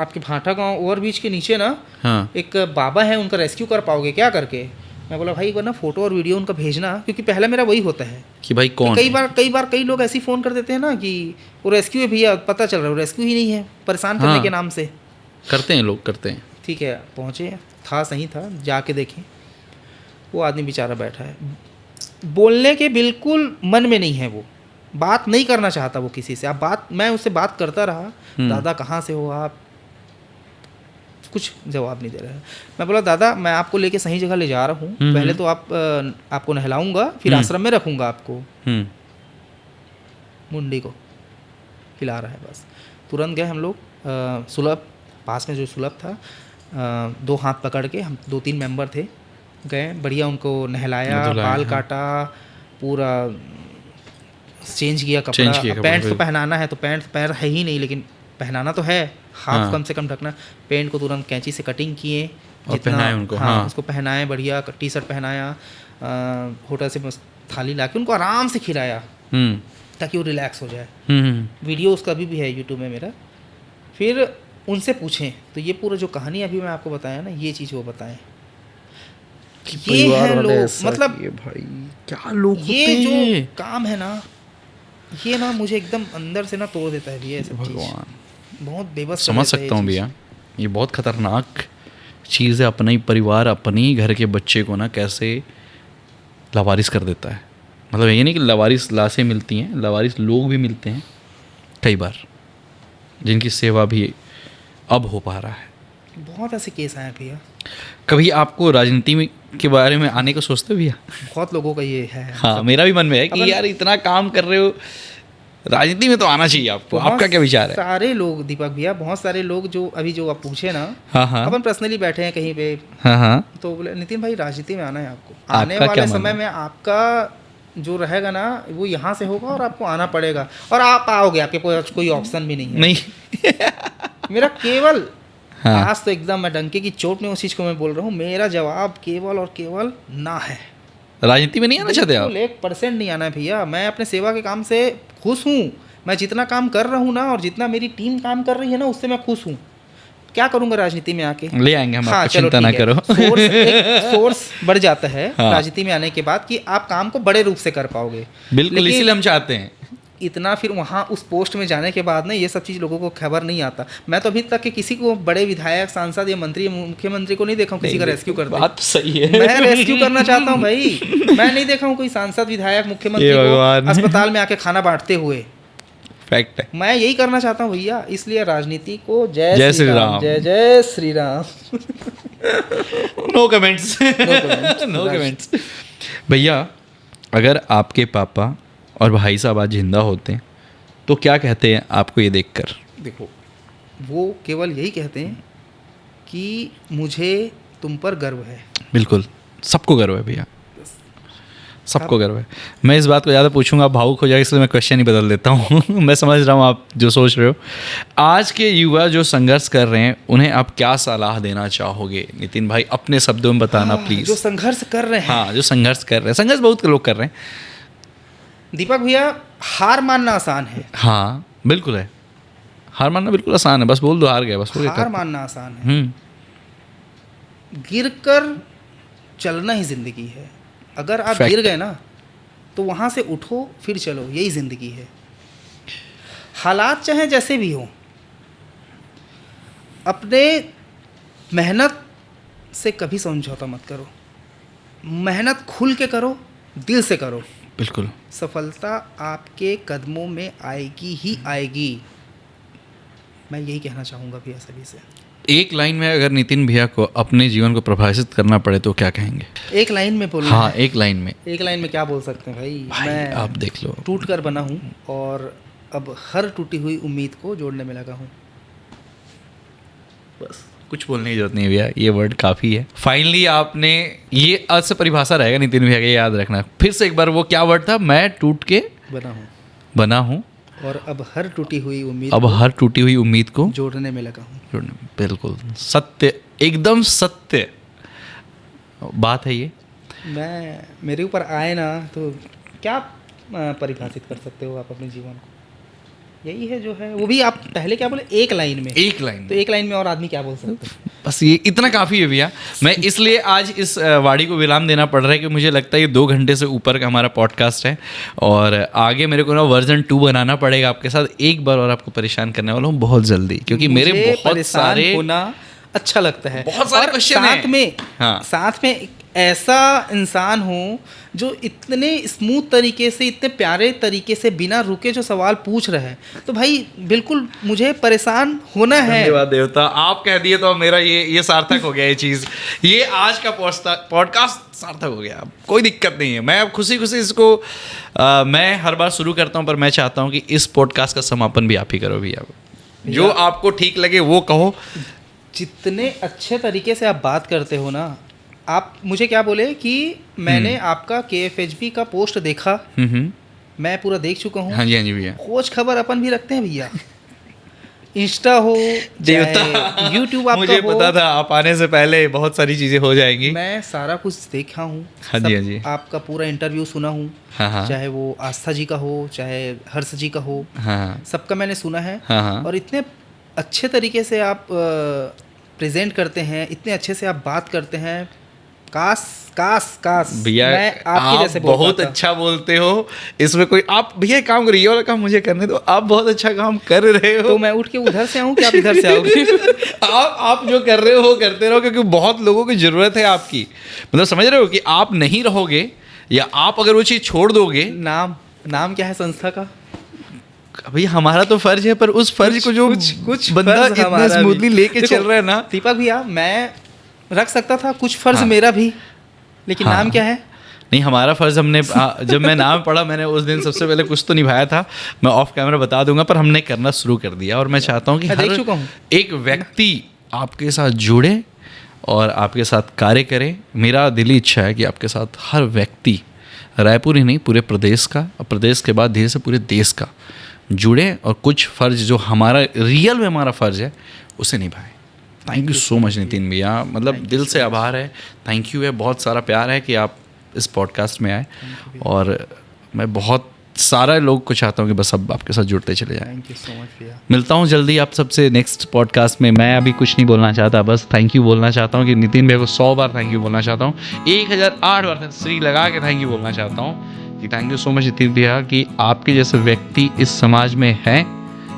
आपके भाटा गांव ओवर ब्रिज के नीचे ना हाँ एक बाबा है, उनका रेस्क्यू कर पाओगे क्या करके। मैं बोला भाई एक बार ना फ़ोटो और वीडियो उनका भेजना, क्योंकि पहला मेरा वही होता है कि भाई कौन कई है? बार कई लोग ऐसे फ़ोन कर देते हैं ना कि वो रेस्क्यू है भैया, पता चल रहा है वो रेस्क्यू ही नहीं है, परेशान करने हाँ। के नाम से। करते हैं लोग, करते हैं। ठीक है, पहुँचे, था सही था, जाके देखें वो आदमी बेचारा बैठा है, बोलने के बिल्कुल मन में नहीं है, वो बात नहीं करना चाहता वो किसी से। मैं उससे बात करता रहा, दादा कहाँ से हो आप, कुछ जवाब नहीं दे रहा है। मैं बोला दादा मैं आपको लेके सही जगह ले जा रहा हूँ, पहले तो आपको नहलाऊंगा, फिर आश्रम में रखूँगा आपको। मुंडी को हिला रहा है बस। तुरंत गए हम लोग, सुलभ पास में जो सुलभ था, 2 हाथ पकड़ के, हम 2-3 मेंबर थे, गए, बढ़िया उनको नहलाया, बाल काटा, पूरा चेंज किया कपड़ा। पैंट तो पहनाना है, तो पैंट पैर है ही नहीं, लेकिन पहनाना तो है, हाथ कम से कम ढकना। पैंट को तुरंत कैंची से कटिंग किए, और पहनाए उनको, हाँ, उसको पहनाए, बढ़िया टी शर्ट पहनाया, होटल से थाली ला के उनको आराम से खिलाया ताकि वो रिलैक्स हो जाए। वीडियो उसका अभी भी है यूट्यूब में मेरा। फिर उनसे पूछें तो ये पूरा जो कहानी अभी मैं आपको बताया ना, ये चीज़ वो बताएं। ये है लोग, मतलब ये भाई क्या लोग ये जो काम है ना, ये ना मुझे एकदम अंदर से ना तोड़ देता है भैया। सब भगवान, बहुत बेबस समझ सकता हूँ भैया, ये बहुत खतरनाक चीज़ है। अपना ही परिवार, अपने ही घर के बच्चे को ना कैसे लावारिस कर देता है। मतलब ये नहीं कि लावारिस लाशें मिलती हैं, लावारिस लोग भी मिलते हैं कई बार, जिनकी सेवा भी अब हो पा रहा है। बहुत ऐसे केस आए भैया। कभी आपको राजनीति में के बारे में आने को सोचते हो भैया? बहुत लोगों का ये है। हाँ, मेरा भी मन में है कि यार इतना काम कर रहे हो, राजनीति में तो आना चाहिए आपको। आपका क्या विचार है? सारे लोग दीपक भैया, बहुत सारे लोग जो अभी जो आप पूछे ना, हाँ हाँ, अपन पर्सनली बैठे हैं कहीं पे, हाँ हाँ, तो बोले नितिन भाई राजनीति में आना है आपको, आने वाले समय में आपका जो रहेगा ना वो यहाँ से होगा और आपको आना पड़ेगा, और आप आओगे, आपके कोई ऑप्शन भी नहीं है। नहीं मेरा केवल हाँ। आज तो एकदम मैं डंके की चोट में उस चीज़ को मैं बोल रहा हूँ, मेरा जवाब केवल और केवल ना है। राजनीति में नहीं आना चाहते आप? 1% नहीं आना है भैया। मैं अपने सेवा के काम से खुश हूँ। मैं जितना काम कर रहा हूँ ना, और जितना मेरी टीम काम कर रही है ना, उससे मैं खुश हूँ। क्या करूँगा राजनीति में आके? ले आएंगे हम, हाँ, आपको चिंता ना करो। सोर्स बढ़ जाता है हाँ। राजनीति में आने के बाद कि आप काम को बड़े रूप से कर पाओगे। बिल्कुल, इसीलिए हम चाहते हैं। इतना फिर वहाँ उस पोस्ट में जाने के बाद ना ये सब चीज़ लोगों को खबर नहीं आता। मैं तो अभी तक के किसी को बड़े विधायक, सांसद या मंत्री, मुख्यमंत्री को नहीं देखा हूँ किसी का रेस्क्यू करते। बात सही है। मैं रेस्क्यू करना चाहता हूँ भाई। मैं नहीं देखा हूँ कोई सांसद, विधायक, मुख्यमंत्री को अस्पताल में आके खाना बांटते हुए। फैक्ट है। मैं यही करना चाहता हूँ भैया। इसलिए राजनीति को जय श्री राम, जय जय Shri Ram. No comments, no comments. भैया, अगर आपके पापा और भाई साहब आज जिंदा होते तो क्या कहते हैं आपको ये देखकर? देखो, वो केवल यही कहते हैं कि मुझे तुम पर गर्व है। बिल्कुल, सबको गर्व है भैया, सबको गर्व है। मैं इस बात को ज़्यादा पूछूंगा, भावुक हो जाएगा, इसलिए मैं क्वेश्चन ही बदल देता हूँ। मैं समझ रहा हूँ आप जो सोच रहे हो। आज के युवा जो संघर्ष कर रहे हैं, उन्हें आप क्या सलाह देना चाहोगे? नितिन भाई, अपने शब्दों में बताना प्लीज़। जो संघर्ष कर रहे हैं, हाँ, जो संघर्ष कर रहे हैं, संघर्ष बहुत लोग कर रहे हैं। दीपक भैया, हार मानना आसान है। हाँ बिल्कुल है, हार मानना बिल्कुल आसान है। बस बोल दो हार गया, बस हो गया। हार मानना आसान है, गिरकर चलना ही जिंदगी है। अगर आप गिर गए ना तो वहाँ से उठो फिर चलो, यही ज़िंदगी है। हालात चाहे जैसे भी हो, अपने मेहनत से कभी समझौता मत करो। मेहनत खुल के करो, दिल से करो। बिल्कुल, सफलता आपके कदमों में आएगी ही आएगी। मैं यही कहना चाहूँगा भैया सभी से। एक लाइन में अगर नितिन भैया को अपने जीवन को प्रभावित करना पड़े तो क्या कहेंगे? एक लाइन में बोलना? हाँ, एक लाइन में। एक लाइन में क्या बोल सकते हैं भाई? मैं आप देख लो, टूट कर बना हूँ और अब हर टूटी हुई उम्मीद को जोड़ने में लगा हूँ। बस, कुछ बोलने की जरूरत नहीं भैया, ये वर्ड काफ़ी है। फाइनली आपने ये आज से परिभाषा रहेगा नितिन भैया, याद रखना। फिर से एक बार, वो क्या वर्ड था? मैं टूट के बना हूँ और अब हर टूटी हुई उम्मीद को जोड़ने में लगा हूँ। बिल्कुल सत्य, एकदम सत्य बात है ये। मेरे ऊपर आए ना तो क्या परिभाषित कर सकते हो आप अपने जीवन को? यही है जो है। वो भी आप पहले क्या बोले? एक लाइन में। तो एक लाइन में और आदमी क्या बोल सकते हैं? बस ये इतना काफ़ी है भैया। मैं इसलिए आज इस वाड़ी को विराम देना पड़ रहा है कि मुझे लगता है ये 2 घंटे से ऊपर का हमारा पॉडकास्ट है और आगे मेरे को ना वर्जन 2 बनाना पड़ेगा आपके साथ। एक बार और आपको परेशान करने वाला हूँ बहुत जल्दी, क्योंकि मेरे बहुत सारे होना अच्छा लगता है, बहुत सारे क्वेश्चन हैं। साथ में ऐसा इंसान हो जो इतने स्मूथ तरीके से, इतने प्यारे तरीके से, बिना रुके जो सवाल पूछ रहे हैं, तो भाई बिल्कुल मुझे परेशान होना है। धन्यवाद देवता, आप कह दिए तो मेरा ये सार्थक हो गया। ये चीज़, ये आज का पॉडकास्ट सार्थक हो गया। कोई दिक्कत नहीं है, मैं अब खुशी खुशी इसको मैं हर बार शुरू करता हूँ, पर मैं चाहता हूँ कि इस पॉडकास्ट का समापन भी आप ही करो भैया। जो आपको ठीक लगे वो कहो। जितने अच्छे तरीके से आप बात करते हो ना, आप मुझे क्या बोले कि मैंने आपका KFHB का पोस्ट देखा, मैं पूरा देख चुका हूँ। हाँ जी, हाँ जी भैया। खोज खबर अपन भी रखते हैं भैया। इंस्टा हो, यूट्यूब आपका मुझे पता था आप आने से पहले बहुत सारी चीज़ें हो जाएंगी। मैं सारा कुछ देखा हूँ। हाँ जी, हाँ जी। आपका पूरा इंटरव्यू सुना हूँ। हाँ, चाहे वो आस्था जी का हो, चाहे हर्ष जी का हो, हाँ, सबका मैंने सुना है। हाँ, और इतने अच्छे तरीके से आप प्रेजेंट करते हैं, इतने अच्छे से आप बात करते हैं। काश भैया, मैं आपके जैसे बहुत अच्छा बोलते हो। इसमें कोई, आप भैया काम करिए, ये वाला काम मुझे करने दो। आप बहुत अच्छा काम कर रहे हो। तो मैं उठ के उधर से आऊँ कि आप इधर से आओगे? आप जो कर रहे हो वो करते रहो, क्योंकि बहुत लोगों की ज़रूरत है आपकी। मतलब समझ रहे हो कि आप नहीं रहोगे या आप अगर वो चीज़ छोड़ दोगे। नाम क्या है संस्था का? भैया हमारा तो फर्ज है, पर उस फर्ज को जो कुछ बंदा इतना स्मूथली लेके चल रहा है ना। दीपक भैया, मैं रख सकता था कुछ फर्ज मेरा भी, लेकिन नाम क्या है? नहीं, हमारा फ़र्ज़ हमने जब मैं नाम पढ़ा, मैंने उस दिन सबसे पहले कुछ तो निभाया था। मैं ऑफ कैमरा बता दूंगा, पर हमने करना शुरू कर दिया। और मैं चाहता हूं कि हर एक व्यक्ति आपके साथ जुड़े और आपके साथ कार्य करे। मेरा दिली इच्छा है कि आपके साथ हर व्यक्ति, रायपुर ही नहीं पूरे प्रदेश का, और प्रदेश के बाद धीरे से पूरे देश का जुड़े और कुछ फ़र्ज जो हमारा रियल में हमारा फ़र्ज है उसे निभाए। Thank you so much Nitin भैया, मतलब दिल से आभार है, थैंक यू है, बहुत सारा प्यार है कि आप इस पॉडकास्ट में आए। और मैं बहुत सारा लोग को चाहता हूँ कि बस अब आपके साथ जुड़ते चले जाएं। थैंक यू सो मच भैया। मिलता हूँ जल्दी आप सबसे नेक्स्ट पॉडकास्ट में। मैं अभी कुछ नहीं बोलना चाहता, बस थैंक यू बोलना चाहता हूँ कि नितिन भैया को 100 बार थैंक यू बोलना चाहता हूँ, 1008 बार श्री लगा के थैंक यू बोलना चाहता हूँ thank you so much Nitin भैया कि आपके जैसे व्यक्ति इस समाज में हैं,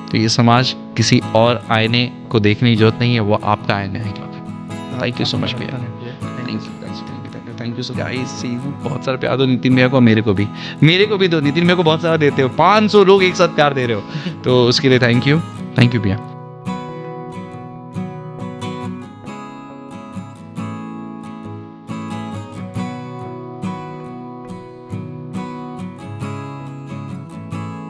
तो ये समाज किसी और आईने को देखने की जरूरत नहीं है, वो आपका आईना है। थैंक यू सो मच भैया, थैंक यू सो गाइस। बहुत सारा प्यार दो नितिन भैया को, मेरे को भी दो, नितिन भैया को बहुत सारा देते हो, 500 लोग एक साथ प्यार दे रहे हो, तो उसके लिए थैंक यू भैया।